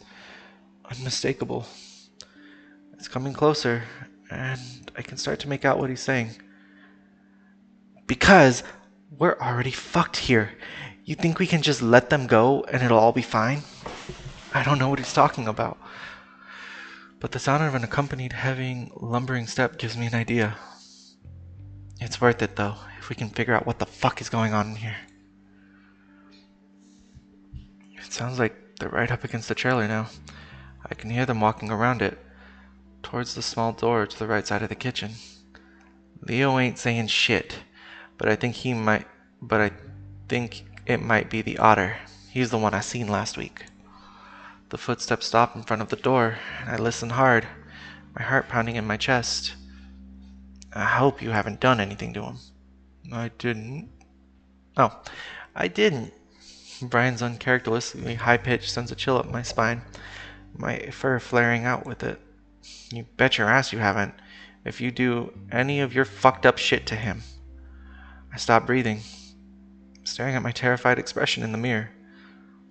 unmistakable. He's coming closer, and I can start to make out what he's saying. Because we're already fucked here. You think we can just let them go and it'll all be fine? I don't know what he's talking about. But the sound of an accompanied heavy, lumbering step gives me an idea. It's worth it, though, if we can figure out what the fuck is going on in here. It sounds like they're right up against the trailer now. I can hear them walking around it, towards the small door to the right side of the kitchen. Leo ain't saying shit, but I think it might be the otter. He's the one I seen last week. The footsteps stop in front of the door, and I listen hard, my heart pounding in my chest. I hope you haven't done anything to him. I didn't. Oh, I didn't. Brian's uncharacteristically high-pitch sends a chill up my spine, my fur flaring out with it. You bet your ass you haven't, if you do any of your fucked up shit to him. I stop breathing, staring at my terrified expression in the mirror.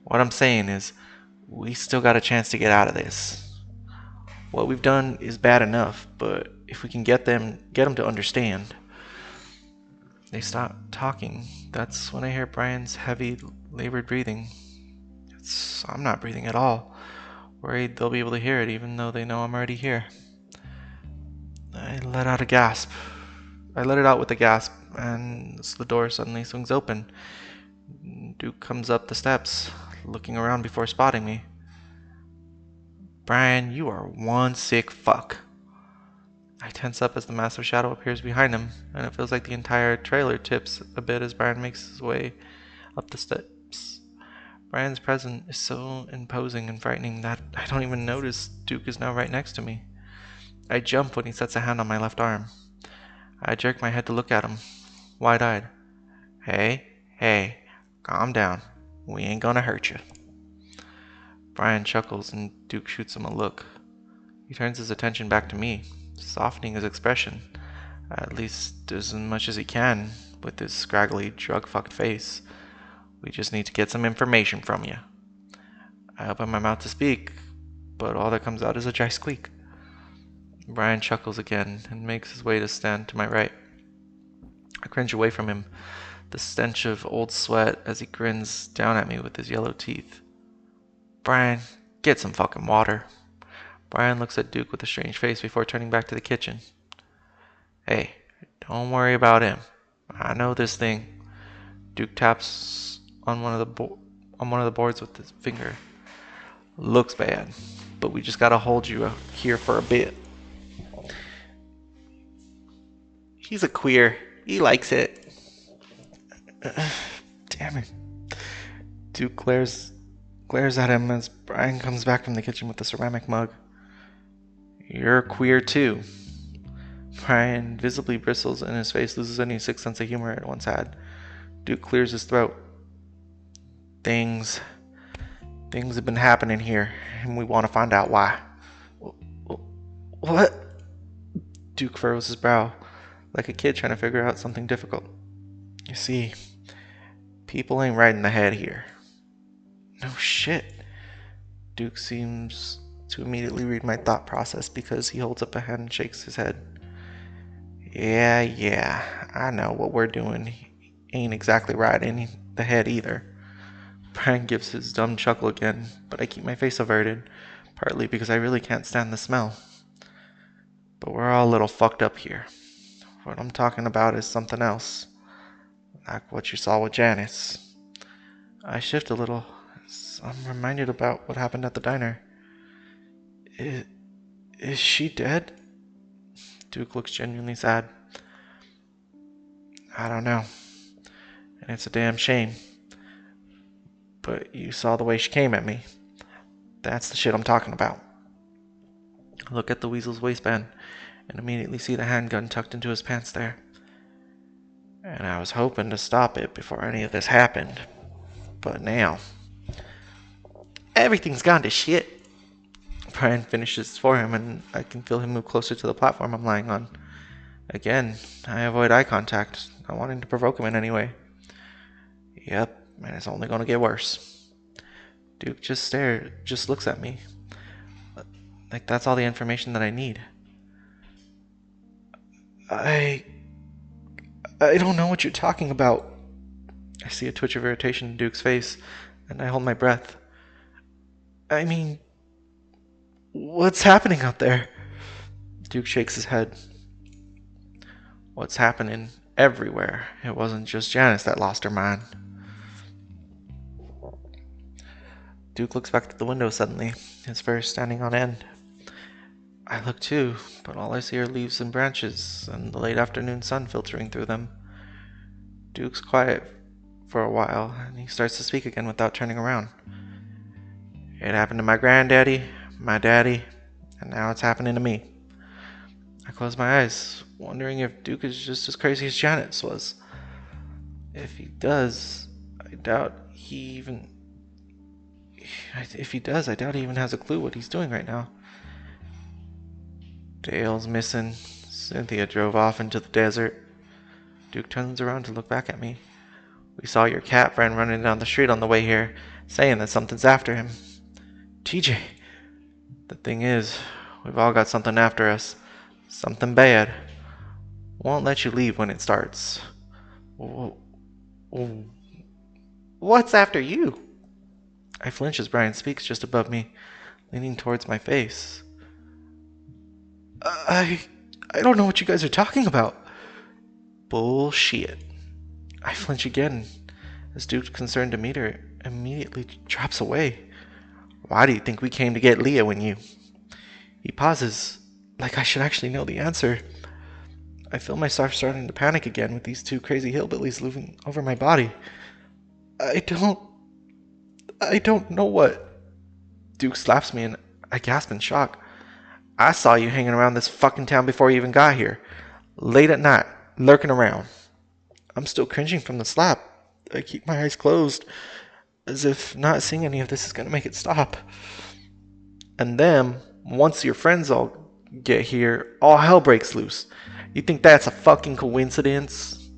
What I'm saying is, we still got a chance to get out of this. What we've done is bad enough, but if we can get them to understand. They stop talking. That's when I hear Brian's heavy, labored breathing. I'm not breathing at all. Worried they'll be able to hear it even though they know I'm already here. I let out a gasp. I let it out with a gasp, and the door suddenly swings open. Duke comes up the steps, looking around before spotting me. Brian, you are one sick fuck. I tense up as the massive shadow appears behind him, and it feels like the entire trailer tips a bit as Brian makes his way up the steps. Brian's presence is so imposing and frightening that I don't even notice Duke is now right next to me. I jump when he sets a hand on my left arm. I jerk my head to look at him, wide-eyed. Hey, calm down. We ain't gonna hurt you. Brian chuckles and Duke shoots him a look. He turns his attention back to me, softening his expression, at least as much as he can, with his scraggly, drug-fucked face. We just need to get some information from you. I open my mouth to speak, but all that comes out is a dry squeak. Brian chuckles again and makes his way to stand to my right. I cringe away from him, the stench of old sweat as he grins down at me with his yellow teeth. Brian, get some fucking water. Brian looks at Duke with a strange face before turning back to the kitchen. Hey, don't worry about him. I know this thing. Duke taps on one of the boards with his finger. Looks bad, but we just gotta hold you here for a bit. He's a queer. He likes it. Damn it. Duke glares at him as Brian comes back from the kitchen with the ceramic mug. You're queer too. Brian visibly bristles and his face loses any sixth sense of humor it once had. Duke clears his throat. Things have been happening here, and we want to find out why. What? Duke furrows his brow, like a kid trying to figure out something difficult. You see, people ain't right in the head here. No shit. Duke seems to immediately read my thought process because he holds up a hand and shakes his head. Yeah, I know what we're doing ain't exactly right in the head either. Brian gives his dumb chuckle again, but I keep my face averted, partly because I really can't stand the smell. But we're all a little fucked up here. What I'm talking about is something else, like what you saw with Janice. I shift a little as I'm reminded about what happened at the diner. Is she dead? Duke looks genuinely sad. I don't know. And it's a damn shame. But you saw the way she came at me. That's the shit I'm talking about. I look at the weasel's waistband and immediately see the handgun tucked into his pants there. And I was hoping to stop it before any of this happened. But now, everything's gone to shit. Brian finishes for him, and I can feel him move closer to the platform I'm lying on. Again, I avoid eye contact, not wanting to provoke him in any way. Yep, and it's only going to get worse. Duke just looks at me. Like, that's all the information that I need. I don't know what you're talking about. I see a twitch of irritation in Duke's face, and I hold my breath. I mean, what's happening out there? Duke shakes his head. What's happening everywhere. It wasn't just Janice that lost her mind. Duke looks back at the window suddenly, his fur standing on end. I look too, but all I see are leaves and branches, and the late afternoon sun filtering through them. Duke's quiet for a while, and he starts to speak again without turning around. It happened to my granddaddy, my daddy, and now it's happening to me. I close my eyes, wondering if Duke is just as crazy as Janice was. If he does, I doubt he even... If he does, I doubt he even has a clue what he's doing right now. Dale's missing. Cynthia drove off into the desert. Duke turns around to look back at me. We saw your cat friend running down the street on the way here, saying that something's after him. TJ. The thing is, we've all got something after us. Something bad. Won't let you leave when it starts. What's after you? I flinch as Brian speaks just above me, leaning towards my face. I don't know what you guys are talking about. Bullshit. I flinch again, as Duke's concerned demeanor immediately drops away. Why do you think we came to get Leah when you... He pauses, like I should actually know the answer. I feel myself starting to panic again with these two crazy hillbillies looming over my body. I don't know what... Duke slaps me and I gasp in shock. I saw you hanging around this fucking town before you even got here. Late at night, lurking around. I'm still cringing from the slap. I keep my eyes closed, as if not seeing any of this is going to make it stop. And then, once your friends all get here, all hell breaks loose. You think that's a fucking coincidence?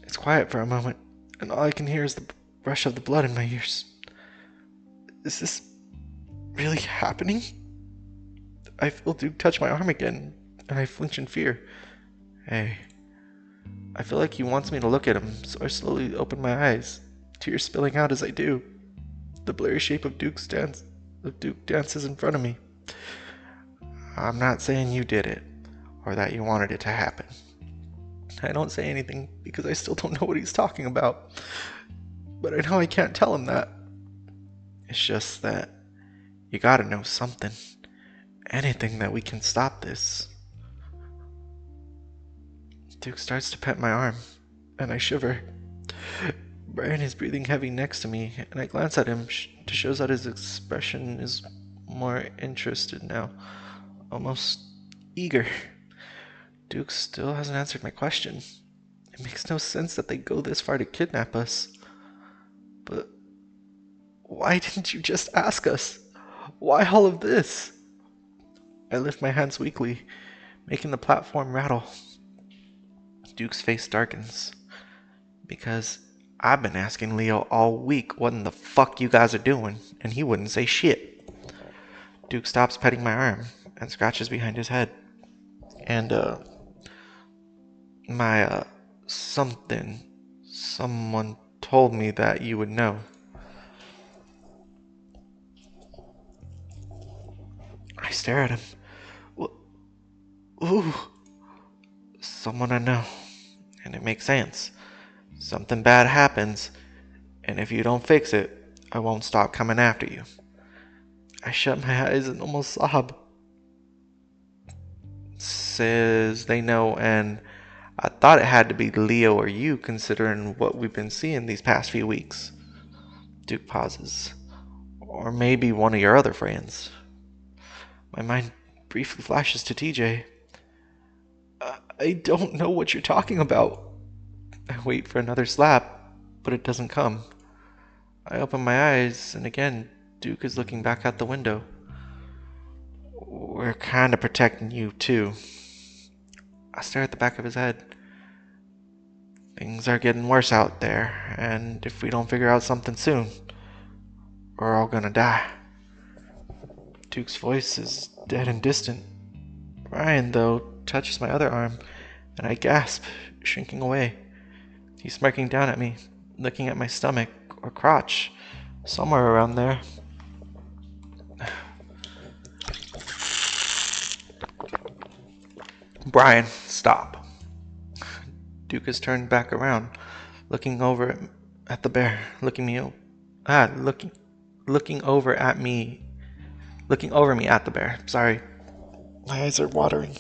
It's quiet for a moment, and all I can hear is the rush of the blood in my ears. Is this really happening? I feel Duke touch my arm again, and I flinch in fear. Hey. I feel like he wants me to look at him, so I slowly open my eyes, tears spilling out as I do. The blurry shape of Duke dances in front of me. I'm not saying you did it, or that you wanted it to happen. I don't say anything because I still don't know what he's talking about, but I know I can't tell him that. It's just that you gotta know something. Anything that we can stop this. Duke starts to pet my arm, and I shiver. Brian is breathing heavy next to me, and I glance at him to show that his expression is more interested now, almost eager. Duke still hasn't answered my question. It makes no sense that they go this far to kidnap us. But why didn't you just ask us? Why all of this? I lift my hands weakly, making the platform rattle. Duke's face darkens. Because I've been asking Leo all week what in the fuck you guys are doing, and he wouldn't say shit. Duke stops petting my arm and scratches behind his head. And, someone told me that you would know. I stare at him. Ooh. Someone I know. And it makes sense. Something bad happens, and if you don't fix it, I won't stop coming after you. I shut my eyes and almost sob. Says they know, and I thought it had to be Leo or you, considering what we've been seeing these past few weeks. Duke pauses. Or maybe one of your other friends. My mind briefly flashes to TJ. I don't know what you're talking about. I wait for another slap, but it doesn't come. I open my eyes, and again, Duke is looking back out the window. We're kinda protecting you, too. I stare at the back of his head. Things are getting worse out there, and if we don't figure out something soon, we're all gonna die. Duke's voice is dead and distant. Brian, though, touches my other arm, and I gasp, shrinking away. He's smirking down at me, looking at my stomach or crotch, somewhere around there. Brian, stop. Duke has turned back around, looking over at the bear, looking over me at the bear. Sorry. My eyes are watering.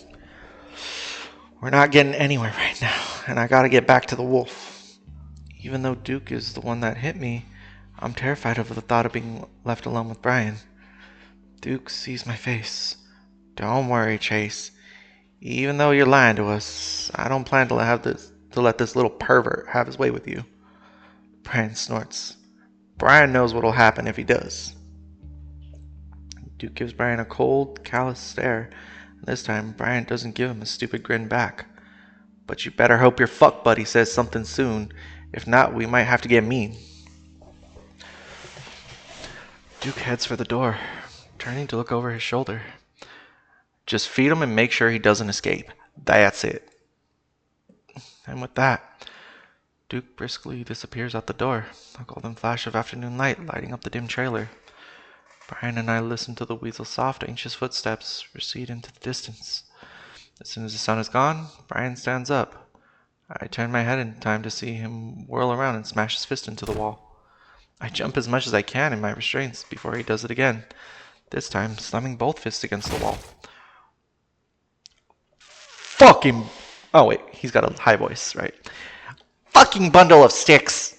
We're not getting anywhere right now, and I gotta get back to the wolf. Even though Duke is the one that hit me, I'm terrified of the thought of being left alone with Brian. Duke sees my face. Don't worry, Chase. Even though you're lying to us, I don't plan to let this little pervert have his way with you. Brian snorts. Brian knows what'll happen if he does. Duke gives Brian a cold, callous stare. This time, Brian doesn't give him a stupid grin back. But you better hope your fuck buddy says something soon. If not, we might have to get mean. Duke heads for the door, turning to look over his shoulder. Just feed him and make sure he doesn't escape. That's it. And with that, Duke briskly disappears out the door, a golden flash of afternoon light lighting up the dim trailer. Brian and I listen to the weasel's soft, anxious footsteps recede into the distance. As soon as the sound is gone, Brian stands up. I turn my head in time to see him whirl around and smash his fist into the wall. I jump as much as I can in my restraints before he does it again, this time slamming both fists against the wall. Fucking... Oh wait, he's got a high voice, right? Fucking bundle of sticks!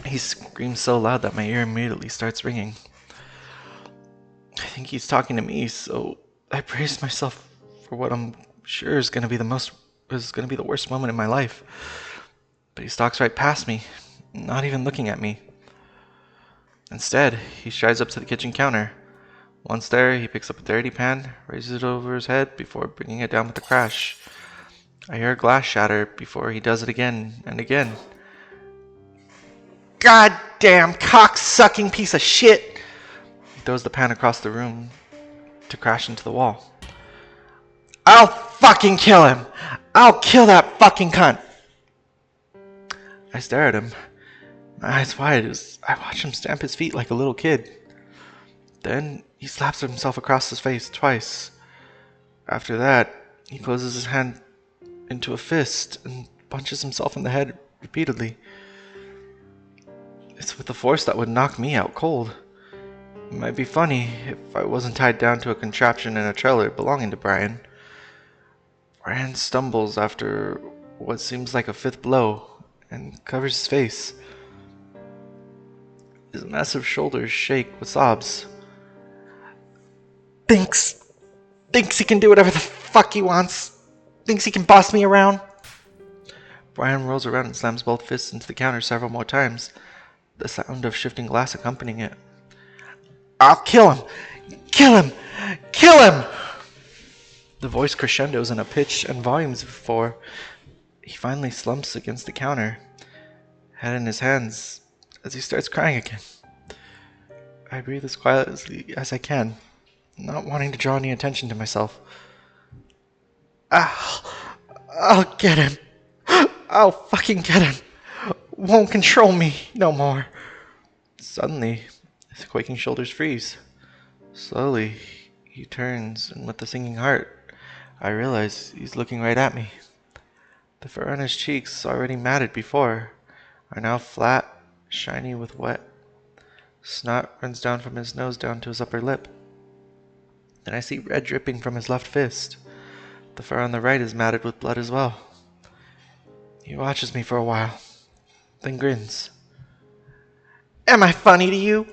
He screams so loud that my ear immediately starts ringing. I think he's talking to me, so I brace myself for what I'm sure is going to be the worst moment in my life. But he stalks right past me, not even looking at me. Instead, he strides up to the kitchen counter. Once there, he picks up a dirty pan, raises it over his head before bringing it down with a crash. I hear a glass shatter before he does it again and again. Goddamn cock-sucking piece of shit! He throws the pan across the room to crash into the wall. I'll fucking kill him! I'll kill that fucking cunt! I stare at him, my eyes wide as I watch him stamp his feet like a little kid. Then he slaps himself across his face twice. After that, he closes his hand into a fist and punches himself in the head repeatedly. It's with a force that would knock me out cold. It might be funny if I wasn't tied down to a contraption in a trailer belonging to Brian. Brian stumbles after what seems like a fifth blow and covers his face. His massive shoulders shake with sobs. Thinks he can do whatever the fuck he wants. Thinks he can boss me around. Brian rolls around and slams both fists into the counter several more times, the sound of shifting glass accompanying it. I'll kill him! Kill him! Kill him! The voice crescendos in a pitch and volumes before he finally slumps against the counter, head in his hands, as he starts crying again. I breathe as quietly as I can, not wanting to draw any attention to myself. I'll get him. I'll fucking get him. Won't control me no more. Suddenly, his quaking shoulders freeze. Slowly, he turns, and with a sinking heart, I realize he's looking right at me. The fur on his cheeks, already matted before, are now flat, shiny with wet. Snot runs down from his nose down to his upper lip. Then I see red dripping from his left fist. The fur on the right is matted with blood as well. He watches me for a while, then grins. Am I funny to you?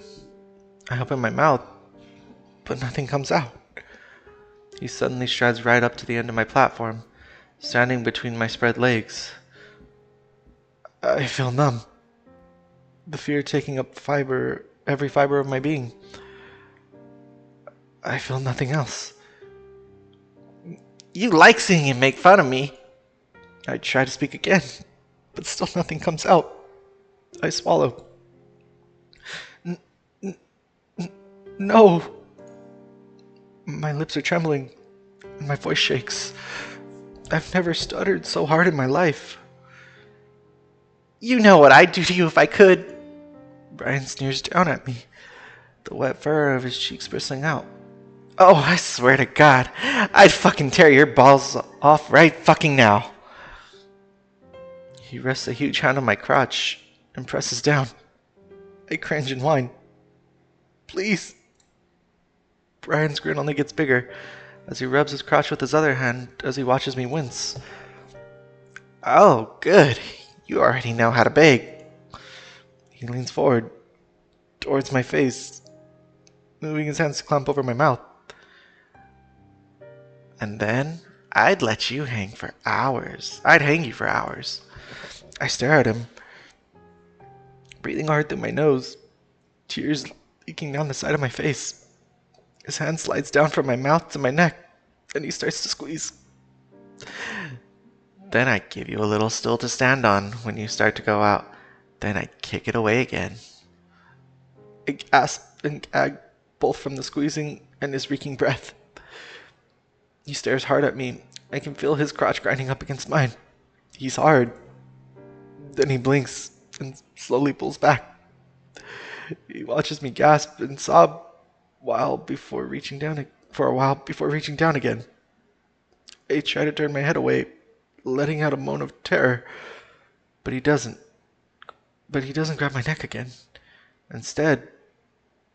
I open my mouth, but nothing comes out. He suddenly strides right up to the end of my platform, standing between my spread legs. I feel numb, the fear taking up every fiber of my being. I feel nothing else. You like seeing him make fun of me. I try to speak again, but still nothing comes out. I swallow. No. My lips are trembling, and my voice shakes. I've never stuttered so hard in my life. You know what I'd do to you if I could. Brian sneers down at me, the wet fur of his cheeks bristling out. Oh, I swear to God, I'd fucking tear your balls off right fucking now. He rests a huge hand on my crotch and presses down. I cringe and whine. Please. Brian's grin only gets bigger as he rubs his crotch with his other hand as he watches me wince. Oh, good. You already know how to beg. He leans forward towards my face, moving his hands to clamp over my mouth. And then I'd let you hang for hours. I'd hang you for hours. I stare at him, breathing hard through my nose, tears leaking down the side of my face. His hand slides down from my mouth to my neck, and he starts to squeeze. Then I give you a little stool to stand on when you start to go out. Then I kick it away again. I gasp and gag, both from the squeezing and his reeking breath. He stares hard at me. I can feel his crotch grinding up against mine. He's hard. Then he blinks and slowly pulls back. He watches me gasp and sob for a while before reaching down again. I try to turn my head away, letting out a moan of terror, but he doesn't. But he doesn't grab my neck again. Instead,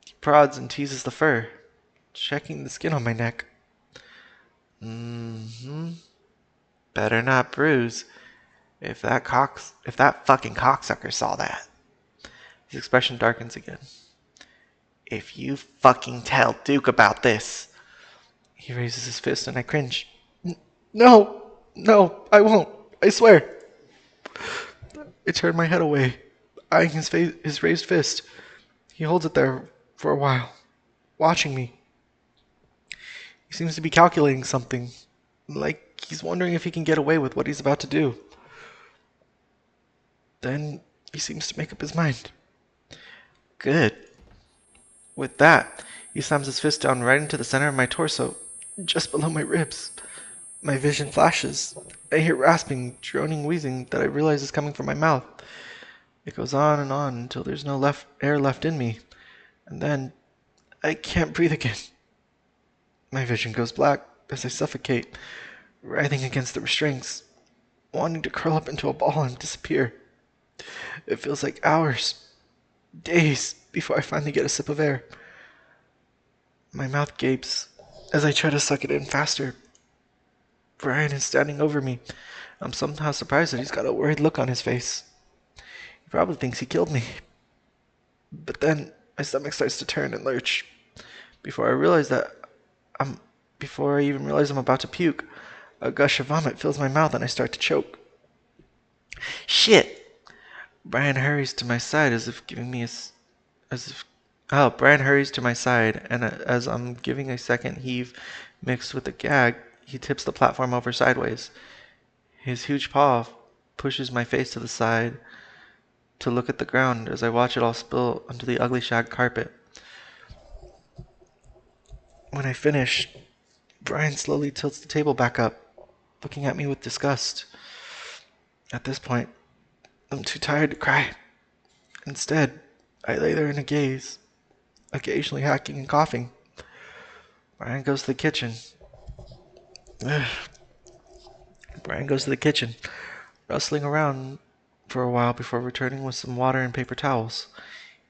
he prods and teases the fur, checking the skin on my neck. Better not bruise. If that fucking cocksucker saw that. His expression darkens again. If you fucking tell Duke about this. He raises his fist and I cringe. No, I won't. I swear. I turn my head away, eyeing his raised fist. He holds it there for a while, watching me. He seems to be calculating something, like he's wondering if he can get away with what he's about to do. Then he seems to make up his mind. Good. With that, he slams his fist down right into the center of my torso, just below my ribs. My vision flashes. I hear rasping, droning wheezing that I realize is coming from my mouth. It goes on until there's no air left in me, and then I can't breathe again. My vision goes black as I suffocate, writhing against the restraints, wanting to curl up into a ball and disappear. It feels like hours, days, before I finally get a sip of air. My mouth gapes as I try to suck it in faster. Brian is standing over me. I'm somehow surprised that he's got a worried look on his face. He probably thinks he killed me. But then my stomach starts to turn and lurch. Before I even realize I'm about to puke, a gush of vomit fills my mouth and I start to choke. Shit! Brian hurries to my side Brian hurries to my side, and as I'm giving a second heave mixed with a gag, he tips the platform over sideways. His huge paw pushes my face to the side to look at the ground as I watch it all spill onto the ugly shag carpet. When I finish, Brian slowly tilts the table back up, looking at me with disgust. At this point, I'm too tired to cry. Instead, I lay there in a gaze, occasionally hacking and coughing. Brian goes to the kitchen. Rustling around for a while before returning with some water and paper towels.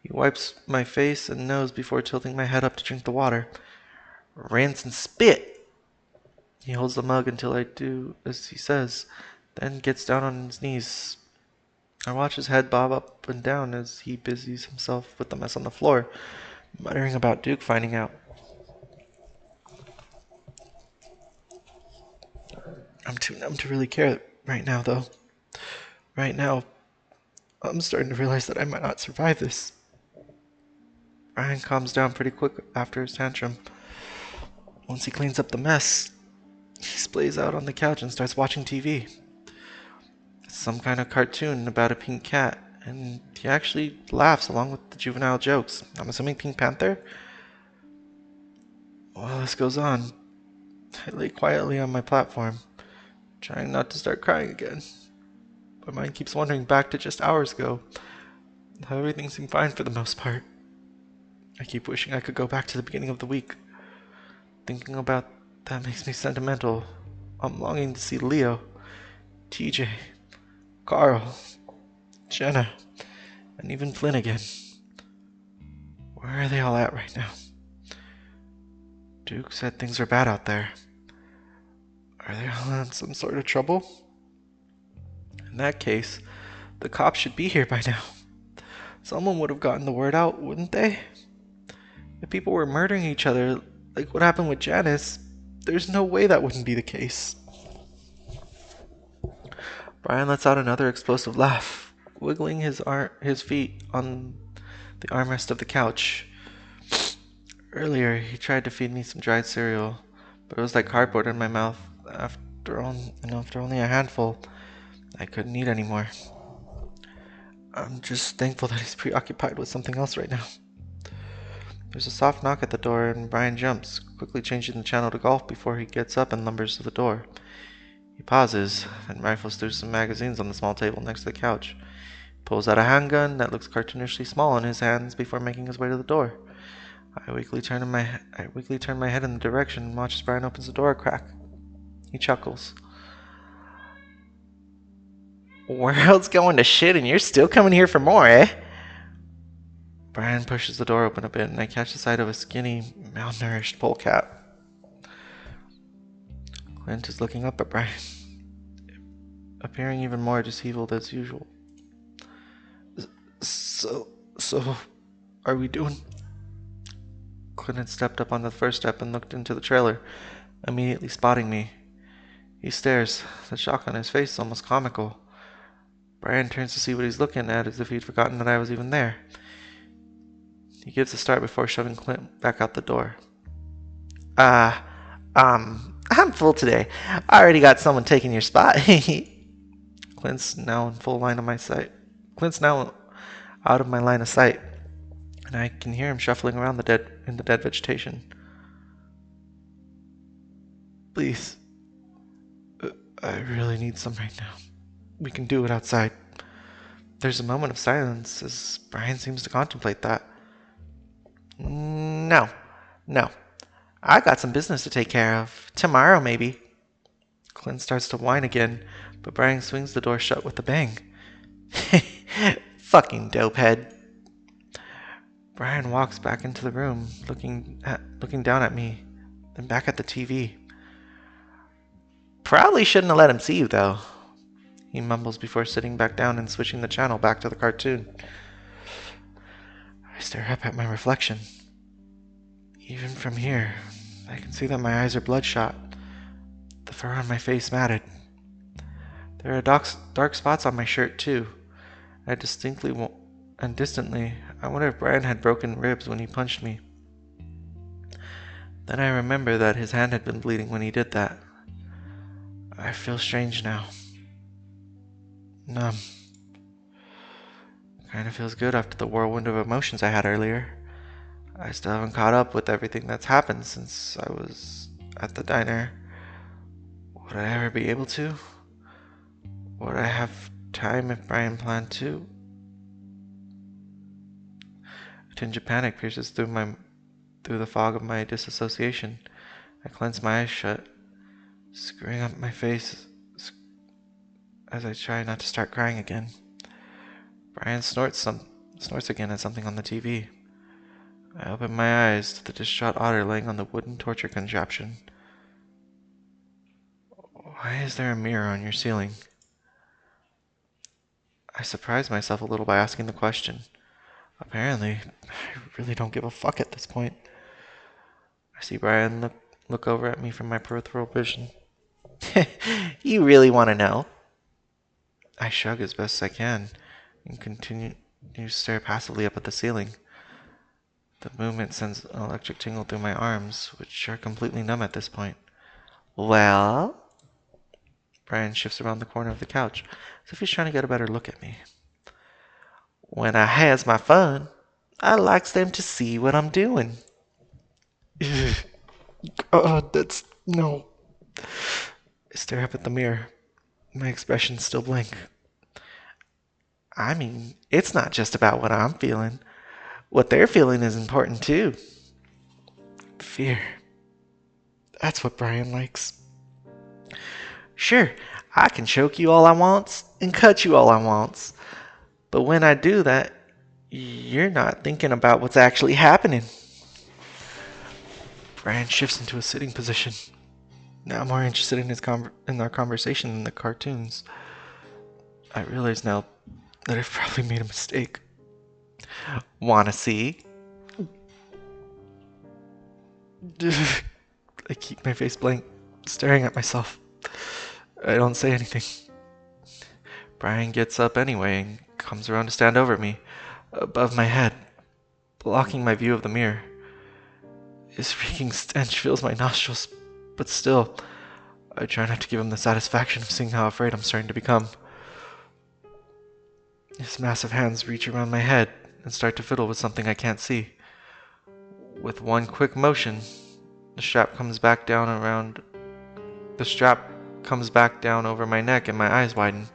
He wipes my face and nose before tilting my head up to drink the water. Rinse and spit! He holds the mug until I do as he says, then gets down on his knees. I watch his head bob up and down as he busies himself with the mess on the floor, muttering about Duke finding out. I'm too numb to really care right now, though. Right now, I'm starting to realize that I might not survive this. Ryan calms down pretty quick after his tantrum. Once he cleans up the mess, he splays out on the couch and starts watching TV. It's some kind of cartoon about a pink cat, and he actually laughs along with the juvenile jokes. I'm assuming Pink Panther? While this goes on, I lay quietly on my platform, trying not to start crying again. My mind keeps wandering back to just hours ago, how everything seemed fine for the most part. I keep wishing I could go back to the beginning of the week. Thinking about that makes me sentimental. I'm longing to see Leo, TJ, Carl, Jenna, and even Flynn again. Where are they all at right now? Duke said things are bad out there. Are they all in some sort of trouble? In that case, the cops should be here by now. Someone would have gotten the word out, wouldn't they? If people were murdering each other, like what happened with Janice, there's no way that wouldn't be the case. Brian lets out another explosive laugh, wiggling his feet on the armrest of the couch. Earlier, he tried to feed me some dried cereal, but it was like cardboard in my mouth. After only a handful, I couldn't eat anymore. I'm just thankful that he's preoccupied with something else right now. There's a soft knock at the door, and Brian jumps, quickly changing the channel to golf before he gets up and lumbers to the door. He pauses, then rifles through some magazines on the small table next to the couch. He pulls out a handgun that looks cartoonishly small in his hands before making his way to the door. I weakly turn my head in the direction and watch as Brian opens the door a crack. He chuckles. World's going to shit and you're still coming here for more, eh? Brian pushes the door open a bit and I catch the sight of a skinny, malnourished polecat. Clint is looking up at Brian, appearing even more disheveled as usual. So, are we doing? Clint had stepped up on the first step and looked into the trailer, immediately spotting me. He stares, the shock on his face is almost comical. Brian turns to see what he's looking at as if he'd forgotten that I was even there. He gives a start before shoving Clint back out the door. I'm full today. I already got someone taking your spot. Clint's now in full line of my sight. Clint's now out of my line of sight, and I can hear him shuffling around in the dead vegetation. Please. I really need some right now. We can do it outside. There's a moment of silence as Brian seems to contemplate that. No. I got some business to take care of. Tomorrow, maybe. Clint starts to whine again, but Brian swings the door shut with a bang. Fucking dopehead. Brian walks back into the room, looking down at me, then back at the TV. Probably shouldn't have let him see you, though. He mumbles before sitting back down and switching the channel back to the cartoon. I stare up at my reflection. Even from here, I can see that my eyes are bloodshot, the fur on my face matted. There are dark spots on my shirt, too. Distantly, I wonder if Brian had broken ribs when he punched me. Then I remember that his hand had been bleeding when he did that. I feel strange now. Numb. Kinda feels good after the whirlwind of emotions I had earlier. I still haven't caught up with everything that's happened since I was at the diner. Would I ever be able to? Would I have time if Brian planned to? A tinge of panic pierces through the fog of my disassociation. I clench my eyes shut, screwing up my face as I try not to start crying again. Brian snorts again at something on the TV. I open my eyes to the distraught otter laying on the wooden torture contraption. Why is there a mirror on your ceiling? I surprise myself a little by asking the question. Apparently, I really don't give a fuck at this point. I see Brian look over at me from my peripheral vision. You really want to know? I shrug as best I can and continue to stare passively up at the ceiling. The movement sends an electric tingle through my arms, which are completely numb at this point. Well? Brian shifts around the corner of the couch, as if he's trying to get a better look at me. When I has my fun, I likes them to see what I'm doing. That's no. I stare up at the mirror, my expression still blank. I mean, it's not just about what I'm feeling. What they're feeling is important too. Fear. That's what Brian likes. Sure, I can choke you all I wants and cut you all I wants. But when I do that, you're not thinking about what's actually happening. Brian shifts into a sitting position. Now more interested in in our conversation than the cartoons. I realize now that I've probably made a mistake. Wanna see? I keep my face blank, staring at myself. I don't say anything. Brian gets up anyway and comes around to stand over me, above my head, blocking my view of the mirror. His reeking stench fills my nostrils, but still, I try not to give him the satisfaction of seeing how afraid I'm starting to become. His massive hands reach around my head and start to fiddle with something I can't see. With one quick motion, the strap comes back down over my neck and my eyes widen.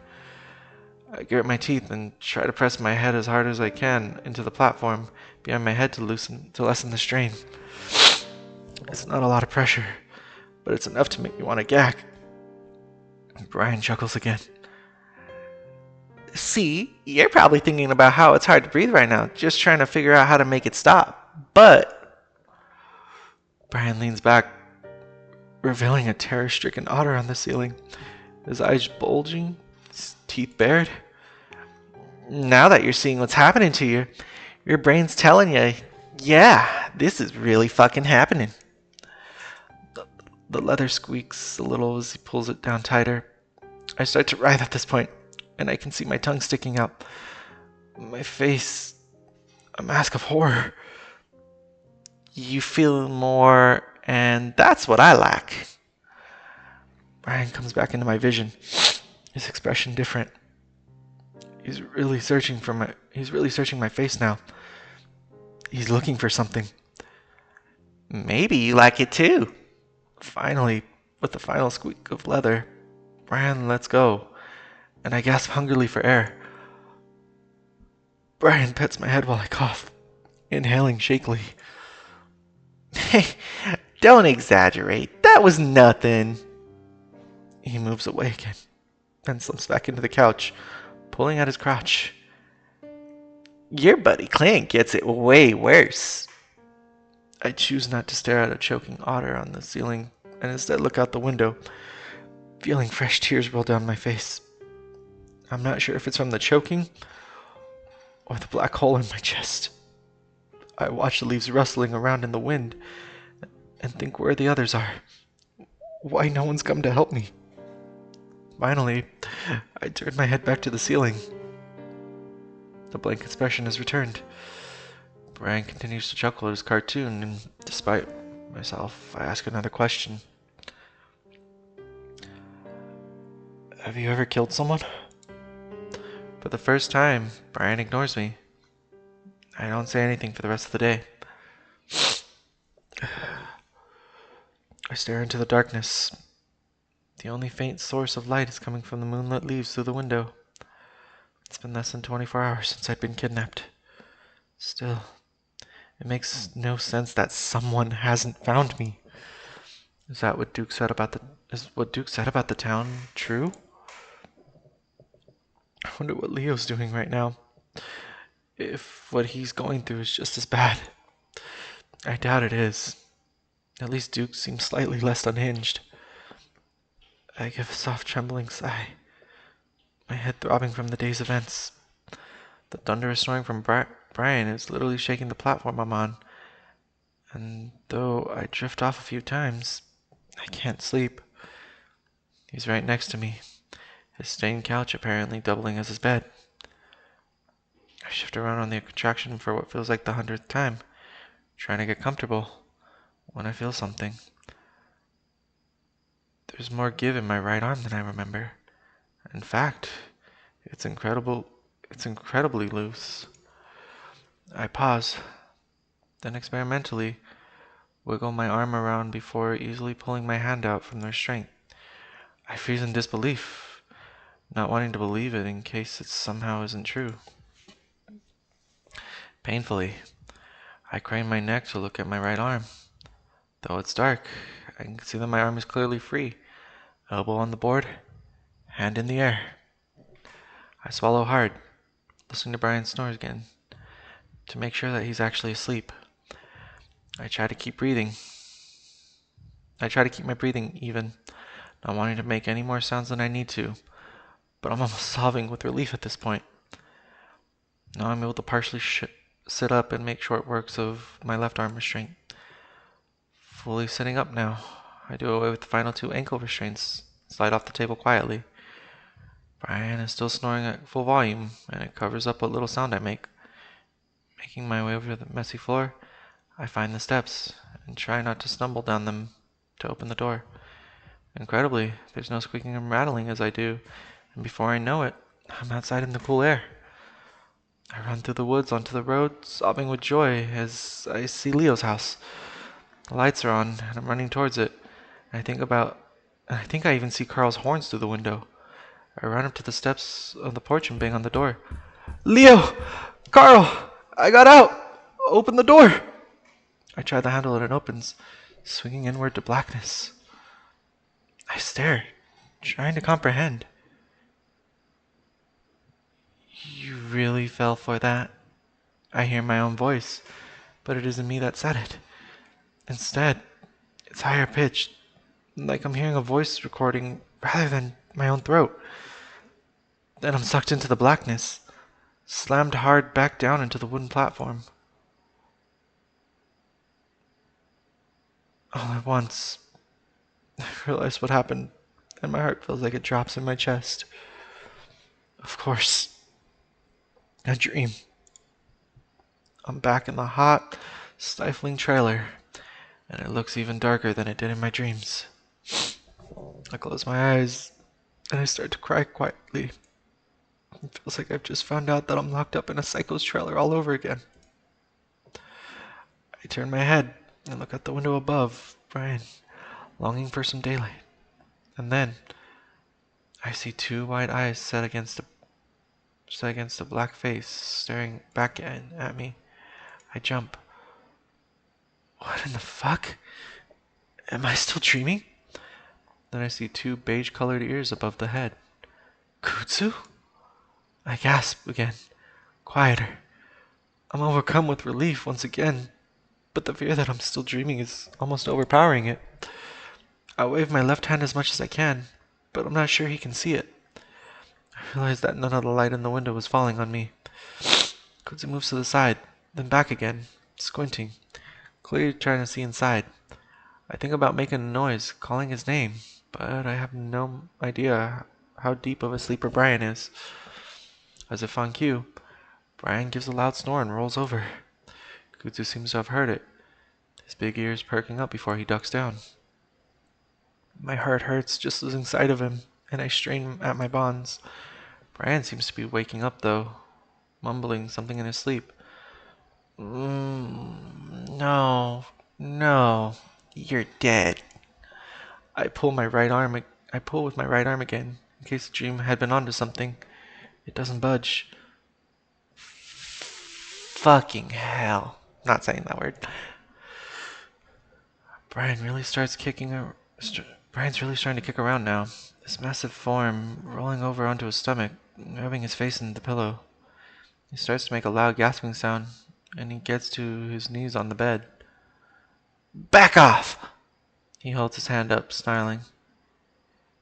I grit my teeth and try to press my head as hard as I can into the platform behind my head to lessen the strain. It's not a lot of pressure, but it's enough to make me want to gag. Brian chuckles again. See, you're probably thinking about how it's hard to breathe right now, just trying to figure out how to make it stop. But Brian leans back, revealing a terror-stricken otter on the ceiling, his eyes bulging, his teeth bared. Now that you're seeing what's happening to you, your brain's telling you, yeah, this is really fucking happening. The leather squeaks a little as he pulls it down tighter. I start to writhe at this point, and I can see my tongue sticking out. My face, a mask of horror. You feel more, and that's what I lack. Brian comes back into my vision, his expression different. He's really searching my face now. He's looking for something. Maybe you like it too. Finally, with the final squeak of leather, Brian lets go, and I gasp hungrily for air. Brian pets my head while I cough, inhaling shakily. Hey, don't exaggerate. That was nothing. He moves away again, then slips back into the couch, pulling at his crotch. Your buddy Clint gets it way worse. I choose not to stare at a choking otter on the ceiling and instead look out the window, feeling fresh tears roll down my face. I'm not sure if it's from the choking or the black hole in my chest. I watch the leaves rustling around in the wind and think where the others are. Why no one's come to help me? Finally, I turn my head back to the ceiling. The blank expression has returned. Brian continues to chuckle at his cartoon, and despite myself, I ask another question. Have you ever killed someone? For the first time, Brian ignores me. I don't say anything for the rest of the day. I stare into the darkness. The only faint source of light is coming from the moonlit leaves through the window. It's been less than 24 hours since I'd been kidnapped. Still, it makes no sense that someone hasn't found me. Is what Duke said about the town true? I wonder what Leo's doing right now. If what he's going through is just as bad. I doubt it is. At least Duke seems slightly less unhinged. I give a soft trembling sigh, my head throbbing from the day's events. The thunderous snoring from Brian is literally shaking the platform I'm on, and though I drift off a few times, I can't sleep. He's right next to me, his stained couch apparently doubling as his bed. I shift around on the contraction for what feels like the 100th time, trying to get comfortable, when I feel something. There's more give in my right arm than I remember. In fact, it's incredibly loose. I pause, then experimentally wiggle my arm around before easily pulling my hand out from the restraint. I freeze in disbelief, not wanting to believe it in case it somehow isn't true. Painfully, I crane my neck to look at my right arm. Though it's dark, I can see that my arm is clearly free. Elbow on the board, hand in the air. I swallow hard, listening to Brian snore again, to make sure that he's actually asleep. I try to keep my breathing even, not wanting to make any more sounds than I need to, but I'm almost sobbing with relief at this point. Now I'm able to partially sit up and make short works of my left arm restraint. Fully sitting up now, I do away with the final 2 ankle restraints, slide off the table quietly. Brian is still snoring at full volume, and it covers up what little sound I make. Making my way over the messy floor, I find the steps, and try not to stumble down them to open the door. Incredibly, there's no squeaking and rattling as I do, and before I know it, I'm outside in the cool air. I run through the woods onto the road, sobbing with joy as I see Leo's house. The lights are on, and I'm running towards it. I think I even see Carl's horns through the window. I run up to the steps of the porch and bang on the door. Leo! Carl! I got out! Open the door! I try the handle and it opens, swinging inward to blackness. I stare, trying to comprehend. You really fell for that? I hear my own voice, but it isn't me that said it. Instead, it's higher pitched, like I'm hearing a voice recording rather than my own throat. Then I'm sucked into the blackness, slammed hard back down into the wooden platform. All at once, I realize what happened, and my heart feels like it drops in my chest. Of course, a dream. I'm back in the hot, stifling trailer, and it looks even darker than it did in my dreams. I close my eyes, and I start to cry quietly. It feels like I've just found out that I'm locked up in a psycho's trailer all over again. I turn my head and look out the window above Brian, longing for some daylight. And then I see 2 wide eyes set against a black face staring back at me. I jump. What in the fuck? Am I still dreaming? Then I see 2 beige-colored ears above the head. Kutsu? I gasp again, quieter. I'm overcome with relief once again, but the fear that I'm still dreaming is almost overpowering it. I wave my left hand as much as I can, but I'm not sure he can see it. I realize that none of the light in the window is falling on me. Kutsu moves to the side, then back again, squinting, clearly trying to see inside. I think about making a noise, calling his name, but I have no idea how deep of a sleeper Brian is. As if on cue, Brian gives a loud snore and rolls over. Kutsu seems to have heard it, his big ears perking up before he ducks down. My heart hurts just losing sight of him, and I strain at my bonds. Brian seems to be waking up, though, mumbling something in his sleep. No, you're dead. I pull with my right arm again, in case the dream had been onto something. It doesn't budge. Fucking hell. Not saying that word. Brian's really starting to kick around now. This massive form rolling over onto his stomach, rubbing his face into the pillow. He starts to make a loud gasping sound, and he gets to his knees on the bed. Back off! He holds his hand up, snarling.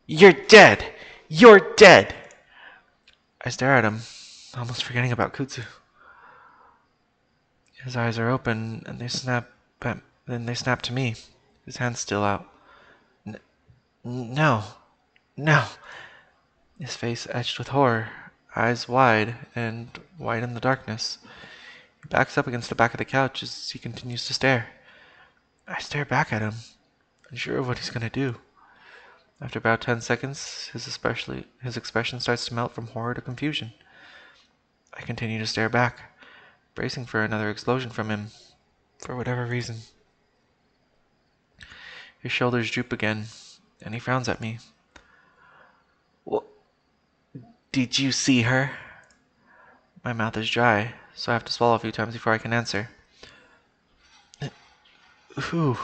You're dead! You're dead! I stare at him, almost forgetting about Kutsu. His eyes are open, and then they snap to me, his hands still out. No. His face etched with horror, eyes wide and white in the darkness. He backs up against the back of the couch as he continues to stare. I stare back at him, unsure of what he's going to do. After about 10 seconds, his expression starts to melt from horror to confusion. I continue to stare back, bracing for another explosion from him, for whatever reason. His shoulders droop again, and he frowns at me. Well, did you see her? My mouth is dry, so I have to swallow a few times before I can answer. Who?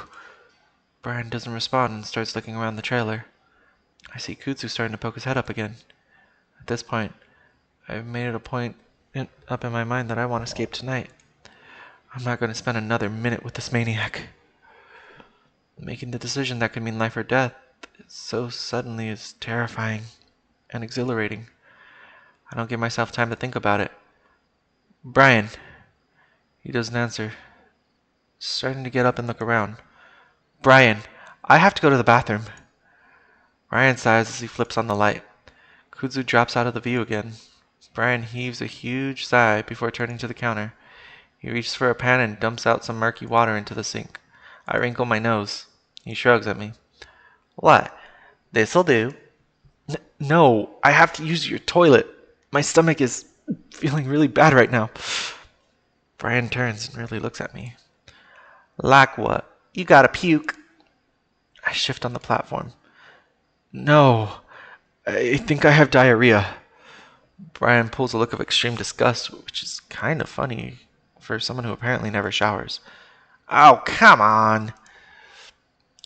Brian doesn't respond and starts looking around the trailer. I see Kudzu starting to poke his head up again. At this point, I've made it a point up in my mind that I want to escape tonight. I'm not going to spend another minute with this maniac. Making the decision that could mean life or death so suddenly is terrifying and exhilarating. I don't give myself time to think about it. Brian. He doesn't answer. Starting to get up and look around. Brian, I have to go to the bathroom. Brian sighs as he flips on the light. Kudzu drops out of the view again. Brian heaves a huge sigh before turning to the counter. He reaches for a pan and dumps out some murky water into the sink. I wrinkle my nose. He shrugs at me. What? This'll do. No, I have to use your toilet. My stomach is feeling really bad right now. Brian turns and really looks at me. Like what? You gotta puke. I shift on the platform. No, I think I have diarrhea. Brian pulls a look of extreme disgust, which is kind of funny for someone who apparently never showers. Oh, come on.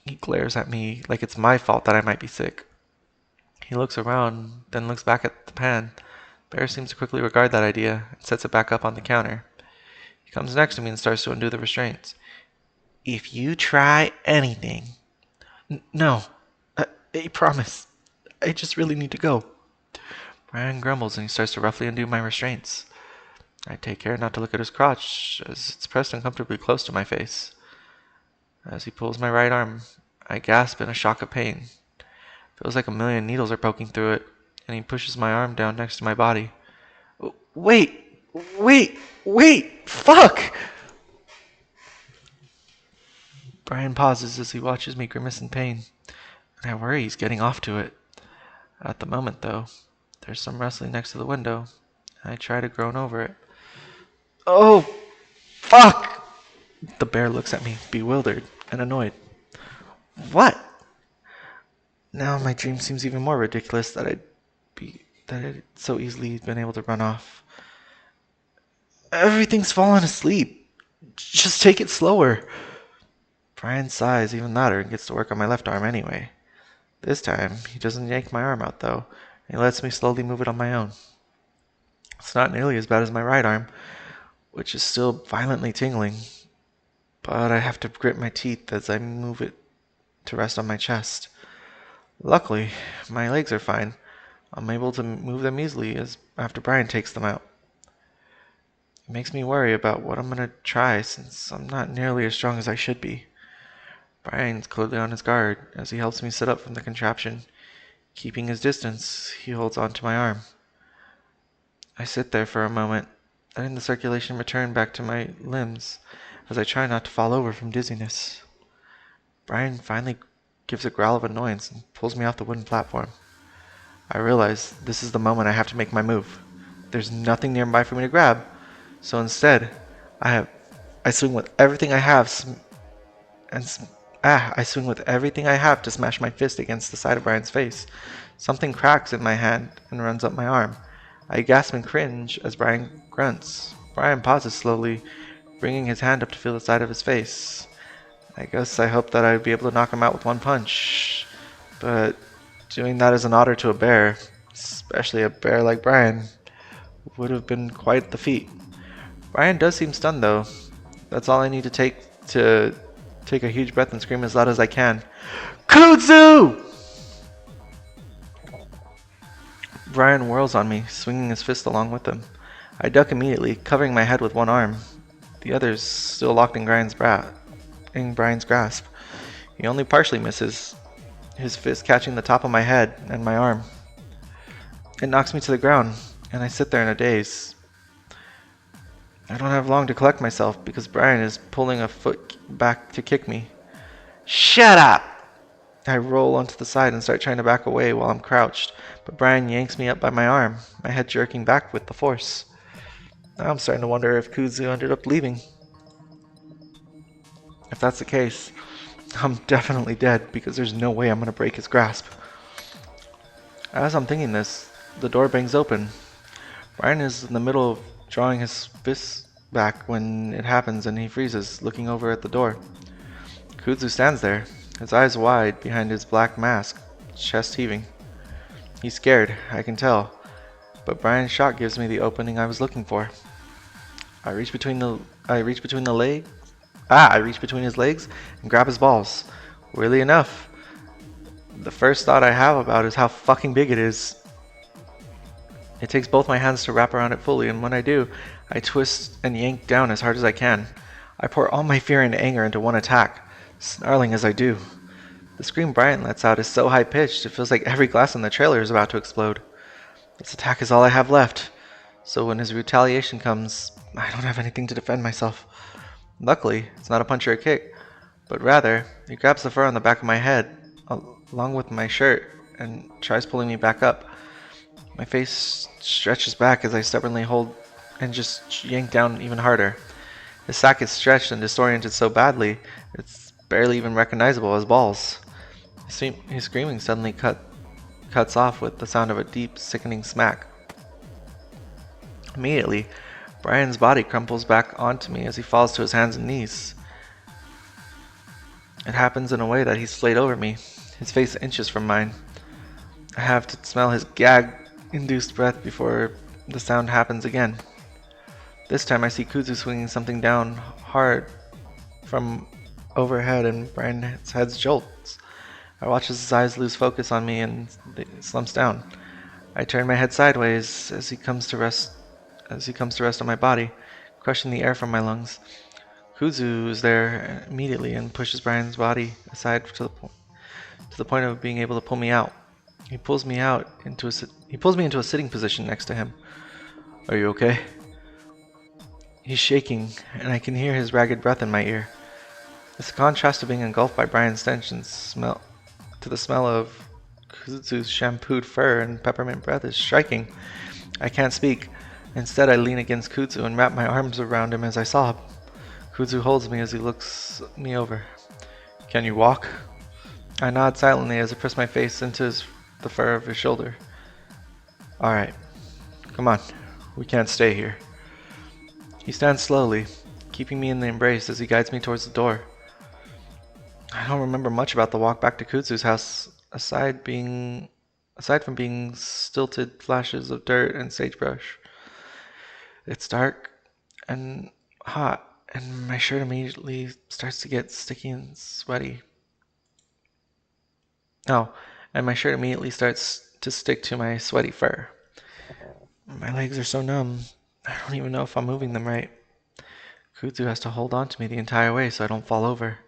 He glares at me like it's my fault that I might be sick. He looks around, then looks back at the pan. Bear seems to quickly regard that idea and sets it back up on the counter. He comes next to me and starts to undo the restraints. If you try anything... No, I promise. I just really need to go. Brian grumbles and he starts to roughly undo my restraints. I take care not to look at his crotch, as it's pressed uncomfortably close to my face. As he pulls my right arm, I gasp in a shock of pain. Feels like a million needles are poking through it, and he pushes my arm down next to my body. Wait! Fuck! Brian pauses as he watches me grimace in pain, and I worry he's getting off to it. At the moment, though, there's some rustling next to the window, and I try to groan over it. Oh, fuck! The bear looks at me, bewildered and annoyed. What? Now my dream seems even more ridiculous that I'd so easily been able to run off. Everything's fallen asleep. Just take it slower. Brian sighs even louder and gets to work on my left arm anyway. This time, he doesn't yank my arm out though, and he lets me slowly move it on my own. It's not nearly as bad as my right arm, which is still violently tingling, but I have to grit my teeth as I move it to rest on my chest. Luckily, my legs are fine. I'm able to move them easily after Brian takes them out. It makes me worry about what I'm going to try since I'm not nearly as strong as I should be. Brian's clearly on his guard as he helps me sit up from the contraption. Keeping his distance, he holds onto my arm. I sit there for a moment, letting the circulation return back to my limbs as I try not to fall over from dizziness. Brian finally gives a growl of annoyance and pulls me off the wooden platform. I realize this is the moment I have to make my move. There's nothing nearby for me to grab, so instead, I swing with everything I have to smash my fist against the side of Brian's face. Something cracks in my hand and runs up my arm. I gasp and cringe as Brian grunts. Brian pauses slowly, bringing his hand up to feel the side of his face. I guess I hoped that I'd be able to knock him out with one punch, but doing that as an otter to a bear, especially a bear like Brian, would have been quite the feat. Brian does seem stunned though. That's all I need to take a huge breath and scream as loud as I can. Kudzu! Brian whirls on me, swinging his fist along with him. I duck immediately, covering my head with one arm. The other's still locked in Brian's grasp. He only partially misses, his fist catching the top of my head and my arm. It knocks me to the ground, and I sit there in a daze. I don't have long to collect myself because Brian is pulling a foot back to kick me. Shut up! I roll onto the side and start trying to back away while I'm crouched, but Brian yanks me up by my arm, my head jerking back with the force. Now I'm starting to wonder if Kudzu ended up leaving. If that's the case, I'm definitely dead because there's no way I'm gonna break his grasp. As I'm thinking this, the door bangs open. Brian is in the middle of drawing his fists back when it happens and he freezes, looking over at the door. Kudzu stands there, his eyes wide behind his black mask, chest heaving. He's scared, I can tell, but Brian's shot gives me the opening I was looking for. I reach between his legs and grab his balls. Weirdly enough, the first thought I have about is how fucking big it is. It takes both my hands to wrap around it fully, and when I do, I twist and yank down as hard as I can. I pour all my fear and anger into one attack, snarling as I do. The scream Brian lets out is so high-pitched, it feels like every glass in the trailer is about to explode. This attack is all I have left, so when his retaliation comes, I don't have anything to defend myself. Luckily, it's not a punch or a kick, but rather, he grabs the fur on the back of my head, along with my shirt, and tries pulling me back up. My face stretches back as I stubbornly hold and just yank down even harder. His sack is stretched and disoriented so badly, it's barely even recognizable as balls. His screaming suddenly cuts off with the sound of a deep, sickening smack. Immediately, Brian's body crumples back onto me as he falls to his hands and knees. It happens in a way that he's flayed over me, his face inches from mine. I have to smell his gag-induced breath before the sound happens again. This time I see Kudzu swinging something down hard from overhead and Brian's head jolts. I watch as his eyes lose focus on me and he slumps down. I turn my head sideways as he comes to rest on my body, crushing the air from my lungs. Kudzu is there immediately and pushes Brian's body aside to the point of being able to pull me out. He pulls me into a sitting position next to him. Are you okay? He's shaking, and I can hear his ragged breath in my ear. It's a contrast to being engulfed by Brian's stench and the smell of Kudzu's shampooed fur and peppermint breath is striking. I can't speak. Instead, I lean against Kudzu and wrap my arms around him as I sob. Kudzu holds me as he looks me over. Can you walk? I nod silently as I press my face into the fur of his shoulder. Alright, come on. We can't stay here. He stands slowly, keeping me in the embrace as he guides me towards the door. I don't remember much about the walk back to Kudzu's house, aside from being stilted flashes of dirt and sagebrush. It's dark and hot, and my shirt immediately starts to get sticky and sweaty. And my shirt immediately starts to stick to my sweaty fur. My legs are so numb, I don't even know if I'm moving them right. Kudzu has to hold on to me the entire way so I don't fall over.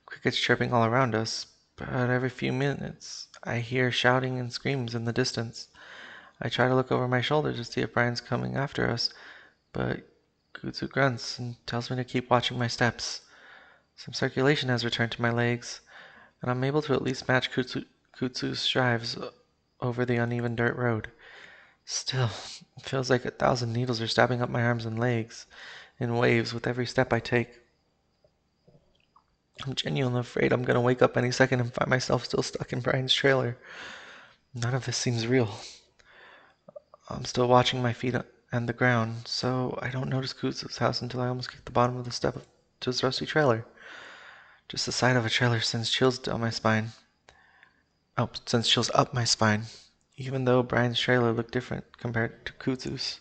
Crickets chirping all around us, but every few minutes I hear shouting and screams in the distance. I try to look over my shoulder to see if Brian's coming after us, but Kudzu grunts and tells me to keep watching my steps. Some circulation has returned to my legs, and I'm able to at least match Kudzu's strides over the uneven dirt road. Still, it feels like 1,000 needles are stabbing up my arms and legs in waves with every step I take. I'm genuinely afraid I'm going to wake up any second and find myself still stuck in Brian's trailer. None of this seems real. I'm still watching my feet and the ground, so I don't notice Kudzu's house until I almost kick the bottom of the step to his rusty trailer. Just the sight of a trailer sends chills down my spine. Sends chills up my spine, even though Brian's trailer looked different compared to Kudzu's.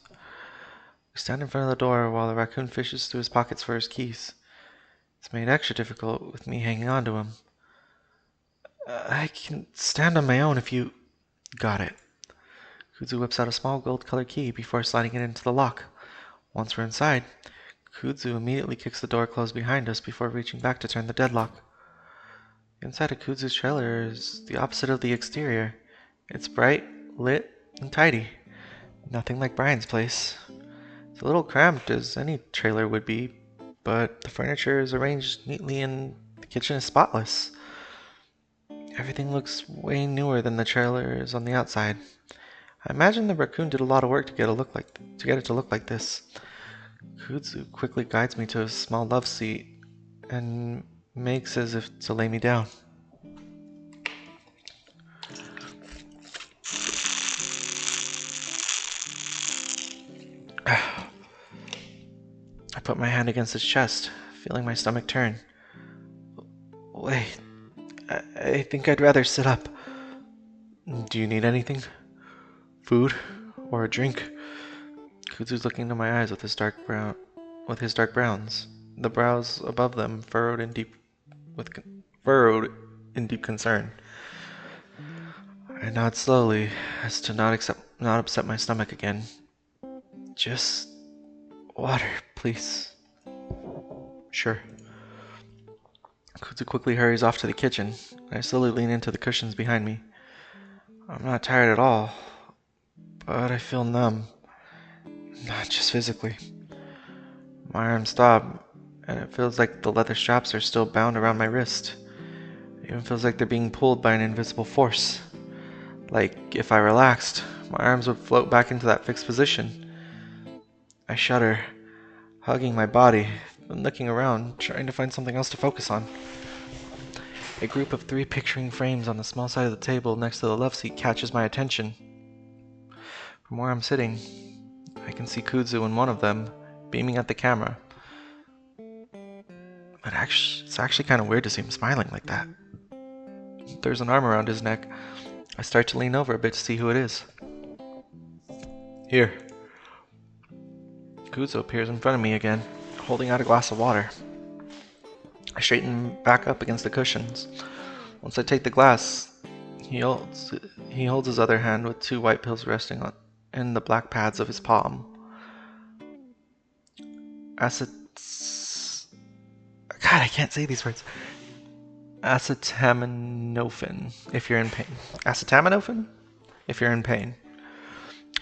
We stand in front of the door while the raccoon fishes through his pockets for his keys. It's made extra difficult with me hanging on to him. I can stand on my own if you... Got it. Kudzu whips out a small gold-colored key before sliding it into the lock. Once we're inside, Kudzu immediately kicks the door closed behind us before reaching back to turn the deadlock. The inside of Kudzu's trailer is the opposite of the exterior. It's bright, lit, and tidy. Nothing like Brian's place. It's a little cramped as any trailer would be, but the furniture is arranged neatly and the kitchen is spotless. Everything looks way newer than the trailer is on the outside. I imagine the raccoon did a lot of work to get it to look like this. Kudzu quickly guides me to a small love seat and makes as if to lay me down. I put my hand against his chest, feeling my stomach turn. Wait, I think I'd rather sit up. Do you need anything? Food? Or a drink? Kudzu's looking into my eyes with his dark browns, the brows above them furrowed in deep concern. I nod slowly, as to not upset my stomach again. Just water, please. Sure. Kudzu quickly hurries off to the kitchen, and I slowly lean into the cushions behind me. I'm not tired at all, but I feel numb. Not just physically. My arms stop, and it feels like the leather straps are still bound around my wrist. It even feels like they're being pulled by an invisible force. Like, if I relaxed, my arms would float back into that fixed position. I shudder, hugging my body, and looking around, trying to find something else to focus on. A group of 3 picturing frames on the small side of the table next to the love seat catches my attention. From where I'm sitting, I can see Kudzu in one of them, beaming at the camera. But it's actually kind of weird to see him smiling like that. There's an arm around his neck. I start to lean over a bit to see who it is. Here. Kudzu appears in front of me again, holding out a glass of water. I straighten back up against the cushions. Once I take the glass, he holds his other hand with 2 white pills resting in the black pads of his palm. God, I can't say these words. Acetaminophen, if you're in pain. Acetaminophen? If you're in pain.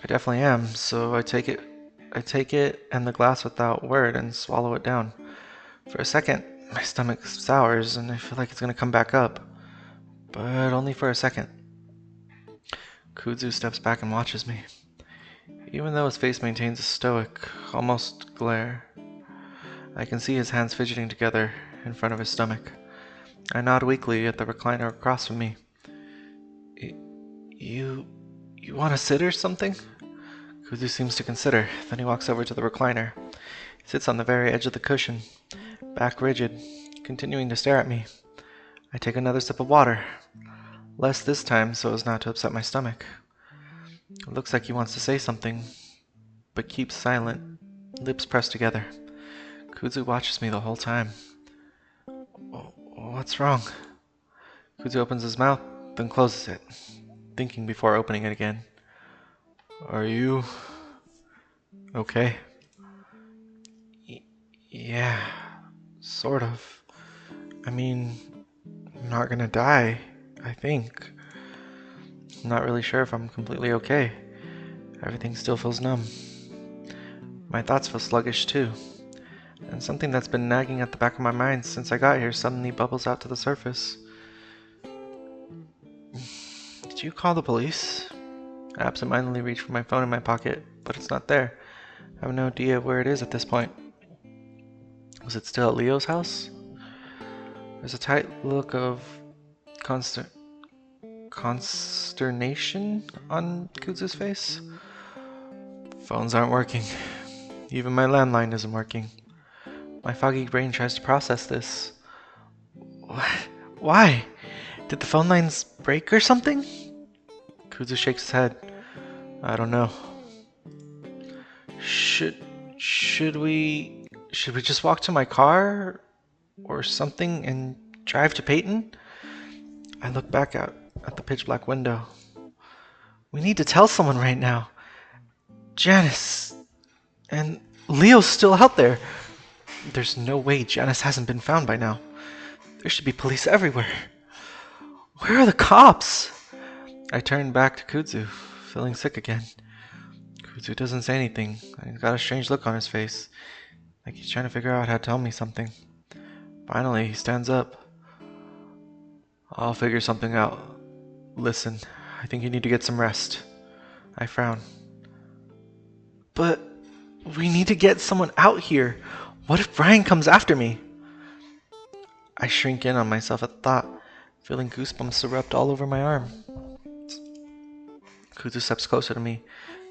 I definitely am, so I take it and the glass without word and swallow it down. For a second, my stomach sours and I feel like it's gonna come back up. But only for a second. Kudzu steps back and watches me. Even though his face maintains a stoic, almost glare, I can see his hands fidgeting together in front of his stomach. I nod weakly at the recliner across from me. You want to sit or something? Kudzu seems to consider, then he walks over to the recliner. He sits on the very edge of the cushion, back rigid, continuing to stare at me. I take another sip of water. Less this time so as not to upset my stomach. It looks like he wants to say something, but keeps silent, lips pressed together. Kudzu watches me the whole time. What's wrong? Kudzu opens his mouth, then closes it, thinking before opening it again. Are you okay? Yeah, sort of. I mean, I'm not gonna die, I think. I'm not really sure if I'm completely okay. Everything still feels numb. My thoughts feel sluggish too. And something that's been nagging at the back of my mind since I got here suddenly bubbles out to the surface. Did you call the police? I absentmindedly reach for my phone in my pocket, but it's not there. I have no idea where it is at this point. Was it still at Leo's house? There's a tight look of consternation on Kudzu's face. Phones aren't working. Even my landline isn't working. My foggy brain tries to process this. Why? Did the phone lines break or something? Kudzu shakes his head. I don't know. Should we just walk to my car or something and drive to Peyton? I look back out at the pitch black window. We need to tell someone right now. Janice and Leo's still out there. There's no way Janice hasn't been found by now. There should be police everywhere. Where are the cops? I turn back to Kudzu, feeling sick again. Kudzu doesn't say anything, and he's got a strange look on his face, like he's trying to figure out how to tell me something. Finally, he stands up. I'll figure something out. Listen, I think you need to get some rest. I frown. But we need to get someone out here. What if Brian comes after me? I shrink in on myself at the thought, feeling goosebumps erupt all over my arm. Kuzu steps closer to me,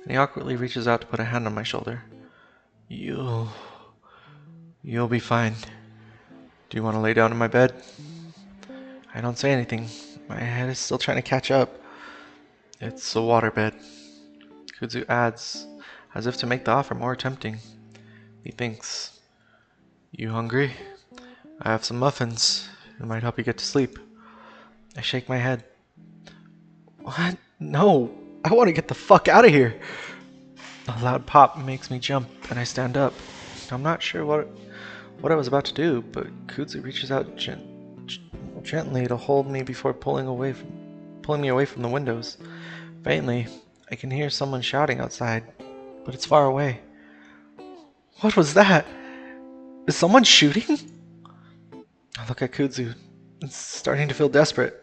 and he awkwardly reaches out to put a hand on my shoulder. You'll be fine. Do you want to lay down in my bed? I don't say anything. My head is still trying to catch up. It's a waterbed. Kuzu adds, as if to make the offer more tempting. He thinks, You hungry? I have some muffins. It might help you get to sleep. I shake my head. What? No! I want to get the fuck out of here! A loud pop makes me jump, and I stand up. I'm not sure what I was about to do, but Kuzu reaches out gently to hold me before pulling me away from the windows. Faintly, I can hear someone shouting outside, but it's far away. What was that? Is someone shooting? I look at Kuzu. It's starting to feel desperate.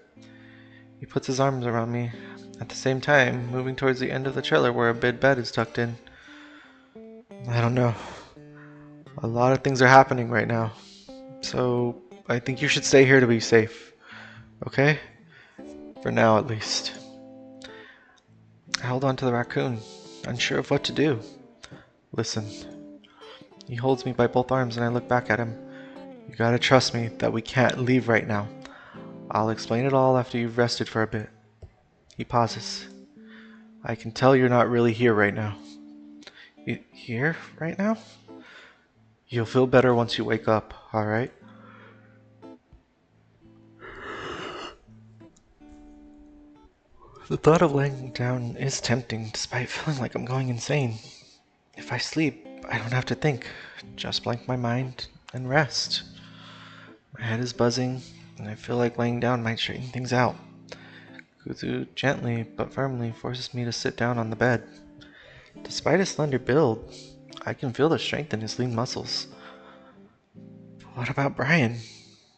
He puts his arms around me, at the same time moving towards the end of the trailer where a big bed is tucked in. I don't know. A lot of things are happening right now. So, I think you should stay here to be safe. Okay? For now, at least. I held on to the raccoon, unsure of what to do. Listen. He holds me by both arms and I look back at him. You gotta trust me that we can't leave right now. I'll explain it all after you've rested for a bit. He pauses. I can tell you're not really here right now. Here right now? You'll feel better once you wake up, alright? The thought of laying down is tempting, despite feeling like I'm going insane. If I sleep, I don't have to think. Just blank my mind and rest. My head is buzzing, and I feel like laying down might straighten things out. Kuzu gently but firmly forces me to sit down on the bed. Despite his slender build, I can feel the strength in his lean muscles. But what about Brian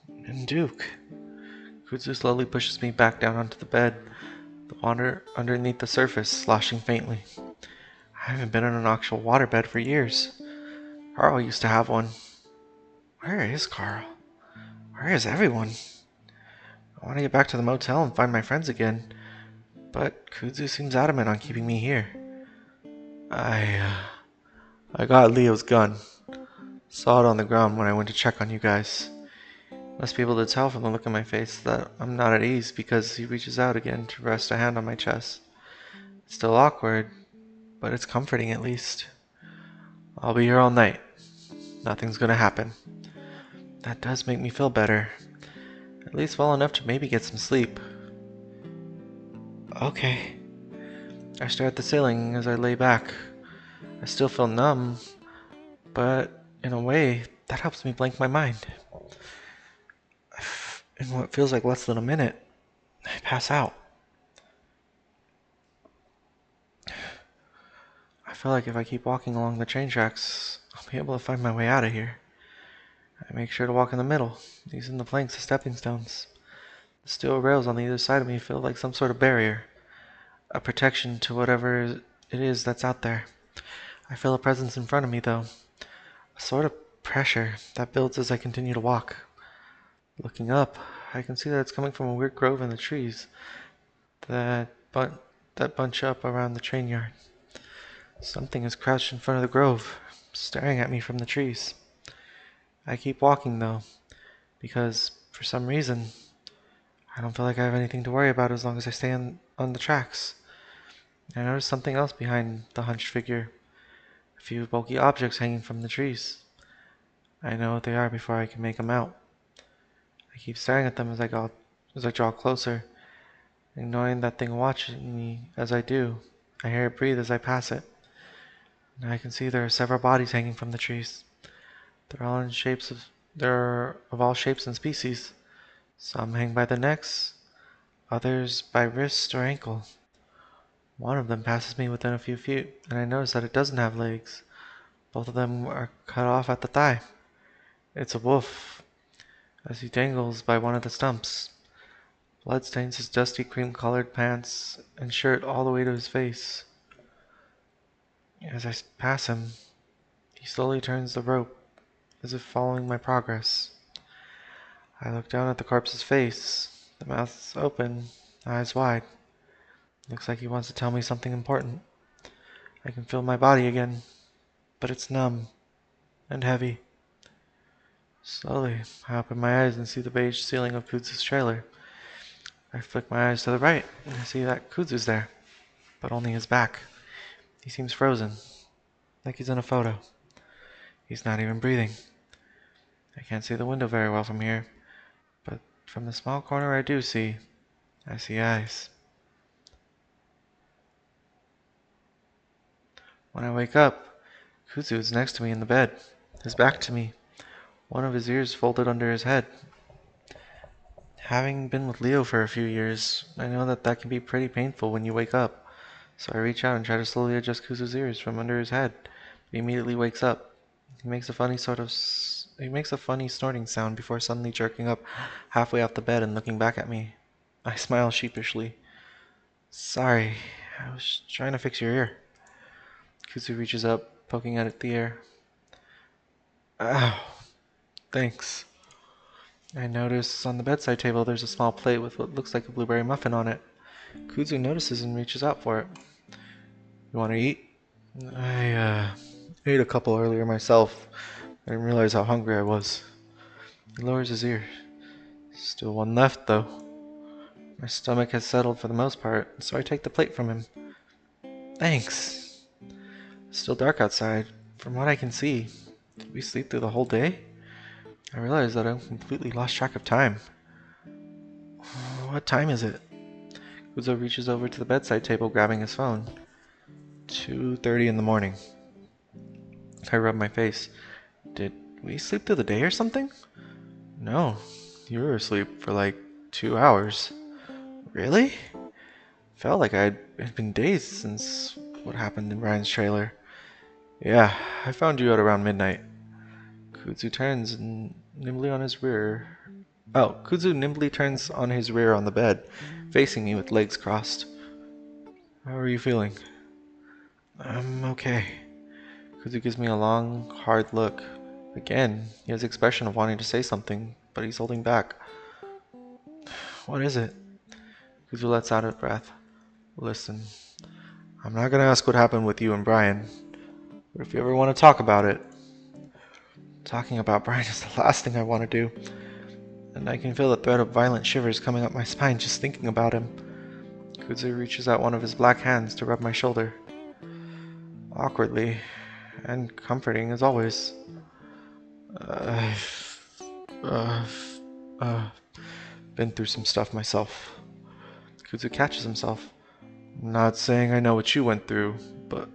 and Duke? Kuzu slowly pushes me back down onto the bed, the water underneath the surface sloshing faintly. I haven't been in an actual waterbed for years. Carl used to have one. Where is Carl? Where is everyone? I want to get back to the motel and find my friends again, but Kuzu seems adamant on keeping me here. I got Leo's gun. Saw it on the ground when I went to check on you guys. Must be able to tell from the look on my face that I'm not at ease because he reaches out again to rest a hand on my chest. It's still awkward, but it's comforting at least. I'll be here all night. Nothing's gonna happen. That does make me feel better. At least well enough to maybe get some sleep. Okay. I stare at the ceiling as I lay back. I still feel numb, but in a way, that helps me blank my mind. In what feels like less than a minute, I pass out. I feel like if I keep walking along the train tracks, I'll be able to find my way out of here. I make sure to walk in the middle, using the planks as stepping stones. The steel rails on either side of me feel like some sort of barrier, a protection to whatever it is that's out there. I feel a presence in front of me, though, a sort of pressure that builds as I continue to walk. Looking up, I can see that it's coming from a weird grove in the trees that bunch up around the train yard. Something is crouched in front of the grove, staring at me from the trees. I keep walking, though, because, for some reason, I don't feel like I have anything to worry about as long as I stay on the tracks. I notice something else behind the hunched figure. A few bulky objects hanging from the trees. I know what they are before I can make them out. I keep staring at them as I draw closer, ignoring that thing watching me as I do. I hear it breathe as I pass it. And I can see there are several bodies hanging from the trees. They're of all shapes and species. Some hang by the necks, others by wrist or ankle. One of them passes me within a few feet, and I notice that it doesn't have legs. Both of them are cut off at the thigh. It's a wolf, as he dangles by one of the stumps. Blood stains his dusty cream-colored pants and shirt all the way to his face. As I pass him, he slowly turns the rope, as if following my progress. I look down at the corpse's face. The mouth's open, eyes wide. Looks like he wants to tell me something important. I can feel my body again, but it's numb and heavy. Slowly, I open my eyes and see the beige ceiling of Kudzu's trailer. I flick my eyes to the right, and I see that Kudzu's there, but only his back. He seems frozen, like he's in a photo. He's not even breathing. I can't see the window very well from here, but from the small corner I see eyes. When I wake up, Kudzu is next to me in the bed, his back to me, one of his ears folded under his head. Having been with Leo for a few years, I know that can be pretty painful when you wake up. So I reach out and try to slowly adjust Kuzu's ears from under his head. He immediately wakes up. He makes a funny snorting sound before suddenly jerking up halfway off the bed and looking back at me. I smile sheepishly. Sorry, I was trying to fix your ear. Kuzu reaches up, poking at the ear. Ow, thanks. I notice on the bedside table there's a small plate with what looks like a blueberry muffin on it. Kudzu notices and reaches out for it. You want to eat? I ate a couple earlier myself. I didn't realize how hungry I was. He lowers his ear. Still one left, though. My stomach has settled for the most part, so I take the plate from him. Thanks. It's still dark outside. From what I can see, did we sleep through the whole day? I realize that I've completely lost track of time. What time is it? Kuzo reaches over to the bedside table, grabbing his phone. 2:30 in the morning. I rub my face. Did we sleep through the day or something? No, you were asleep for like 2 hours. Really? Felt like it had been days since what happened in Ryan's trailer. Yeah, I found you at around midnight. Kudzu turns nimbly on his rear. Kudzu nimbly turns on his rear on the bed, facing me with legs crossed. How are you feeling? I'm okay. Kudzu gives me a long, hard look. Again, he has the expression of wanting to say something, but he's holding back. What is it? Kuzu lets out a breath. Listen, I'm not gonna ask what happened with you and Brian, but if you ever want to talk about it, talking about Brian is the last thing I want to do, and I can feel the thread of violent shivers coming up my spine just thinking about him. Kuzu reaches out one of his black hands to rub my shoulder. Awkwardly, and comforting as always. Been through some stuff myself. Kudzu catches himself. I'm not saying I know what you went through, but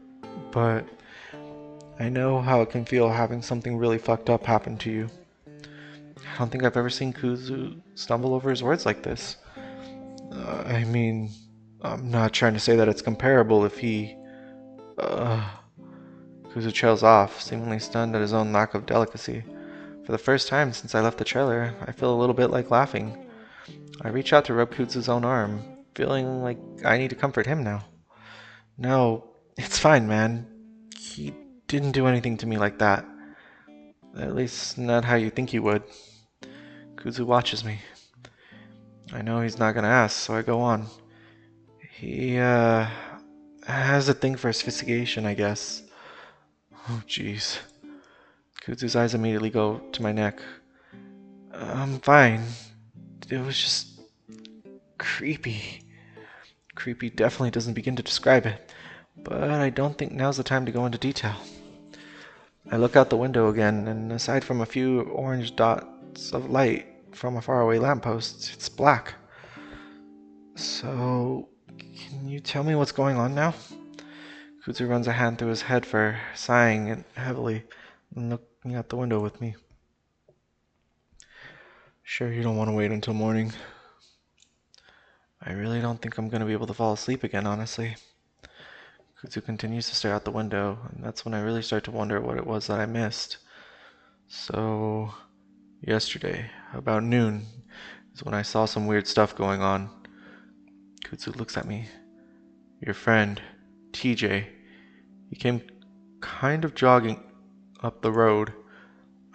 I know how it can feel having something really fucked up happen to you. I don't think I've ever seen Kudzu stumble over his words like this. I mean, I'm not trying to say that it's comparable if he... Kudzu trails off, seemingly stunned at his own lack of delicacy. For the first time since I left the trailer, I feel a little bit like laughing. I reach out to rub Kudzu's own arm, feeling like I need to comfort him now. No, it's fine, man. He didn't do anything to me like that. At least, not how you think he would. Kudzu watches me. I know he's not gonna ask, so I go on. He, has a thing for asphyxiation, I guess. Oh, jeez. Kudzu's eyes immediately go to my neck. I'm fine. It was just creepy. Creepy definitely doesn't begin to describe it, but I don't think now's the time to go into detail. I look out the window again, and aside from a few orange dots of light from a faraway lamppost, it's black. So, can you tell me what's going on now? Kudzu runs a hand through his head for sighing heavily and looking out the window with me. Sure you don't want to wait until morning? I really don't think I'm going to be able to fall asleep again, honestly. Kudzu continues to stare out the window, and that's when I really start to wonder what it was that I missed. So, yesterday, about noon, is when I saw some weird stuff going on. Kudzu looks at me. Your friend, TJ, he came kind of jogging up the road.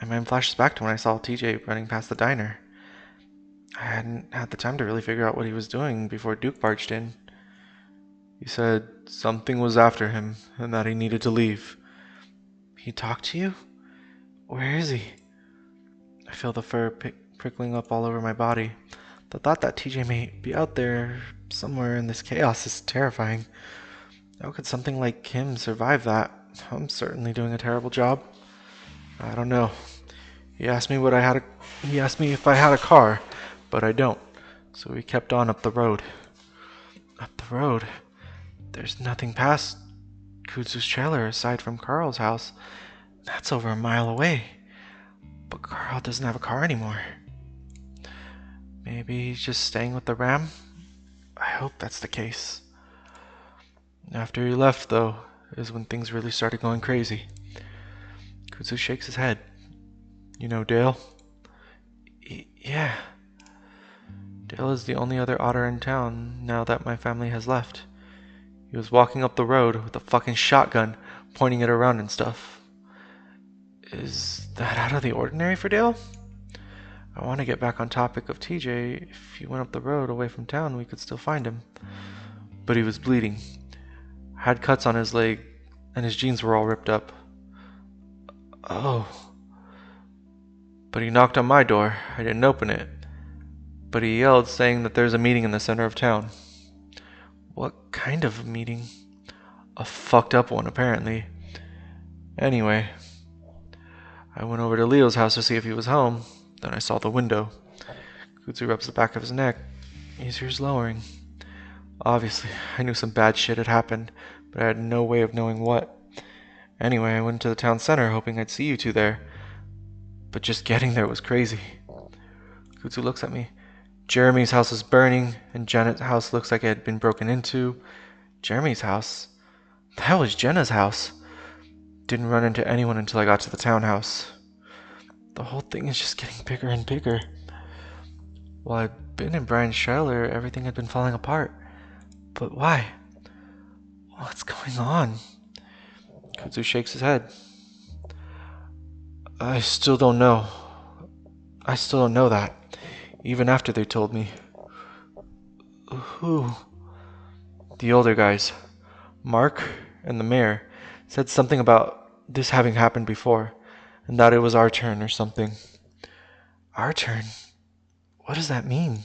My mind flashes back to when I saw TJ running past the diner. I hadn't had the time to really figure out what he was doing before Duke barged in. He said something was after him and that he needed to leave. He talked to you? Where is he? I feel the fur prickling up all over my body. The thought that TJ may be out there somewhere in this chaos is terrifying. How could something like him survive that? I'm certainly doing a terrible job. I don't know. He asked me if I had a car, but I don't. So we kept on up the road. Up the road? There's nothing past Kudzu's trailer aside from Carl's house. That's over a mile away. But Carl doesn't have a car anymore. Maybe he's just staying with the Ram? I hope that's the case. After he left, though, is when things really started going crazy. Kudzu shakes his head. You know Dale? Yeah. Dale is the only other otter in town now that my family has left. He was walking up the road with a fucking shotgun, pointing it around and stuff. Is that out of the ordinary for Dale? I want to get back on topic of TJ. If he went up the road away from town, we could still find him. But he was bleeding. Had cuts on his leg, and his jeans were all ripped up. Oh. But he knocked on my door. I didn't open it. But he yelled, saying that there's a meeting in the center of town. What kind of meeting? A fucked up one, apparently. Anyway, I went over to Leo's house to see if he was home. Then I saw the window. Kudzu rubs the back of his neck. His ears lowering. Obviously, I knew some bad shit had happened, but I had no way of knowing what. Anyway, I went to the town center hoping I'd see you two there. But just getting there was crazy. Kudzu looks at me. Jeremy's house is burning, and Janet's house looks like it had been broken into. Jeremy's house? That was Jenna's house. Didn't run into anyone until I got to the townhouse. The whole thing is just getting bigger and bigger. While I'd been in Brian's trailer, everything had been falling apart. But why? What's going on? Kudzu shakes his head. I still don't know. I still don't know that, even after they told me. Who? The older guys. Mark and the mayor said something about this having happened before, and that it was our turn or something. Our turn? What does that mean?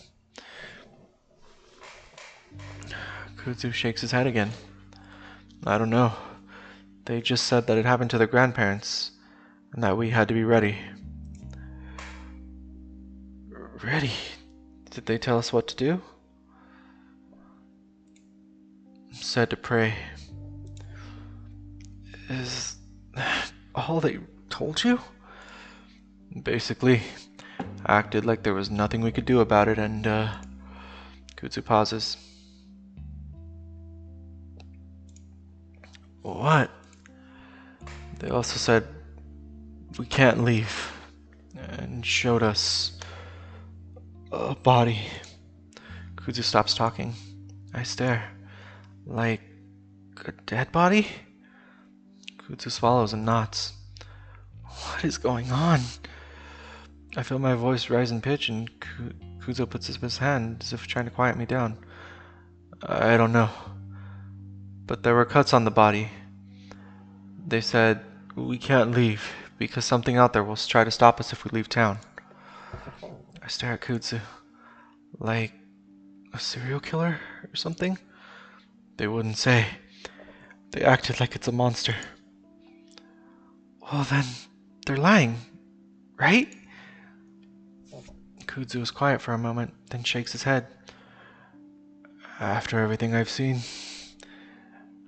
Kudzu shakes his head again. I don't know. They just said that it happened to their grandparents, and that we had to be ready. Ready? Did they tell us what to do? Said to pray. Is that all they told you? Basically, acted like there was nothing we could do about it, and Kudzu pauses. What? They also said we can't leave, and showed us a body. Kudzu stops talking. I stare. Like a dead body? Kudzu swallows and nods. What is going on? I feel my voice rise in pitch, and Kudzu puts his hand as if trying to quiet me down. I don't know. But there were cuts on the body. They said we can't leave because something out there will try to stop us if we leave town. I stare at Kudzu. Like a serial killer or something? They wouldn't say. They acted like it's a monster. Well then, they're lying, right? Kudzu is quiet for a moment, then shakes his head. After everything I've seen,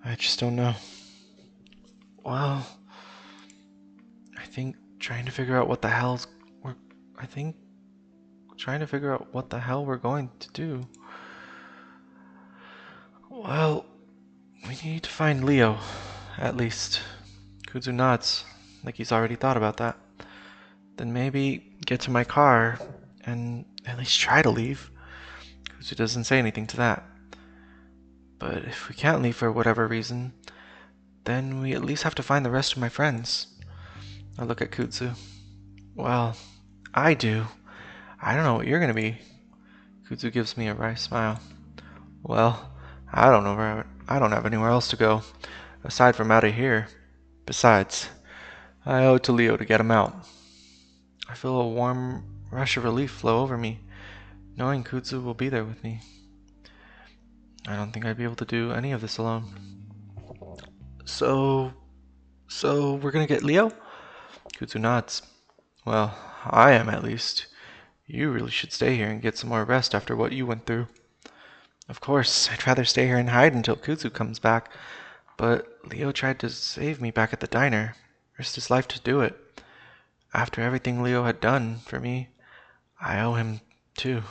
I just don't know. Well, I think trying to figure out what the hell we're going to do. Well, we need to find Leo, at least. Kudzu nods, like he's already thought about that. Then maybe get to my car and at least try to leave. Kudzu doesn't say anything to that. But if we can't leave for whatever reason, then we at least have to find the rest of my friends. I look at Kudzu. Well, I do. I don't know what you're gonna be. Kudzu gives me a wry smile. Well, I don't know I don't have anywhere else to go, aside from out of here. Besides, I owe it to Leo to get him out. I feel a warm rush of relief flow over me, knowing Kudzu will be there with me. I don't think I'd be able to do any of this alone. So we're gonna get Leo? Kudzu nods. Well, I am at least. You really should stay here and get some more rest after what you went through. Of course, I'd rather stay here and hide until Kudzu comes back, but Leo tried to save me back at the diner, risked his life to do it. After everything Leo had done for me, I owe him too.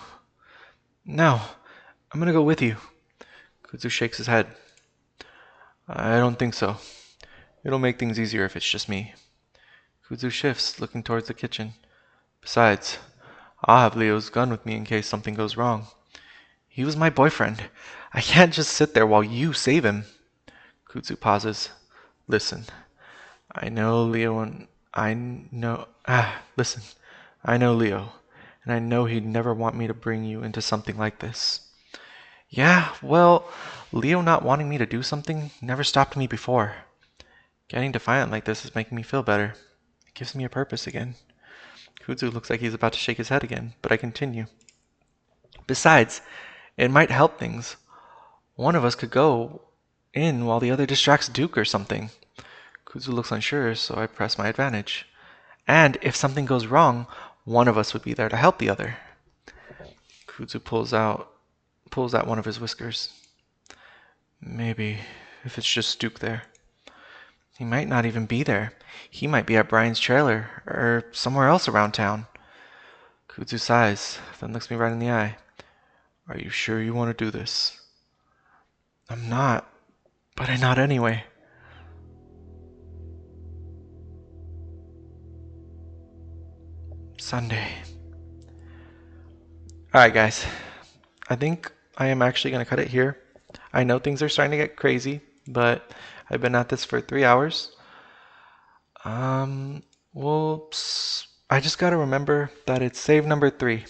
No, I'm gonna go with you. Kudzu shakes his head. I don't think so. It'll make things easier if it's just me. Kudzu shifts, looking towards the kitchen. Besides, I'll have Leo's gun with me in case something goes wrong. He was my boyfriend. I can't just sit there while you save him. Kudzu pauses. Listen, I know Leo and listen, I know Leo, and I know he'd never want me to bring you into something like this. Yeah, well, Leo not wanting me to do something never stopped me before. Getting defiant like this is making me feel better. It gives me a purpose again. Kudzu looks like he's about to shake his head again, but I continue. Besides, it might help things. One of us could go in while the other distracts Duke or something. Kudzu looks unsure, so I press my advantage. And if something goes wrong, one of us would be there to help the other. Kudzu pulls out one of his whiskers. Maybe, if it's just Duke there. He might not even be there. He might be at Brian's trailer, or somewhere else around town. Kudzu sighs, then looks me right in the eye. Are you sure you want to do this? I'm not, but I nod anyway. Sunday. Alright guys, I think I am actually going to cut it here. I know things are starting to get crazy, but I've been at this for 3 hours. Whoops. I just gotta remember that it's save number 3.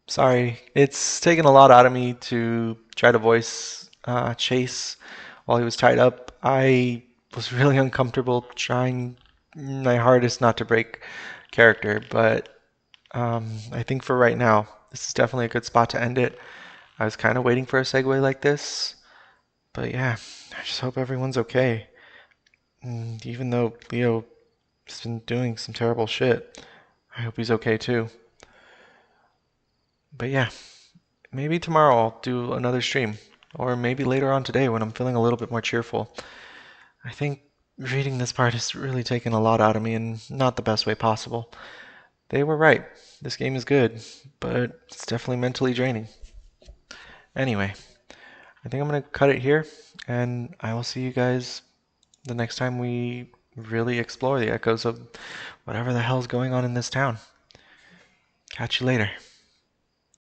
Sorry, it's taken a lot out of me to try to voice Chase while he was tied up. I was really uncomfortable trying my hardest not to break character, but I think for right now, this is definitely a good spot to end it. I was kind of waiting for a segue like this, but yeah, I just hope everyone's okay. And even though Leo has been doing some terrible shit, I hope he's okay too. But yeah, maybe tomorrow I'll do another stream, or maybe later on today when I'm feeling a little bit more cheerful. I think reading this part has really taken a lot out of me in not the best way possible. They were right. This game is good, but it's definitely mentally draining. Anyway, I think I'm going to cut it here, and I will see you guys the next time we really explore the echoes of whatever the hell's going on in this town. Catch you later.